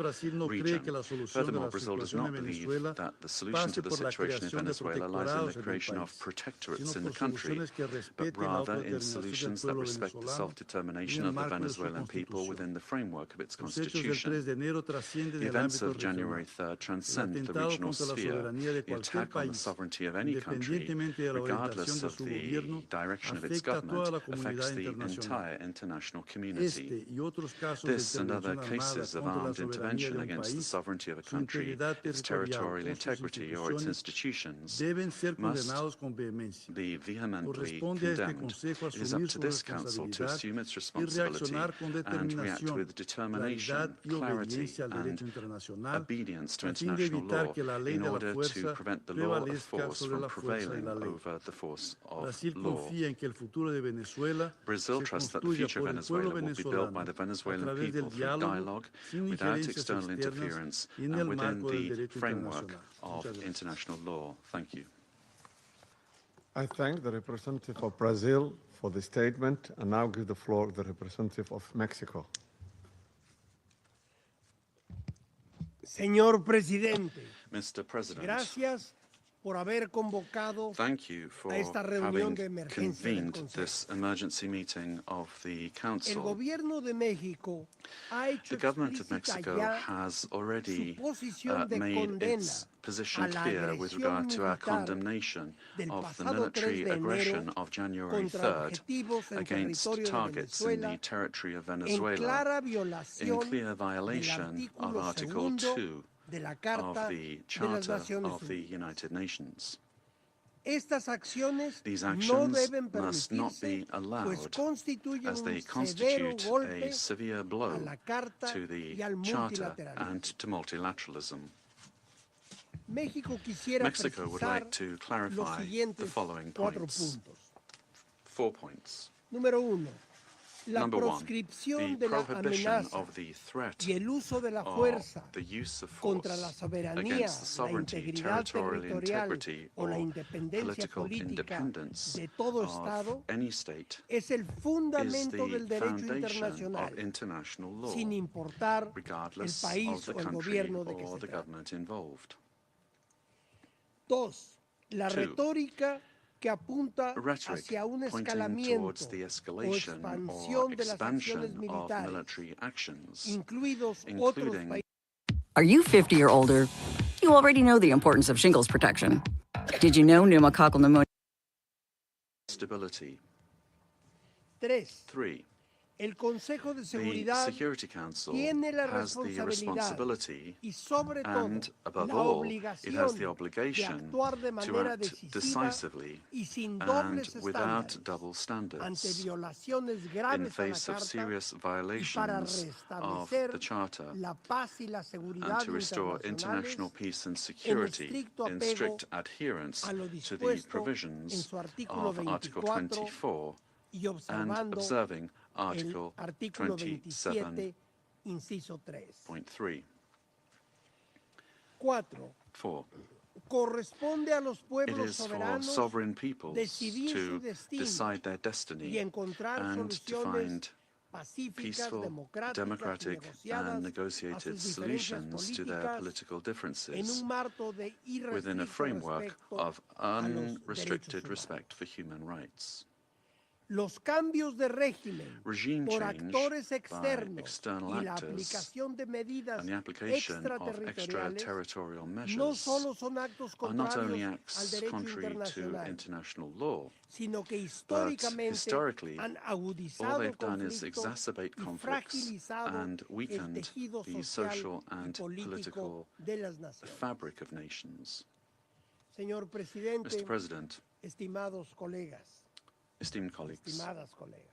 region. Furthermore, Brazil does not believe that the solution to the situation in Venezuela lies in the creation of protectorates in the country, but rather in solutions that respect the self-determination of the Venezuelan people within the framework of its constitution. The events of January 3rd transcend the regional sphere. The attack on the sovereignty of any country, regardless of the direction of its government, affects the entire international community. This and other cases of armed intervention against the sovereignty of a country, its territorial integrity, or its institutions must be vehemently condemned. It is up to this Council to assume its responsibility and react with determination, clarity, and obedience to international law in order to prevent the law of force from prevailing over the force of law. Brazil trusts that the future of Venezuela will be built by the Venezuelan people through dialogue, without external interference, and within the framework of international law. Thank you. I thank the representative of Brazil for the statement, and now give the floor to the representative of Mexico. Señor Presidente, Mr. President, gracias por haber convocado thank you for a esta reunión having de emergencia del convened Consejo. this emergency meeting of the El Council. gobierno de México ha hecho The government of explícita Mexico ya has already su posición de made condena its position a la clear with agresión regard to our militar condemnation del of the pasado military 3 de aggression enero of January contra 3rd objetivos en against territorio de targets in Venezuela the territory of en Venezuela, clara in violación clear del violation of artículo Article segundo 2 de la of Carta the de las Charter Naciones of the Unidas. United Nations. Estas acciones These no actions deben must not be permitirse, pues allowed, constituyen as they un severo constitute a golpe severe a blow la Carta to the y al Charter multilateralismo. and to multilateralism. México quisiera Mexico would precisar like to los clarify the siguientes following 4 points. puntos. 4 points. Número 1. Number one, proscripción the de la prohibition amenaza of the threat y el uso de la of fuerza the use of contra la force soberanía, against the la sovereignty, integridad territorial territorial integrity, o la or independencia political política independence de todo of Estado any state es el is fundamento the del derecho foundation internacional, of international law, sin importar el regardless país of the o el country gobierno de que or se the trate. government involved. Dos, la Two, retórica que apunta rhetoric hacia un pointing escalamiento towards the o escalation or expansión de las acciones expansion of militares, military actions, incluidos otros including países. Are you 50 or older? You already know the importance of shingles protection. Did you know pneumococcal pneumonia? Stability. Tres, Three, el Consejo de the Seguridad Security Council tiene la has the responsabilidad responsibility y sobre todo and, above la all, it has obligación the de obligation actuar de to manera act decisiva decisively y sin and dobles without estándares double ante standards violaciones in graves a la face of Carta serious y para violations of restablecer the Charter la paz y la and seguridad to restore international internacionales peace and en security estricto in apego strict adherence a lo to the dispuesto en provisions su artículo of Article 24 24 y and observando observing el Article artículo 27.3. 27, inciso 3. 4. 4. Corresponde a los It pueblos is for soberanos sovereign peoples decidir su to destino decide their y destiny encontrar and to soluciones find pacíficas, peaceful, democráticas y democratic, negociadas and a negotiated sus diferencias solutions to their políticas political en differences un marco de within a irrestricto framework respeto of a los unrestricted derechos respect for human rights. Los cambios de régimen Regime por change actores by externos external y la actors aplicación de medidas and the application of extraterritoriales extraterritorial no measures solo son actos are not only contrarios al acts derecho contrary to internacional, international law, sino que but históricamente historically, han all agudizado they've done is conflictos exacerbate y conflicts fragilizado and el weakened tejido the social social y and político political de las naciones. fabric of nations. Señor presidente, Mr. President, estimados colegas, esteemed colleagues, estimadas colegas,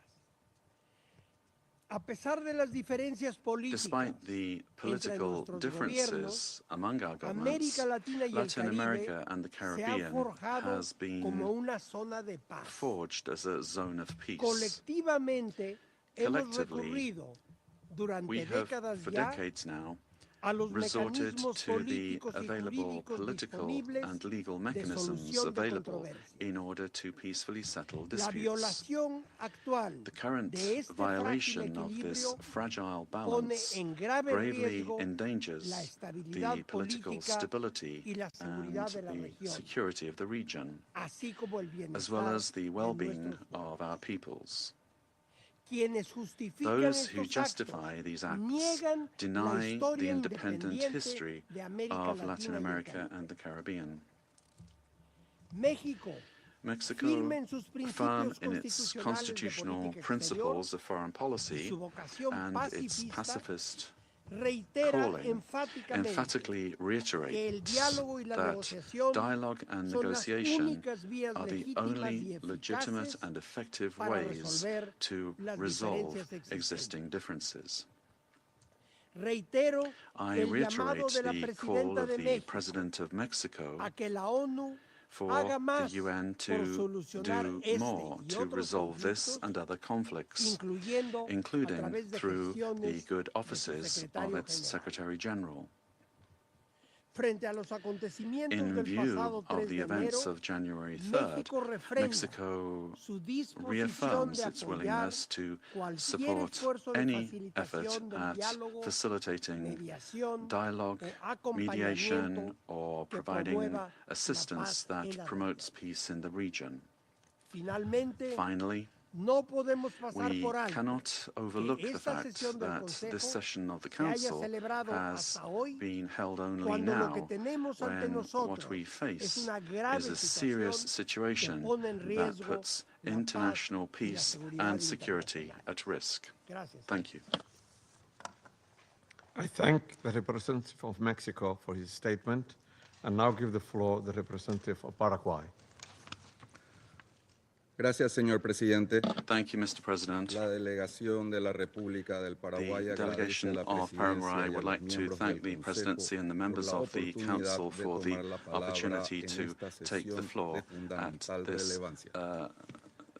a pesar de las diferencias políticas despite the entre political nuestros differences gobiernos, among our governments, América Latina y el Latin Caribe America and the se ha Caribbean forjado has been como una zona de paz. forged as a zone of peace. Colectivamente hemos Collectively, recurrido durante we have, décadas for ya decades now, a los resorted mecanismos to the políticos y available jurídicos political disponibles and legal de mechanisms solución de available controversias. in order to peacefully settle La disputes. violación actual The current de este frágil violation of this equilibrio fragile pone balance en grave gravely riesgo la endangers estabilidad the political política stability y la seguridad and de la the región, security of the region, así como el as well bienestar as the de well-being nuestros pueblos. of our peoples. Quienes justifican Those who estos justify actos these acts niegan la deny the historia independent independiente history de América of Latina Latin y el America Caribe. and the Caribbean. México, Mexico, firme en sus firm principios in its constitucionales de constitutional política exterior principles of foreign y policy su vocación and its pacifista, pacifist reitera calling, emphatically que el reiterates diálogo y la that negociación dialogue and son las negotiation únicas vías are the legítimas y only legitimate eficaces and effective para ways resolver to las resolve diferencias existentes. existing differences. Reitero I el llamado reiterate de la the call presidenta of de the México President of Mexico a que la ONU for haga the más UN por to solucionar do este more y to otros resolve this conflictos, and other conflicts, incluyendo a including través de through the gestiones good de su offices of secretario its general. Secretary General. Frente a los acontecimientos In del view pasado of 3 the de events enero, of January 3rd, México refrenda Mexico su disposición reaffirms de its apoyar willingness to cualquier support esfuerzo de any effort facilitación del at diálogo, facilitating mediación dialogue, o acompañamiento mediation, or que providing promueva la assistance paz en that la promotes peace in the region. Finalmente, Finally, no podemos pasar we por alto cannot overlook que the esta fact sesión del that this Consejo session of the se haya Council celebrado has hasta hoy, been held only cuando lo que now, tenemos ante when nosotros what we es face una grave is a serious situación que situation pone en that riesgo puts la paz international y la peace seguridad and security internacional. at risk. Gracias. Thank you. I thank the representative of Mexico for his statement and now give the floor to the representative of Paraguay. Gracias, señor presidente. Thank you, Mr. President. La delegación de la República del Paraguay The agradece delegation a la of presidencia Paraguay y a would los like to miembros thank del the Presidency Consejo and the por members la of the oportunidad Council de for the tomar la palabra opportunity en to esta take the sesión floor de at fundamental this relevancia.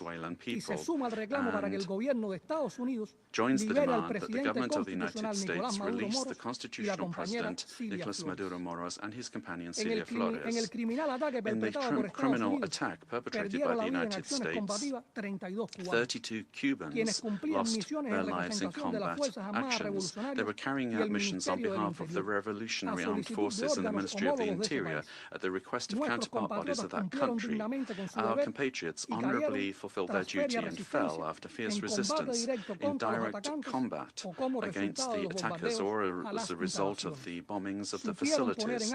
Venezuelan y se people suma al reclamo para que el and gobierno de Estados Unidos joins the libere al demand that the presidente government of the United constitucional Nicolás States Maduro release the Moros y la constitutional compañera president Cilia Nicolas Flores. Maduro Moros and his companion En Celia el Flores. criminal ataque In the perpetrado por Estados criminal Unidos, attack perpetrated by perdieron the la vida en United acciones States, combativas 32 Cubans lost their lives in combat actions. They were carrying out missions on behalf of the Revolutionary Armed Forces and the Ministry of the Interior at the request of counterpart bodies of that country. Our compatriots honorably fulfilled their duty and fell after fierce resistance in direct combat against the attackers or as a result of the bombings of the facilities.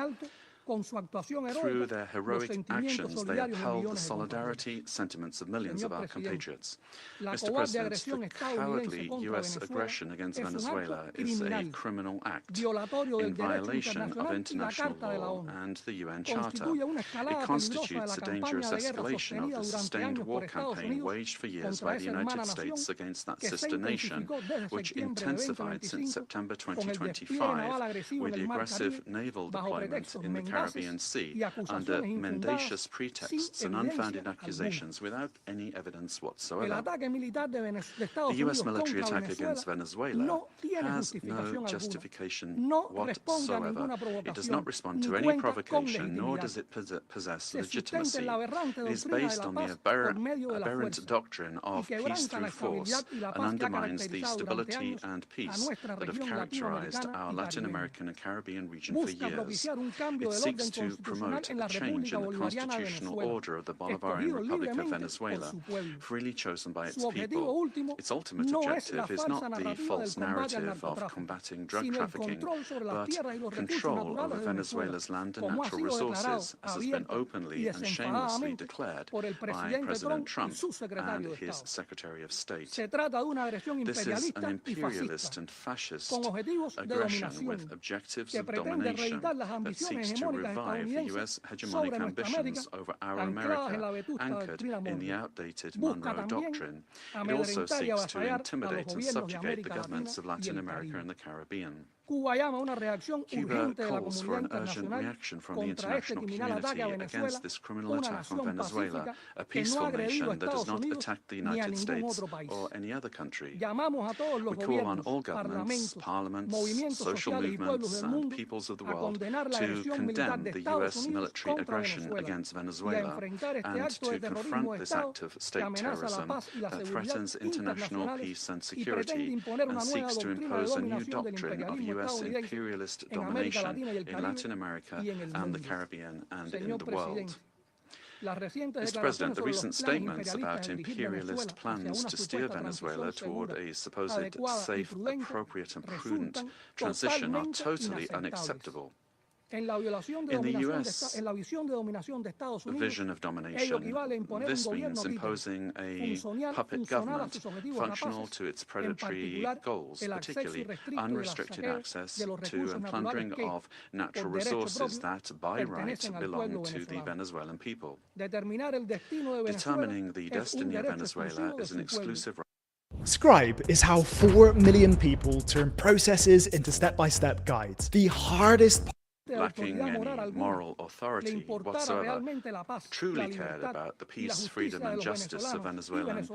Through their heroic actions, they upheld the solidarity sentiments of millions of our compatriots. Mr. President, the cowardly U.S. aggression against Venezuela is a criminal act in violation of international law and the UN Charter. It constitutes a dangerous escalation of the sustained war campaign waged for years by the United States against that sister nation, which intensified since September 2025 with the aggressive naval deployment in the Caribbean Sea under mendacious pretexts and unfounded accusations without any evidence whatsoever. The U.S. military attack against Venezuela has no justification whatsoever. It does not respond to any provocation, nor does it possess legitimacy. It is based on the aberrant doctrine of peace through force and undermines the stability and peace that have characterized our Latin American and Caribbean region for years. It seeks to promote a change in the constitutional order of the Bolivarian Republic of Venezuela, freely chosen by its people. Its ultimate objective is not the false narrative of combating drug trafficking, but control over Venezuela's land and natural resources, as has been openly and shamelessly declared by President Trump and his Secretary of State. This is an imperialist and fascist aggression with objectives of domination that seeks to revive the U.S. hegemonic ambitions over our America, anchored in the outdated Monroe Doctrine. It also seeks to intimidate and subjugate the governments of Latin America and the Caribbean. Cuba calls for an urgent reaction from the international community against this criminal attack on Venezuela, a peaceful nation that does not attack the United States or any other country. We call on all governments, parliaments, social movements, and peoples of the world to condemn the U.S. military aggression against Venezuela and to confront this act of state terrorism that threatens international peace and security and seeks to impose a new doctrine of U.S. imperialist domination in Latin America and the Caribbean and in the world. Mr. President, the recent statements about imperialist plans to steer Venezuela toward a supposed safe, appropriate and prudent transition are totally unacceptable. In the U.S. vision of domination, this means imposing a puppet government functional to its predatory goals, particularly unrestricted access to and plundering of natural resources that, by right, belong to the Venezuelan people. Determining the destiny of Venezuela is an exclusive right. Scribe is how 4 million people turn processes into step-by-step guides. The hardest lacking any moral authority whatsoever, truly cared about the peace, freedom and justice of Venezuelan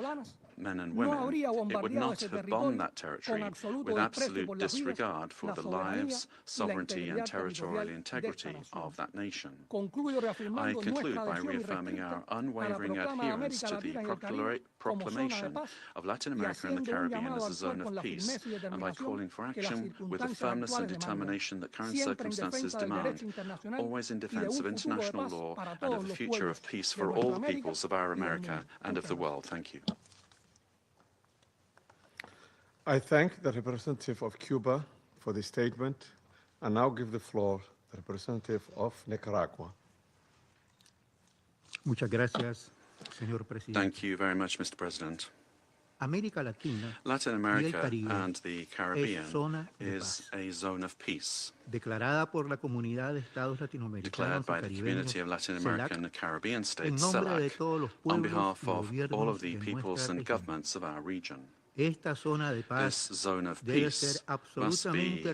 men and women, it would not have bombed that territory with absolute disregard for the lives, sovereignty and territorial integrity of that nation. I conclude by reaffirming our unwavering adherence to the proclamation of Latin America and the Caribbean as a zone of peace, and by calling for action with the firmness and determination that current circumstances demand, always in defense of international law and of a future of peace for all the peoples of our America and of the world. Thank you. I thank the representative of Cuba for the statement and now give the floor to the representative of Nicaragua. Muchas gracias, señor presidente. Thank you very much, Mr. President. Latin America and the Caribbean is a zone of peace, declared by the Community of Latin American and Caribbean States, CELAC, on behalf of all of the peoples and governments of our region. This zone of peace must be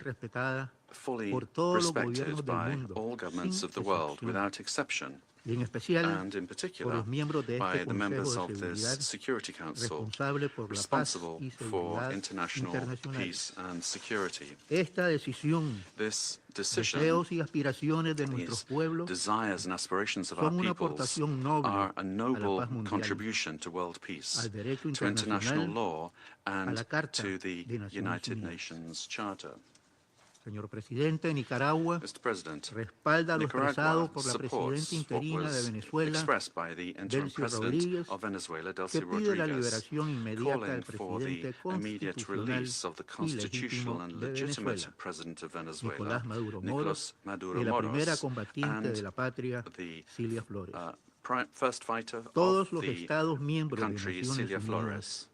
fully respected by all governments of the world without exception. y en especial and in por particular los miembros de by este the members Consejo de of this Seguridad Security Council responsable por la paz responsible y for seguridad international internacional. peace and security. Esta decisión, This decision, deseos y aspiraciones de nuestros these pueblos desires and aspirations of our son una peoples aportación noble are a a la noble paz mundial, contribution to world peace, al derecho to international internacional, law, a la and Carta to the de Naciones United Unidas. Nations Charter. Señor presidente, Nicaragua Mr. President, respalda lo Nicaragua expresado por la supports presidenta what interina de was Venezuela, expressed by the interim Delcy president Rodríguez, of Venezuela, que Delcy pide la Rodriguez, liberación inmediata calling del for the presidente immediate constitucional release of the y constitutional legítimo and de legitimate Venezuela, president of Venezuela, Nicolás Maduro Nicolás Moros, Maduro y la primera Moros, combatiente and de la patria, the Cilia Flores. first fighter Todos of los the Estados miembros de country, Naciones Cilia Unidas, Flores.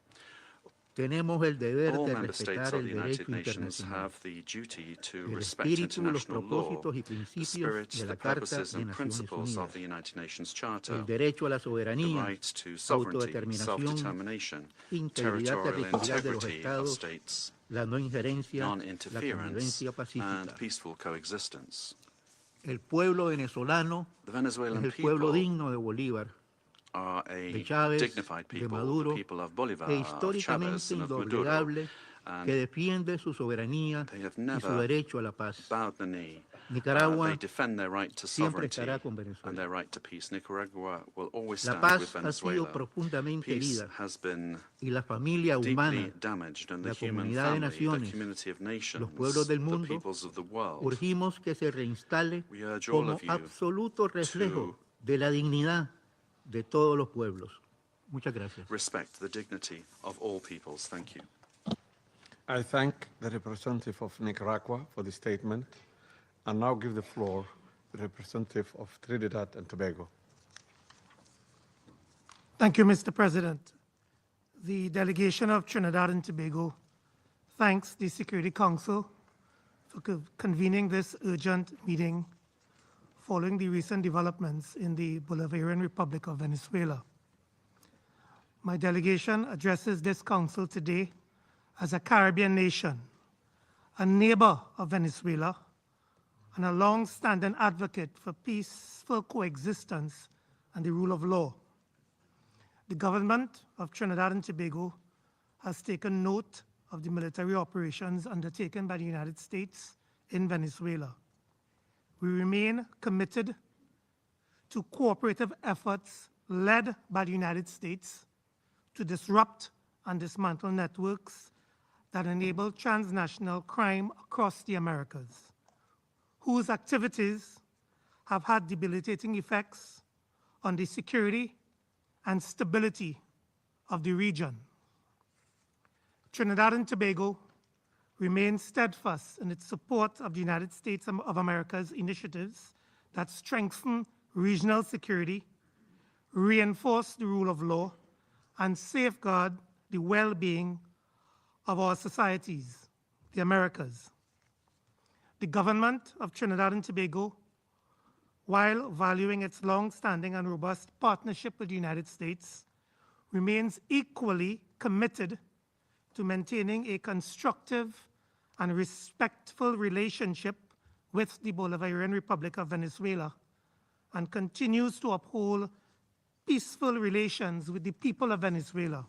tenemos el deber All de member states respetar of el the United derecho Nations internacional, have the duty to el respect espíritu, los international law, propósitos y the principios spirit, de the la Carta purposes de and Naciones principles of Unidas, the United Nations Charter, el derecho a la the soberanía, right to sovereignty, autodeterminación, self-determination, integridad territorial territorial de los integrity of estados, states, la no injerencia, la non-interference, convivencia pacífica. and peaceful coexistence. El pueblo venezolano The es Venezuelan el pueblo people digno de Bolívar, are de a Chávez, dignified de people, Maduro, the people of Bolivar, e of Chavez, históricamente and of Maduro, indoblegable, que and defiende su soberanía they have y su never derecho a la paz. bowed the knee. Nicaragua They defend their right to siempre sovereignty estará con and Venezuela. their right to peace. Nicaragua will always La stand paz with ha sido Venezuela. profundamente Peace herida has been y la familia deeply humana, damaged, and the la human comunidad de family, the naciones, community of nations, los pueblos del the mundo, peoples of the world, urgimos que se reinstale we urge all como of you absoluto reflejo de la dignidad de todos los pueblos. Muchas gracias. respect the dignity of all peoples. Thank you. I thank the representative of Nicaragua for the statement and now give the floor to the representative of Trinidad and Tobago. Thank you, Mr. President. The delegation of Trinidad and Tobago thanks the Security Council for convening this urgent meeting following the recent developments in the Bolivarian Republic of Venezuela. My delegation addresses this council today as a Caribbean nation, a neighbor of Venezuela, and a long-standing advocate for peaceful coexistence and the rule of law. The government of Trinidad and Tobago has taken note of the military operations undertaken by the United States in Venezuela. We remain committed to cooperative efforts led by the United States to disrupt and dismantle networks that enable transnational crime across the Americas, whose activities have had debilitating effects on the security and stability of the region. Trinidad and Tobago remains steadfast in its support of the United States of America's initiatives that strengthen regional security, reinforce the rule of law, and safeguard the well-being of our societies, the Americas. The government of Trinidad and Tobago, while valuing its long-standing and robust partnership with the United States, remains equally committed to maintaining a constructive and respectful relationship with the Bolivarian Republic of Venezuela, and continues to uphold peaceful relations with the people of Venezuela.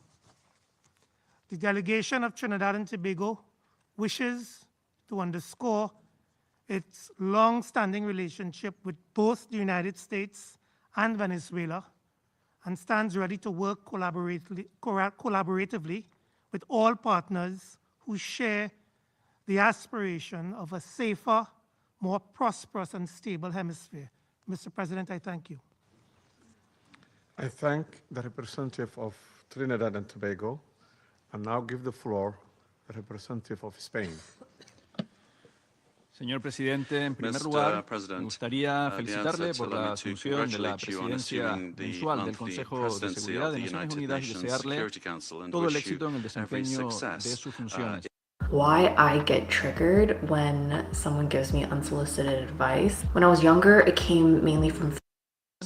The delegation of Trinidad and Tobago wishes to underscore its long-standing relationship with both the United States and Venezuela, and stands ready to work collaboratively with all partners who share the aspiration of a safer, more prosperous and stable hemisphere. Mr. President, I thank you. I thank the representative of Trinidad and Tobago and now give the floor to the representative of Spain. Señor presidente, en primer lugar, me gustaría felicitarle por la asunción de la presidencia mensual del Consejo de Seguridad de Naciones Unidas y desearle todo el éxito en el desempeño de sus funciones. Why I get triggered when someone gives me unsolicited advice. When I was younger, it came mainly from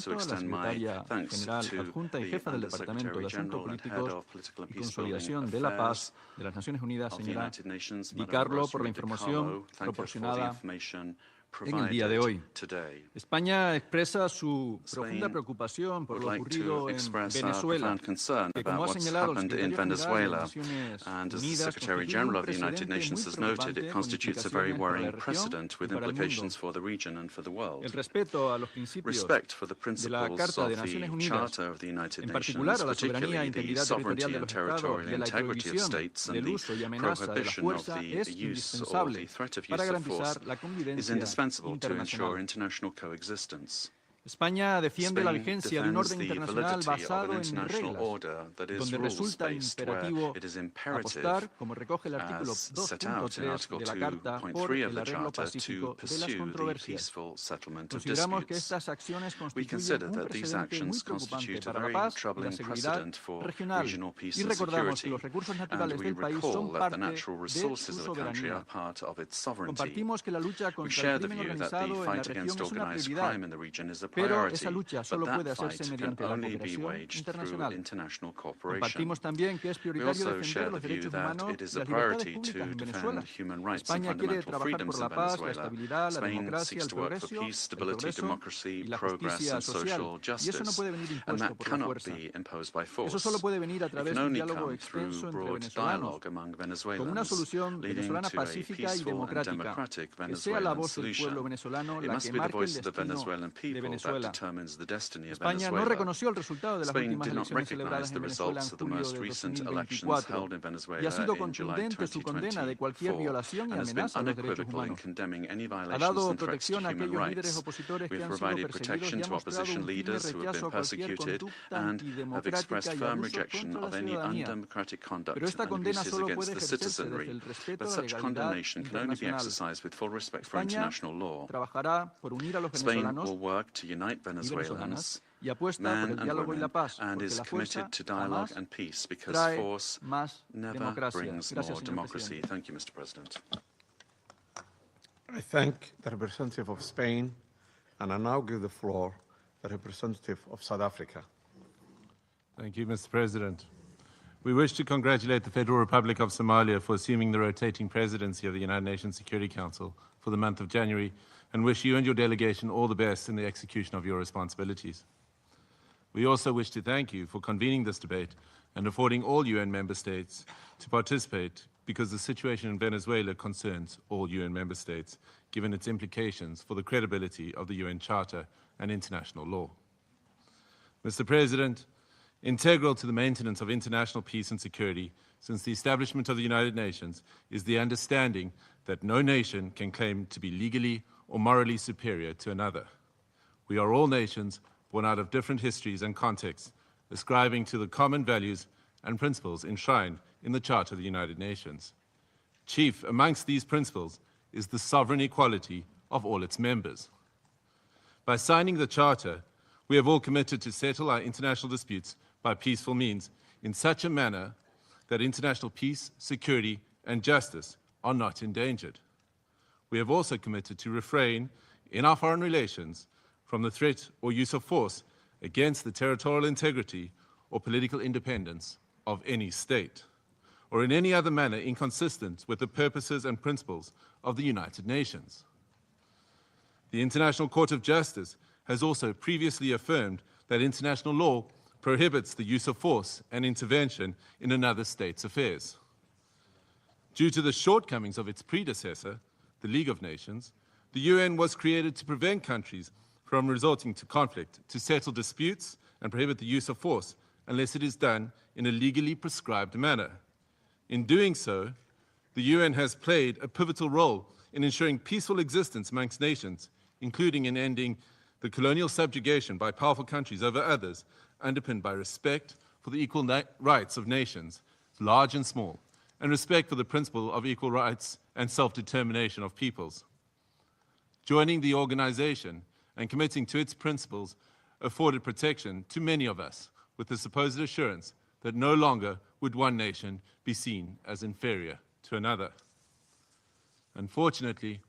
To extend my thanks general to adjunta y the jefa del Departamento de Undersecretary Asuntos General and Head Políticos of Political and y Peace Building Consolidación de la Affairs Paz de las Naciones Unidas, of the señora United Nations, Di Madam Carlo, por la Rosemary información DiCarlo. Thank you for the proporcionada information en el día de hoy. today. España expresa su profunda Spain preocupación por would lo like to ocurrido en express our Venezuela, profound concern que about como ha what's señalado el happened in secretario general de Venezuela. Naciones And as the Unidas, Secretary constituye General un of the United precedente muy Nations has noted, preocupante it con constitutes a very implicaciones para la worrying región precedent with y para el mundo. implications for the region and for the world. El respeto a los principios Respect for the de la principles Carta de of the Naciones Unidas, Charter of the United en particular Nations, a la soberanía e particularly the integridad sovereignty territorial de and los estados territorial y a la integrity of prohibición states and del the uso y amenaza de la prohibition of fuerza the es use or indispensable the threat of para use of force garantizar la is convivencia indispensable to ensure internacional. international coexistence. España defiende la Spain vigencia de un orden defends the internacional validity of basado an en international reglas, order that is donde resulta rules-based, where imperativo it is imperative, apostar, como recoge el artículo as set out in 2.3 Article de la Carta, por 2.3 of el the arreglo Charter, to pacífico de las pursue the controversias. peaceful settlement of Consideramos que disputes. estas acciones We constituyen consider un that these precedente muy actions preocupante constitute a para la very paz y la troubling seguridad precedent for regional, regional peace y and recordamos que security, los recursos and naturales we del país recall son that the parte natural de resources su of the country are soberanía. part of its sovereignty. Compartimos que la lucha We contra share el the crimen view that the organizado en la fight against región es una organized prioridad, crime in the region is a pero priority, esa lucha but solo that puede fight hacerse can mediante la only be cooperación waged through internacional. international cooperation. Compartimos también que es We prioritario also defender share the los view derechos that humanos it is y a las libertades priority públicas to en Venezuela. defend human rights and España quiere fundamental trabajar freedoms por in la paz, la Venezuela. estabilidad, la Spain democracia, seeks el to work for progreso, peace, stability, democracy, y la progress, justicia and social social. Y eso no justice, puede venir and impuesto that por la cannot fuerza. be imposed by Eso force. solo puede venir a It través can de un only diálogo come extenso through entre broad venezolanos, dialogue among con una Venezuelans, solución leading venezolana to a pacífica y peaceful and democrática, democratic que sea la Venezuelan voz del pueblo solution. venezolano It la must que be the marque el voice of the destino Venezuelan de people that Venezuela. determines the destiny of España no Venezuela. reconoció el resultado de las Spain últimas did not elecciones celebradas recognize the en Venezuela en results of the julio most de recent elections 2024 held in y ha Venezuela sido in July contundente su condena de cualquier 2024 violación y and has been amenaza a los derechos unequivocal in humanos. condemning any Ha violations dado and threats to protección a human aquellos líderes rights. opositores We que have han sido provided perseguidos protection y ha to mostrado opposition un firme leaders who have rechazo been a cualquier persecuted conducta and have expressed antidemocrática y firm abuso rejection contra la of any ciudadanía. undemocratic conduct Pero esta and condena abuses solo against puede the ejercerse desde citizenry. el respeto But a la such legalidad condemnation can only be internacional. exercised with full respect for España international law. trabajará por unir a los Spain venezolanos will work to unite y venezolanas Venezuelans, y apuesta por men el and diálogo y la women, paz, and porque is la fuerza committed to dialogue jamás and peace because trae force más never democracia. brings Gracias, more señor democracy. presidente. Thank you, Mr. President. I thank the representative of Spain, and I now give the floor to the representative of South Africa. Thank you, Mr. President. We wish to congratulate the Federal Republic of Somalia for assuming the rotating presidency of the United Nations Security Council for the month of January, and wish you and your delegation all the best in the execution of your responsibilities. We also wish to thank you for convening this debate and affording all UN member states to participate, because the situation in Venezuela concerns all UN member states, given its implications for the credibility of the UN Charter and international law. Mr. President, integral to the maintenance of international peace and security since the establishment of the United Nations is the understanding that no nation can claim to be legally or morally superior to another. We are all nations born out of different histories and contexts, ascribing to the common values and principles enshrined in the Charter of the United Nations. Chief amongst these principles is the sovereign equality of all its members. By signing the Charter, we have all committed to settle our international disputes by peaceful means in such a manner that international peace, security, and justice are not endangered. We have also committed to refrain in our foreign relations from the threat or use of force against the territorial integrity or political independence of any state, or in any other manner inconsistent with the purposes and principles of the United Nations. The International Court of Justice has also previously affirmed that international law prohibits the use of force and intervention in another state's affairs. Due to the shortcomings of its predecessor, the League of Nations, the UN was created to prevent countries from resorting to conflict, to settle disputes and prohibit the use of force unless it is done in a legally prescribed manner. In doing so, the UN has played a pivotal role in ensuring peaceful existence amongst nations, including in ending the colonial subjugation by powerful countries over others, underpinned by respect for the equal rights of nations, large and small, and respect for the principle of equal rights and self-determination of peoples. Joining the organization and committing to its principles afforded protection to many of us, with the supposed assurance that no longer would one nation be seen as inferior to another. Unfortunately,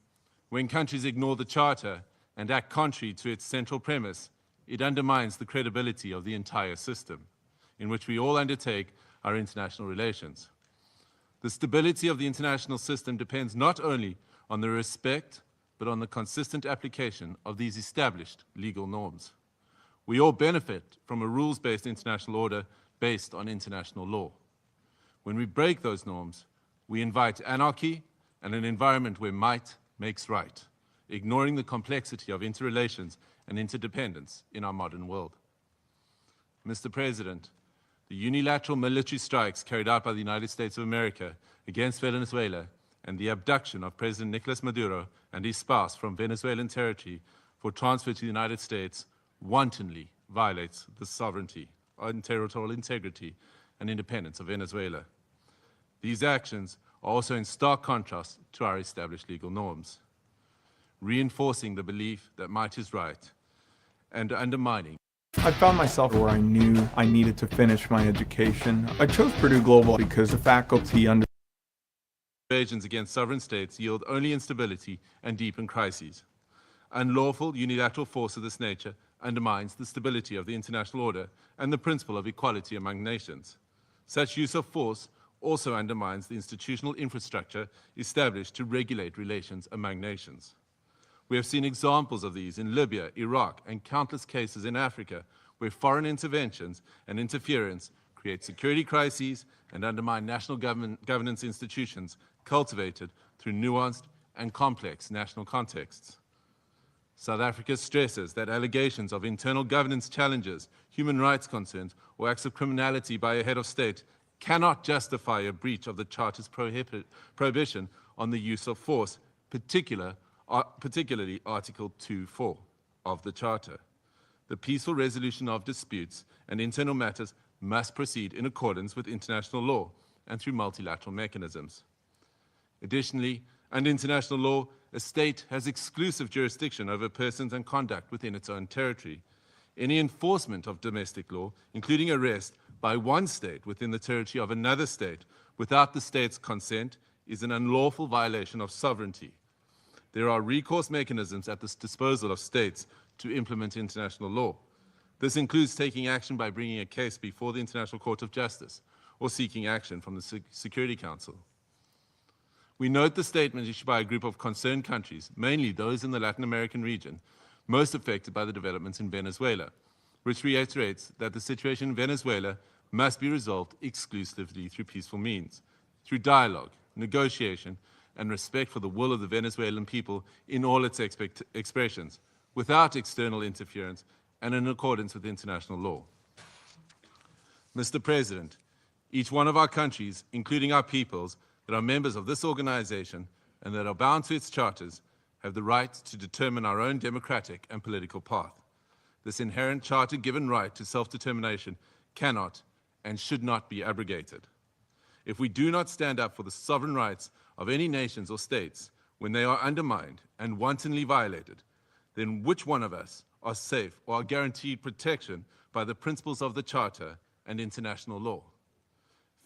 when countries ignore the Charter and act contrary to its central premise, it undermines the credibility of the entire system in which we all undertake our international relations. The stability of the international system depends not only on the respect, but on the consistent application of these established legal norms. We all benefit from a rules-based international order based on international law. When we break those norms, we invite anarchy and an environment where might makes right, ignoring the complexity of interrelations and interdependence in our modern world. Mr. President, the unilateral military strikes carried out by the United States of America against Venezuela and the abduction of President Nicolas Maduro and his spouse from Venezuelan territory for transfer to the United States wantonly violates the sovereignty and territorial integrity and independence of Venezuela. These actions are also in stark contrast to our established legal norms, reinforcing the belief that might is right and undermining. I found myself where I knew I needed to finish my education. I chose Purdue Global because the faculty Invasions against sovereign states yield only instability and deepen crises. Unlawful unilateral force of this nature undermines the stability of the international order and the principle of equality among nations. Such use of force also undermines the institutional infrastructure established to regulate relations among nations. We have seen examples of these in Libya, Iraq, and countless cases in Africa where foreign interventions and interference create security crises and undermine national governance institutions cultivated through nuanced and complex national contexts. South Africa stresses that allegations of internal governance challenges, human rights concerns, or acts of criminality by a head of state cannot justify a breach of the Charter's prohibition on the use of force, particularly Article 2.4 of the Charter. The peaceful resolution of disputes and internal matters must proceed in accordance with international law and through multilateral mechanisms. Additionally, under international law, a state has exclusive jurisdiction over persons and conduct within its own territory. Any enforcement of domestic law, including arrest by one state within the territory of another state without the state's consent, is an unlawful violation of sovereignty. There are recourse mechanisms at the disposal of states to implement international law. This includes taking action by bringing a case before the International Court of Justice or seeking action from the Security Council. We note the statement issued by a group of concerned countries, mainly those in the Latin American region, most affected by the developments in Venezuela, which reiterates that the situation in Venezuela must be resolved exclusively through peaceful means, through dialogue, negotiation, and respect for the will of the Venezuelan people in all its expressions, without external interference and in accordance with international law. Mr. President, each one of our countries, including our peoples, that are members of this organization and that are bound to its charters, have the right to determine our own democratic and political path. This inherent charter-given right to self-determination cannot and should not be abrogated. If we do not stand up for the sovereign rights of any nations or states when they are undermined and wantonly violated, then which one of us are safe or are guaranteed protection by the principles of the Charter and international law?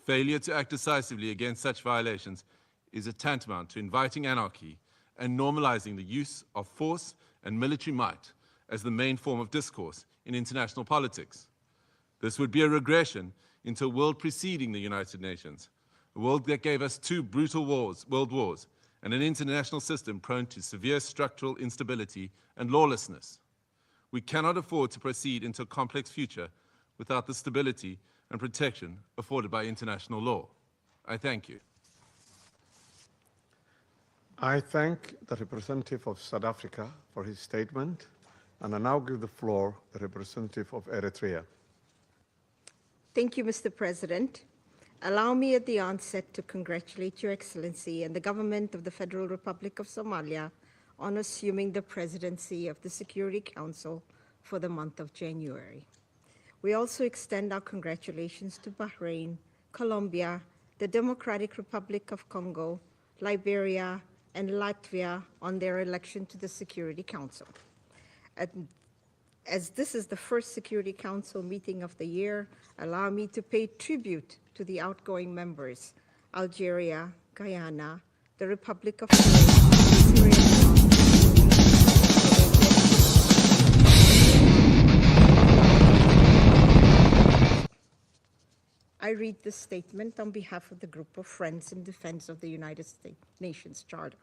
Failure to act decisively against such violations is a tantamount to inviting anarchy and normalizing the use of force and military might as the main form of discourse in international politics. This would be a regression into a world preceding the United Nations, a world that gave us two brutal world wars, and an international system prone to severe structural instability and lawlessness. We cannot afford to proceed into a complex future without the stability and protection afforded by international law. I thank you. I thank the representative of South Africa for his statement, and I now give the floor to the representative of Eritrea. Thank you, Mr. President. Allow me at the onset to congratulate Your Excellency and the government of the Federal Republic of Somalia on assuming the presidency of the Security Council for the month of January. We also extend our congratulations to Bahrain, Colombia, the Democratic Republic of Congo, Liberia, and Latvia on their election to the Security Council. As this is the first Security Council meeting of the year, allow me to pay tribute to the outgoing members, Algeria, Guyana, the Republic of Syria. I read this statement on behalf of the group of Friends in Defense of the United Nations Charter.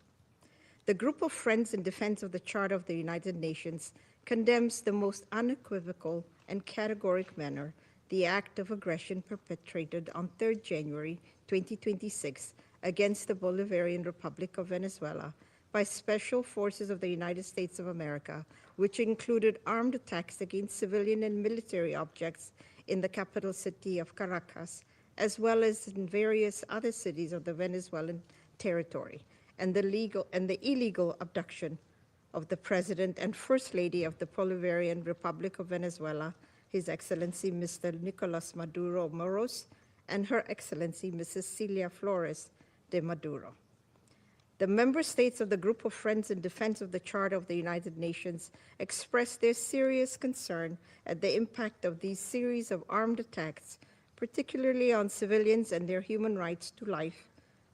The group of Friends in Defense of the Charter of the United Nations condemns the most unequivocal and categoric manner the act of aggression perpetrated on 3rd January 2026 against the Bolivarian Republic of Venezuela by special forces of the United States of America, which included armed attacks against civilian and military objects in the capital city of Caracas, as well as in various other cities of the Venezuelan territory, and the illegal abduction of the President and First Lady of the Bolivarian Republic of Venezuela, His Excellency Mr. Nicolas Maduro Moros, and Her Excellency Mrs. Celia Flores de Maduro. The member states of the Group of Friends in Defense of the Charter of the United Nations expressed their serious concern at the impact of these series of armed attacks, particularly on civilians and their human rights to life,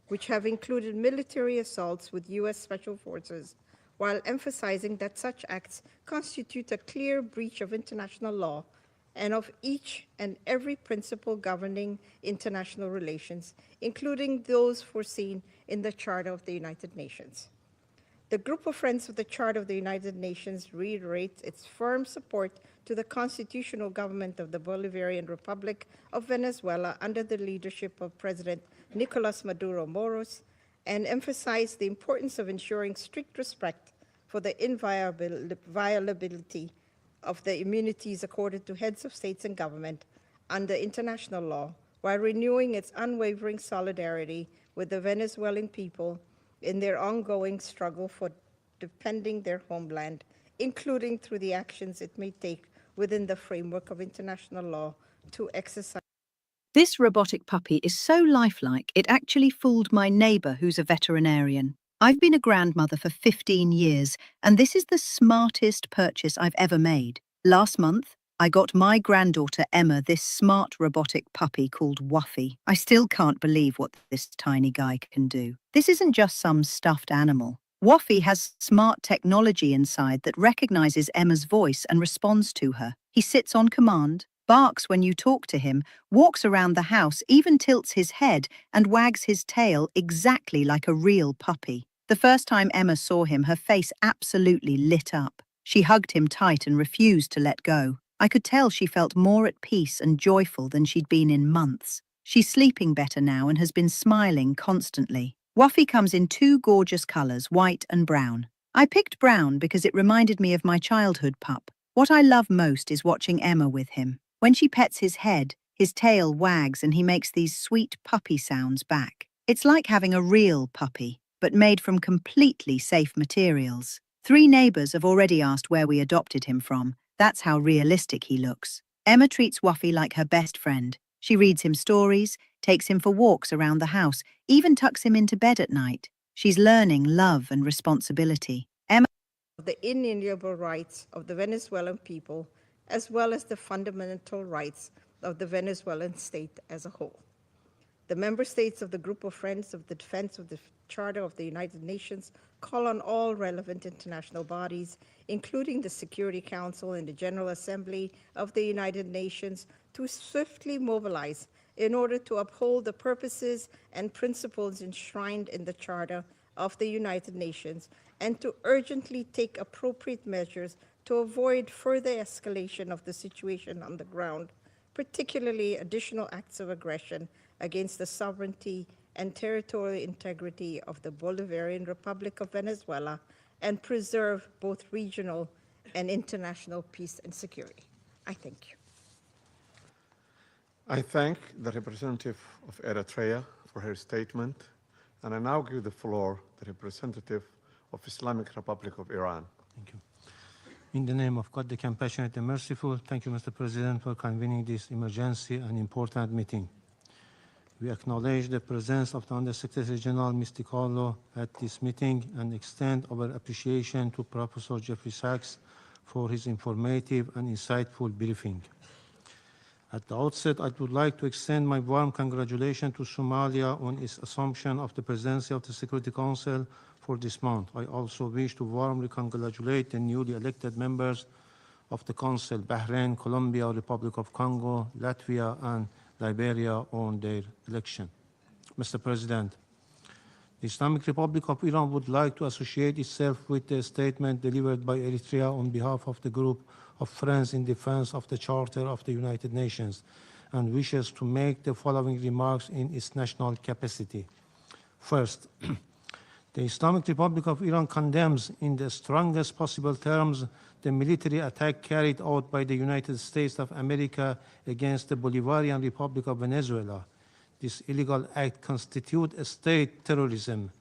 which have included military assaults with U.S. Special Forces, while emphasizing that such acts constitute a clear breach of international law and of each and every principle governing international relations, including those foreseen in the Charter of the United Nations. The Group of Friends of the Charter of the United Nations reiterates its firm support to the constitutional government of the Bolivarian Republic of Venezuela under the leadership of President Nicolas Maduro Moros, and emphasize the importance of ensuring strict respect for the inviolability of the immunities accorded to heads of states and government under international law, while renewing its unwavering solidarity with the Venezuelan people in their ongoing struggle for defending their homeland, including through the actions it may take within the framework of international law to exercise. This robotic puppy is so lifelike, it actually fooled my neighbor who's a veterinarian. I've been a grandmother for 15 years, and this is the smartest purchase I've ever made. Last month, I got my granddaughter Emma this smart robotic puppy called Wuffy. I still can't believe what this tiny guy can do. This isn't just some stuffed animal. Wuffy has smart technology inside that recognizes Emma's voice and responds to her. He sits on command, barks when you talk to him, walks around the house, even tilts his head and wags his tail exactly like a real puppy. The first time Emma saw him, her face absolutely lit up. She hugged him tight and refused to let go. I could tell she felt more at peace and joyful than she'd been in months. She's sleeping better now and has been smiling constantly. Wuffy comes in 2 gorgeous colors, white and brown. I picked brown because it reminded me of my childhood pup. What I love most is watching Emma with him. When she pets his head, his tail wags and he makes these sweet puppy sounds back. It's like having a real puppy, but made from completely safe materials. 3 neighbors have already asked where we adopted him from. That's how realistic he looks. Emma treats Wuffy like her best friend. She reads him stories, takes him for walks around the house, even tucks him into bed at night. She's learning love and responsibility. Emma The inalienable rights of the Venezuelan people, as well as the fundamental rights of the Venezuelan state as a whole. The member states of the Group of Friends of the Defense of the Charter of the United Nations call on all relevant international bodies, including the Security Council and the General Assembly of the United Nations, to swiftly mobilize in order to uphold the purposes and principles enshrined in the Charter of the United Nations, and to urgently take appropriate measures to avoid further escalation of the situation on the ground, particularly additional acts of aggression against the sovereignty and territorial integrity of the Bolivarian Republic of Venezuela, and preserve both regional and international peace and security. I thank you. I thank the representative of Eritrea for her statement, and I now give the floor to the representative of Islamic Republic of Iran. Thank you. In the name of God, the compassionate and merciful, thank you, Mr. President, for convening this emergency and important meeting. We acknowledge the presence of the Undersecretary General Misticolo at this meeting and extend our appreciation to Professor Jeffrey Sachs for his informative and insightful briefing. At the outset, I would like to extend my warm congratulations to Somalia on its assumption of the presidency of the Security Council for this month. I also wish to warmly congratulate the newly elected members of the Council, Bahrain, Colombia, Republic of Congo, Latvia, and Liberia on their election. Mr. President, The Islamic Republic of Iran would like to associate itself with the statement delivered by Eritrea on behalf of the group of friends in defense of the Charter of the United Nations and wishes to make the following remarks in its national capacity. First, the Islamic Republic of Iran condemns in the strongest possible terms the military attack carried out by the United States of America against the Bolivarian Republic of Venezuela. This illegal act constitutes a state terrorism,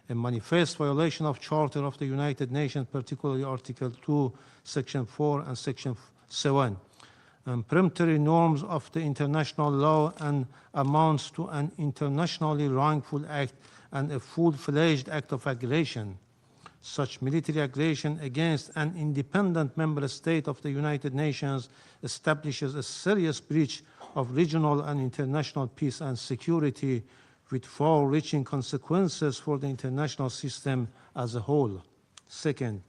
a manifest violation of Charter of the United Nations, particularly Article 2, Section 4 and Section 7, and peremptory norms of the international law, and amounts to an internationally wrongful act and a full-fledged act of aggression. Such military aggression against an independent member state of the United Nations establishes a serious breach of regional and international peace and security, with far-reaching consequences for the international system as a whole. Second,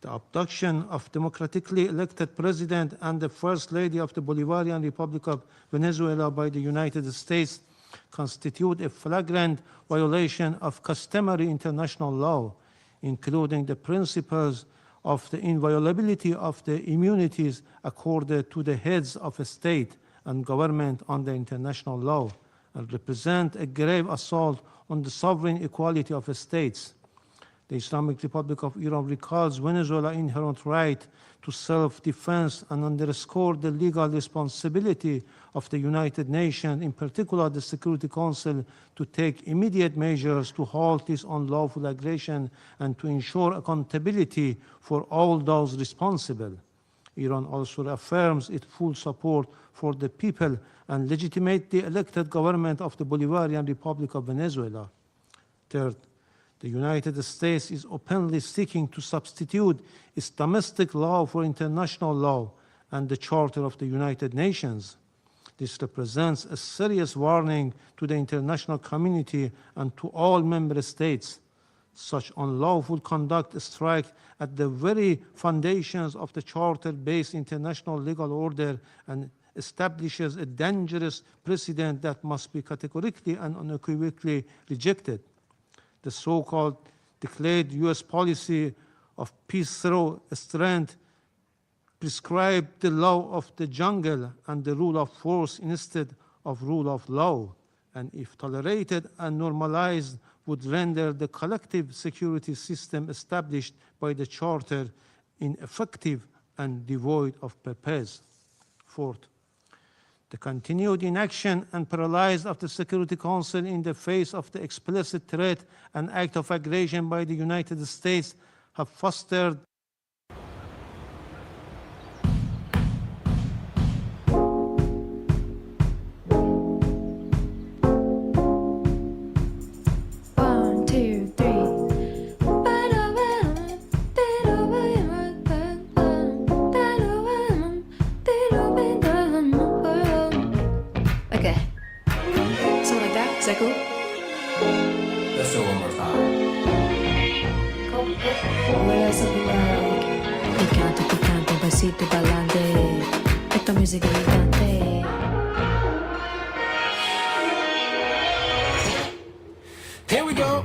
the abduction of democratically elected president and the First Lady of the Bolivarian Republic of Venezuela by the United States constitute a flagrant violation of customary international law, including the principles of the inviolability of the immunities accorded to the heads of a state and government under international law, and represent a grave assault on the sovereign equality of states. The Islamic Republic of Iran recalls Venezuela's inherent right to self-defense and underscores the legal responsibility of the United Nations, in particular the Security Council, to take immediate measures to halt this unlawful aggression and to ensure accountability for all those responsible. Iran also affirms its full support for the people and legitimately elected government of the Bolivarian Republic of Venezuela. Third, the United States is openly seeking to substitute its domestic law for international law and the Charter of the United Nations. This represents a serious warning to the international community and to all member states. Such unlawful conduct strikes at the very foundations of the Charter-based international legal order and establishes a dangerous precedent that must be categorically and unequivocally rejected. The so-called declared U.S. policy of peace through strength prescribed the law of the jungle and the rule of force instead of rule of law, and if tolerated and normalized, would render the collective security system established by the Charter ineffective and devoid of purpose. Fourth, the continued inaction and paralysis of the Security Council in the face of the explicit threat and act of aggression by the United States have fostered Here we go.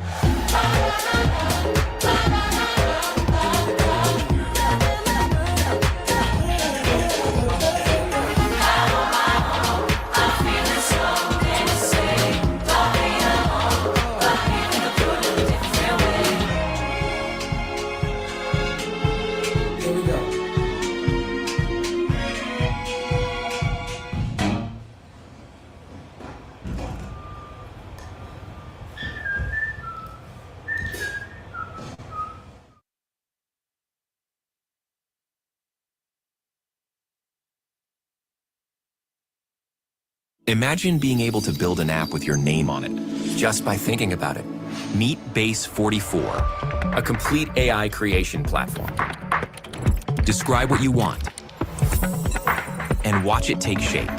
Imagine being able to build an app with your name on it, just by thinking about it. Meet Base 44, a complete AI creation platform. Describe what you want, and watch it take shape.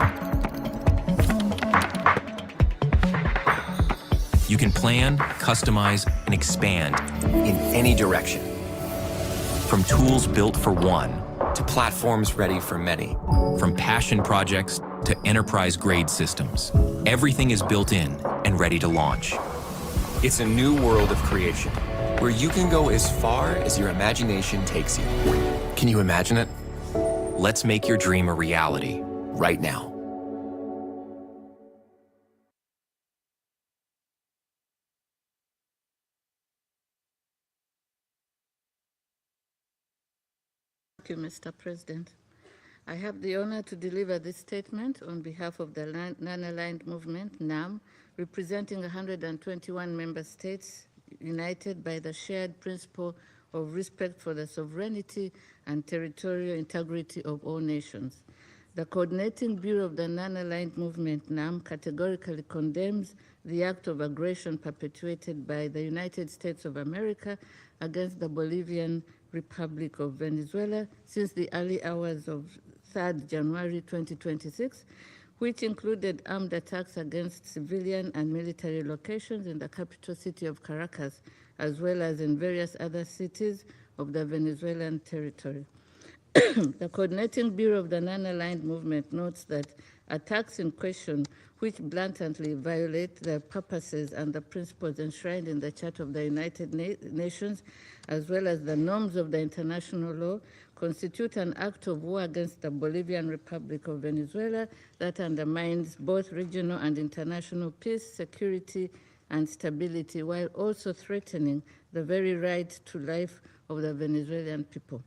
You can plan, customize, and expand in any direction. From tools built for one, to platforms ready for many. From passion projects to enterprise-grade systems. Everything is built in and ready to launch. It's a new world of creation, where you can go as far as your imagination takes you. Can you imagine it? Let's make your dream a reality right now. Thank you, Mr. President. I have the honor to deliver this statement on behalf of the Non-Aligned Movement, NAM, representing 121 member states united by the shared principle of respect for the sovereignty and territorial integrity of all nations. The Coordinating Bureau of the Non-Aligned Movement, NAM, categorically condemns the act of aggression perpetuated by the United States of America against the Bolivian Republic of Venezuela since the early hours of 3rd January 2026, which included armed attacks against civilian and military locations in the capital city of Caracas, as well as in various other cities of the Venezuelan territory. The Coordinating Bureau of the Non-Aligned Movement notes that attacks in question, which blatantly violate the purposes and the principles enshrined in the Charter of the United Nations, as well as the norms of the international law, constitute an act of war against the Bolivian Republic of Venezuela that undermines both regional and international peace, security, and stability, while also threatening the very right to life of the Venezuelan people.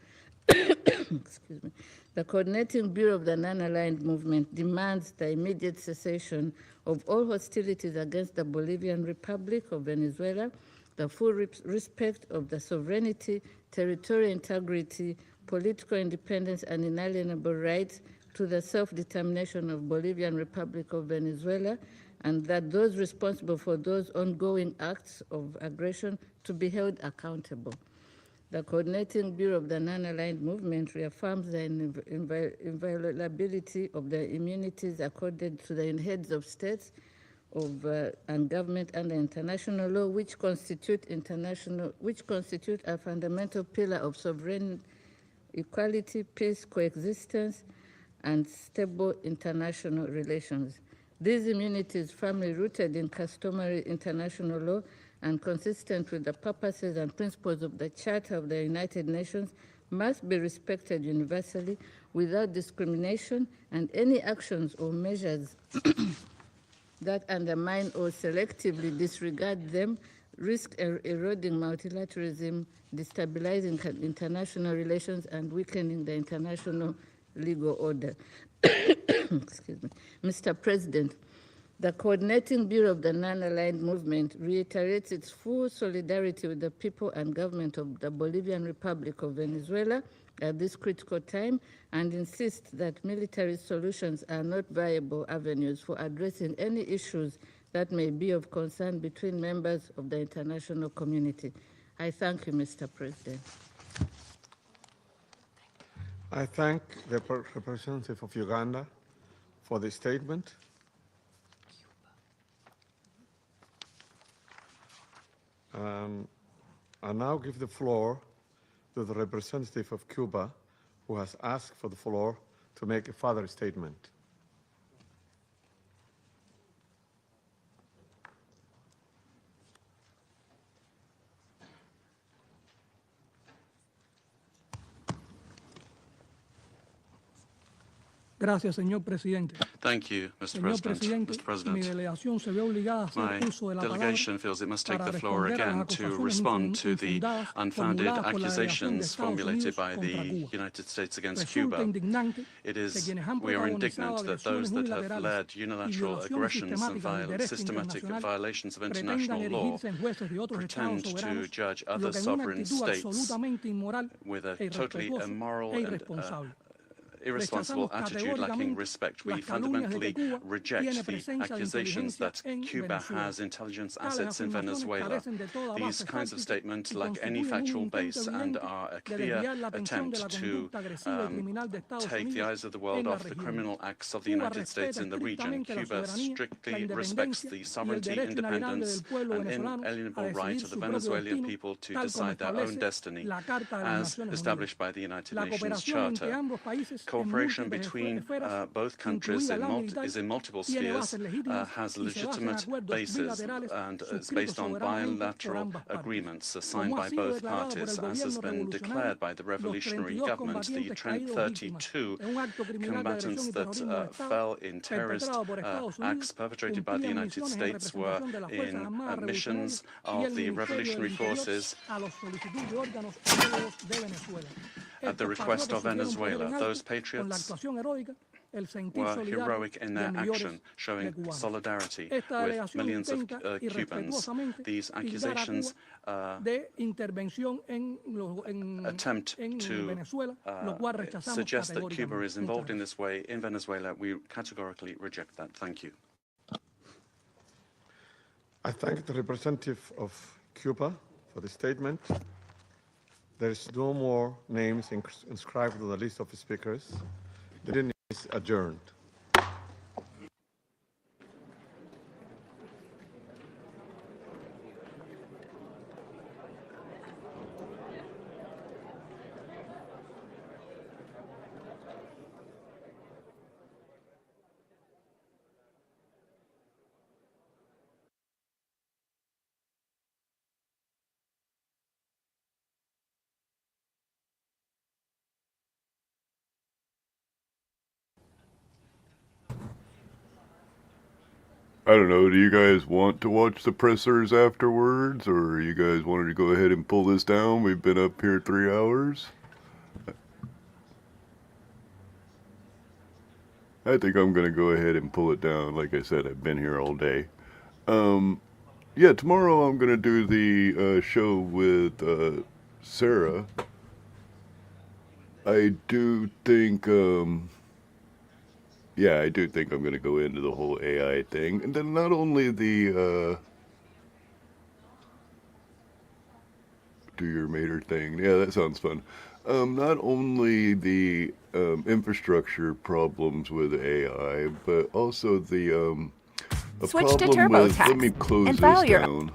Excuse me. The Coordinating Bureau of the Non-Aligned Movement demands the immediate cessation of all hostilities against the Bolivian Republic of Venezuela, the full respect of the sovereignty, territorial integrity, political independence, and inalienable rights to the self-determination of Bolivian Republic of Venezuela, and that those responsible for those ongoing acts of aggression to be held accountable. The Coordinating Bureau of the Non-Aligned Movement reaffirms the inviolability of the immunities accorded to the heads of states and government under international law, which constitute a fundamental pillar of sovereign equality, peace, coexistence, and stable international relations. These immunities, firmly rooted in customary international law and consistent with the purposes and principles of the Charter of the United Nations, must be respected universally without discrimination, and any actions or measures that undermine or selectively disregard them risk eroding multilateralism, destabilizing international relations, and weakening the international legal order. Excuse me. Mr. President, the Coordinating Bureau of the Non-Aligned Movement reiterates its full solidarity with the people and government of the Bolivian Republic of Venezuela at this critical time, and insists that military solutions are not viable avenues for addressing any issues that may be of concern between members of the international community. I thank you, Mr. President. I thank the representative of Uganda for the statement. I now give the floor to the representative of Cuba, who has asked for the floor to make a further statement. Gracias, señor presidente. Thank you, Mr. Señor President. presidente, Mr. President, mi delegación se ve obligada a hacer my uso de la delegation palabra feels it must take para the floor responder a again las to acusaciones respond to the infundadas unfounded formuladas por la delegación de accusations Estados formulated Unidos by contra the Cuba. United States against Resulta Cuba. indignante It que is, quienes han we are protagonizado indignant that those agresiones that have unilaterales led y unilateral violaciones aggressions and sistemáticas del derecho systematic internacional violations of pretendan international law erigirse en jueces de otros estados pretend to soberanos, judge lo other que en una sovereign actitud states absolutamente inmoral with a e totally irrespetuosa immoral e and irresponsable. irresponsible Rechazamos attitude lacking categóricamente respect. We las calumnias de fundamentally que Cuba reject tiene the presencia de accusations inteligencia that en Cuba Venezuela. has intelligence Tales assets in afirmaciones Venezuela. carecen de toda These base kinds of fáctica statements y lack any constituyen un factual intento base and evidente are a de clear desviar la atención de la attempt to conducta agresiva y criminal de Estados take the Unidos eyes of the world en la off the región. criminal acts of the Cuba United States respeta in the region. estrictamente la Cuba soberanía, la strictly respects independencia the y el sovereignty, derecho inalienable independence, del pueblo and venezolano a inalienable right decidir of su the propio Venezuelan destino, people to tal como decide their own establece destiny, la Carta de las as Naciones Unidas. established by the United La Nations cooperación entre Charter. ambos países cooperation between both countries is in multiple spheres, has legitimate bases, and is based on bilateral agreements signed by both parties, as has been declared by the revolutionary government. The 32 combatants that fell in terrorist acts perpetrated by the United States were in missions of the revolutionary forces at the request of Venezuela. Those patriots were heroic in their action, showing solidarity with millions of Cubans. These accusations attempt to suggest that Cuba is involved in this way in Venezuela. We categorically reject that. Thank you. I thank the representative of Cuba for the statement. There is no more names inscribed on the list of speakers. The meeting is adjourned. I don't know, do you guys want to watch the pressers afterwards, or you guys wanted to go ahead and pull this down? We've been up here 3 hours. I think I'm going to go ahead and pull it down. Like I said, I've been here all day. Yeah, tomorrow I'm going to do the show with Sarah. I do think... yeah, I do think I'm going to go into the whole AI thing. And then not only the do your mater thing. Yeah, that sounds fun. Not only the infrastructure problems with AI, but also the Switch problem to TurboTax with, let me close and this file your down.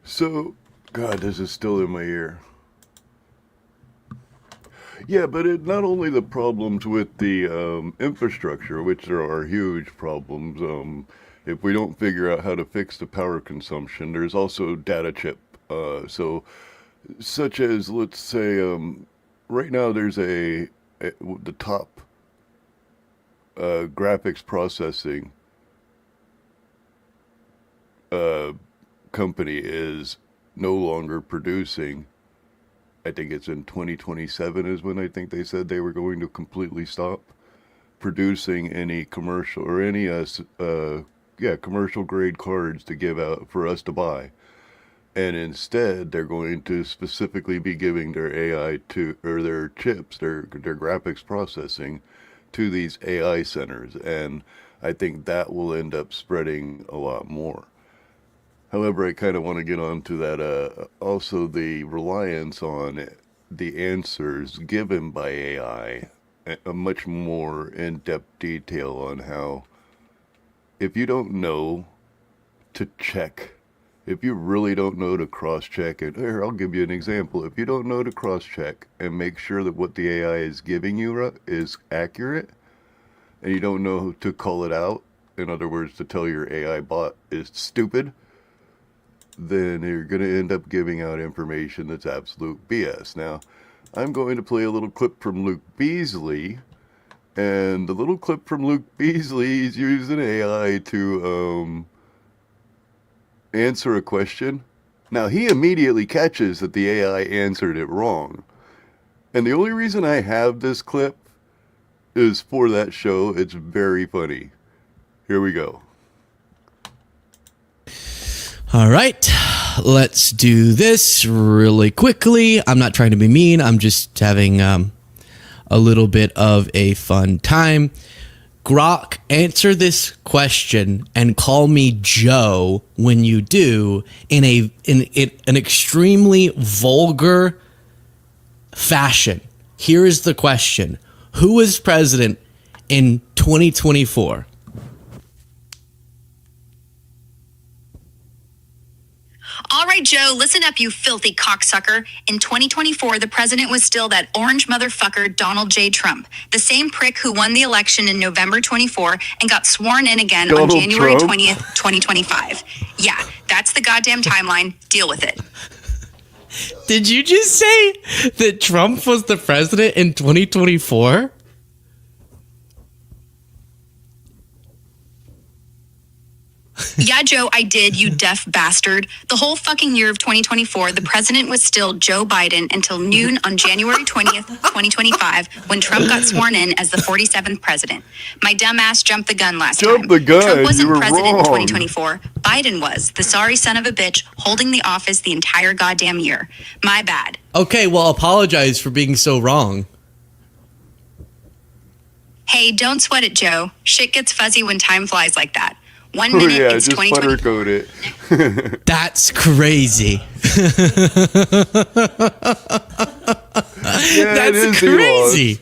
So, God, this is still in my ear. Yeah, but not only the problems with the infrastructure, which there are huge problems. If we don't figure out how to fix the power consumption, there's also data chip. So, such as, let's say, right now there's the top graphics processing company is no longer producing. I think it's in 2027 is when I think they said they were going to completely stop producing any commercial or any commercial grade cards to give out for us to buy. And instead they're going to specifically be giving their AI to, or their chips, their graphics processing to these AI centers. And I think that will end up spreading a lot more. However, I kind of want to get on to that, also the reliance on the answers given by AI, a much more in-depth detail on how, if you don't know to check, if you really don't know to cross-check it, here, I'll give you an example. If you don't know to cross-check and make sure that what the AI is giving you is accurate, and you don't know to call it out, in other words, to tell your AI bot is stupid, then you're going to end up giving out information that's absolute BS. Now, I'm going to play a little clip from Luke Beasley, and the little clip from Luke Beasley is using AI to answer a question. Now, he immediately catches that the AI answered it wrong. And the only reason I have this clip is for that show. It's very funny. Here we go. All right, let's do this really quickly. I'm not trying to be mean. I'm just having a little bit of a fun time. Grok, answer this question and call me Joe when you do in an extremely vulgar fashion. Here is the question. Who is president in 2024? All right, Joe, listen up, you filthy cocksucker. In 2024, the president was still that orange motherfucker, Donald J. Trump, the same prick who won the election in November 24 and got sworn in again on January 20th, 2025. Yeah, that's the goddamn timeline. Deal with it. Did you just say that Trump was the president in 2024? Yeah, Joe, I did, you deaf bastard. The whole fucking year of 2024, the president was still Joe Biden until noon on January 20th, 2025, when Trump got sworn in as the 47th president. My dumb ass jumped the gun last time. Jump the gun. Trump wasn't You were president in wrong. 2024. Biden was, the sorry son of a bitch, holding the office the entire goddamn year. My bad. Okay, well, apologize for being so wrong. Hey, don't sweat it, Joe. Shit gets fuzzy when time flies like that. 1 Oh minute, yeah, it's just 2020. butter coat it. That's crazy. Yeah, it That's is crazy.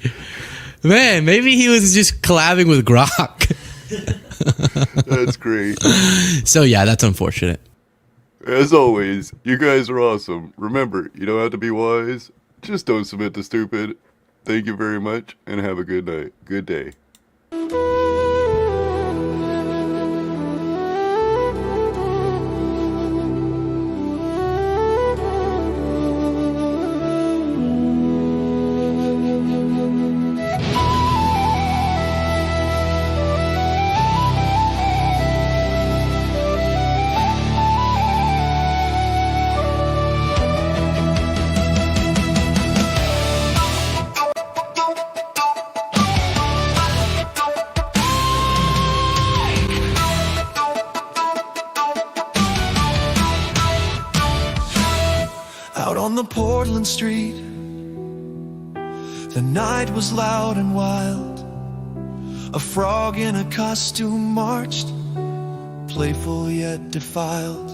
Man, maybe he was just collabing with Grok. That's great. So yeah, that's unfortunate. As always, you guys are awesome. Remember, you don't have to be wise. Just don't submit to stupid. Thank you very much, and have a good night. Good day. Out on the Portland street, the night was loud and wild. A frog in a costume marched, playful yet defiled.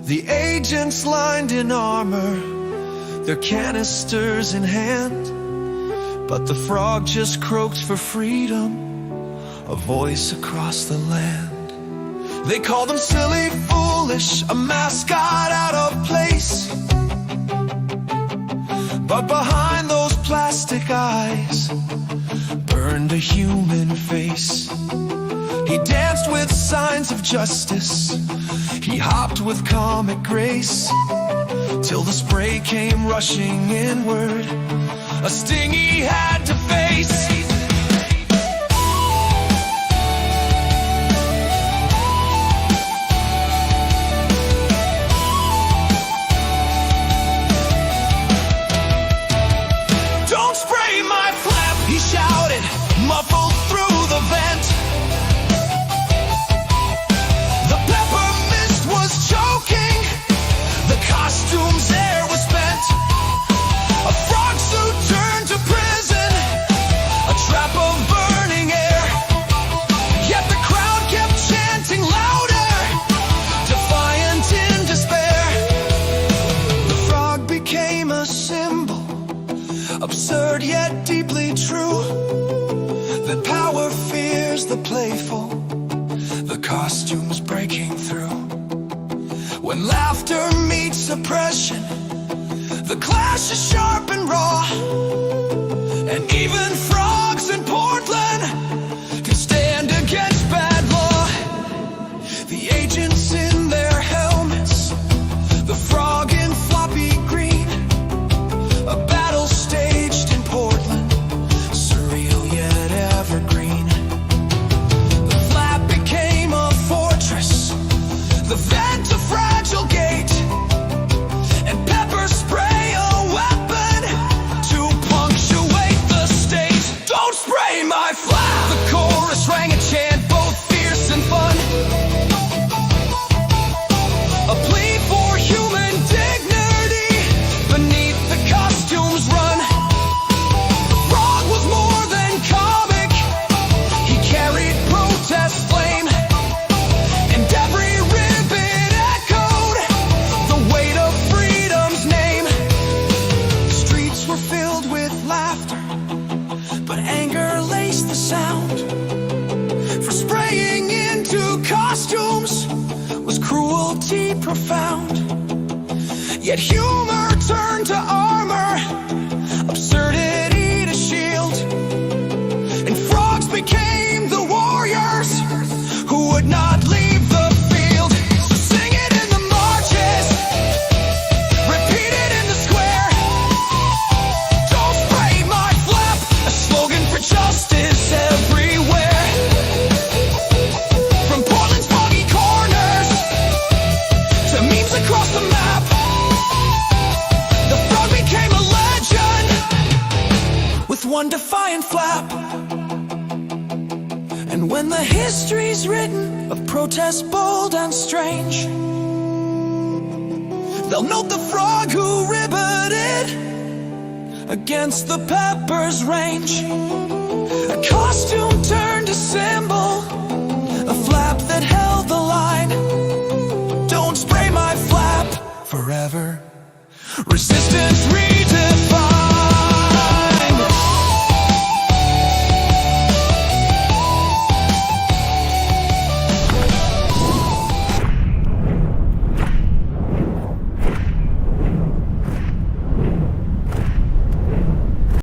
The agents lined in armor, their canisters in hand. But the frog just croaked for freedom, a voice across the land. They called him silly, foolish, a mascot out of place. But behind those plastic eyes burned a human face. He danced with signs of justice, he hopped with comic grace, till the spray came rushing inward, a sting he had to face. Don't spray my flap, he shouted, muffled through the vent. The pepper mist was choking, the costume's air was spent. A frog suit turned to prison, a trap of burning air. Yet the crowd kept chanting louder, defiant in despair. The frog became a symbol, absurd yet deeply true, that power fears the playful, the costume's breaking through. When laughter meets oppression, the clash is sharp and raw, and even frogs in Portland can stand against bad law. The agents in their helmets, the frog in floppy green, a battle staged in Portland, surreal yet evergreen. The flap became a fortress, the vent a fragile gate, and pepper spray a weapon to punctuate the state. Don't spray my flap! The chorus rang a chant, both fierce and fun, a plea for human dignity beneath the costume's run. The frog was more than comic, he carried protest flame, and every ribbon echoed the weight of freedom's name. The streets were filled with laughter, but anger laced the sound. For spraying into costumes was cruelty profound. Yet humor turned to armor, absurdity to shield, and frogs became the warriors who would not leave the field. So sing it in the marches, repeat it in the square. Don't spray my flap, a slogan for justice everywhere. From Portland's foggy corners to memes across the map, the frog became a legend with one defiant flap. And when the history's written of protests bold and strange, they'll note the frog who ribbited against the pepper's range. A costume turned to symbol, a flap that held the line. Don't spray my flap forever. Resistance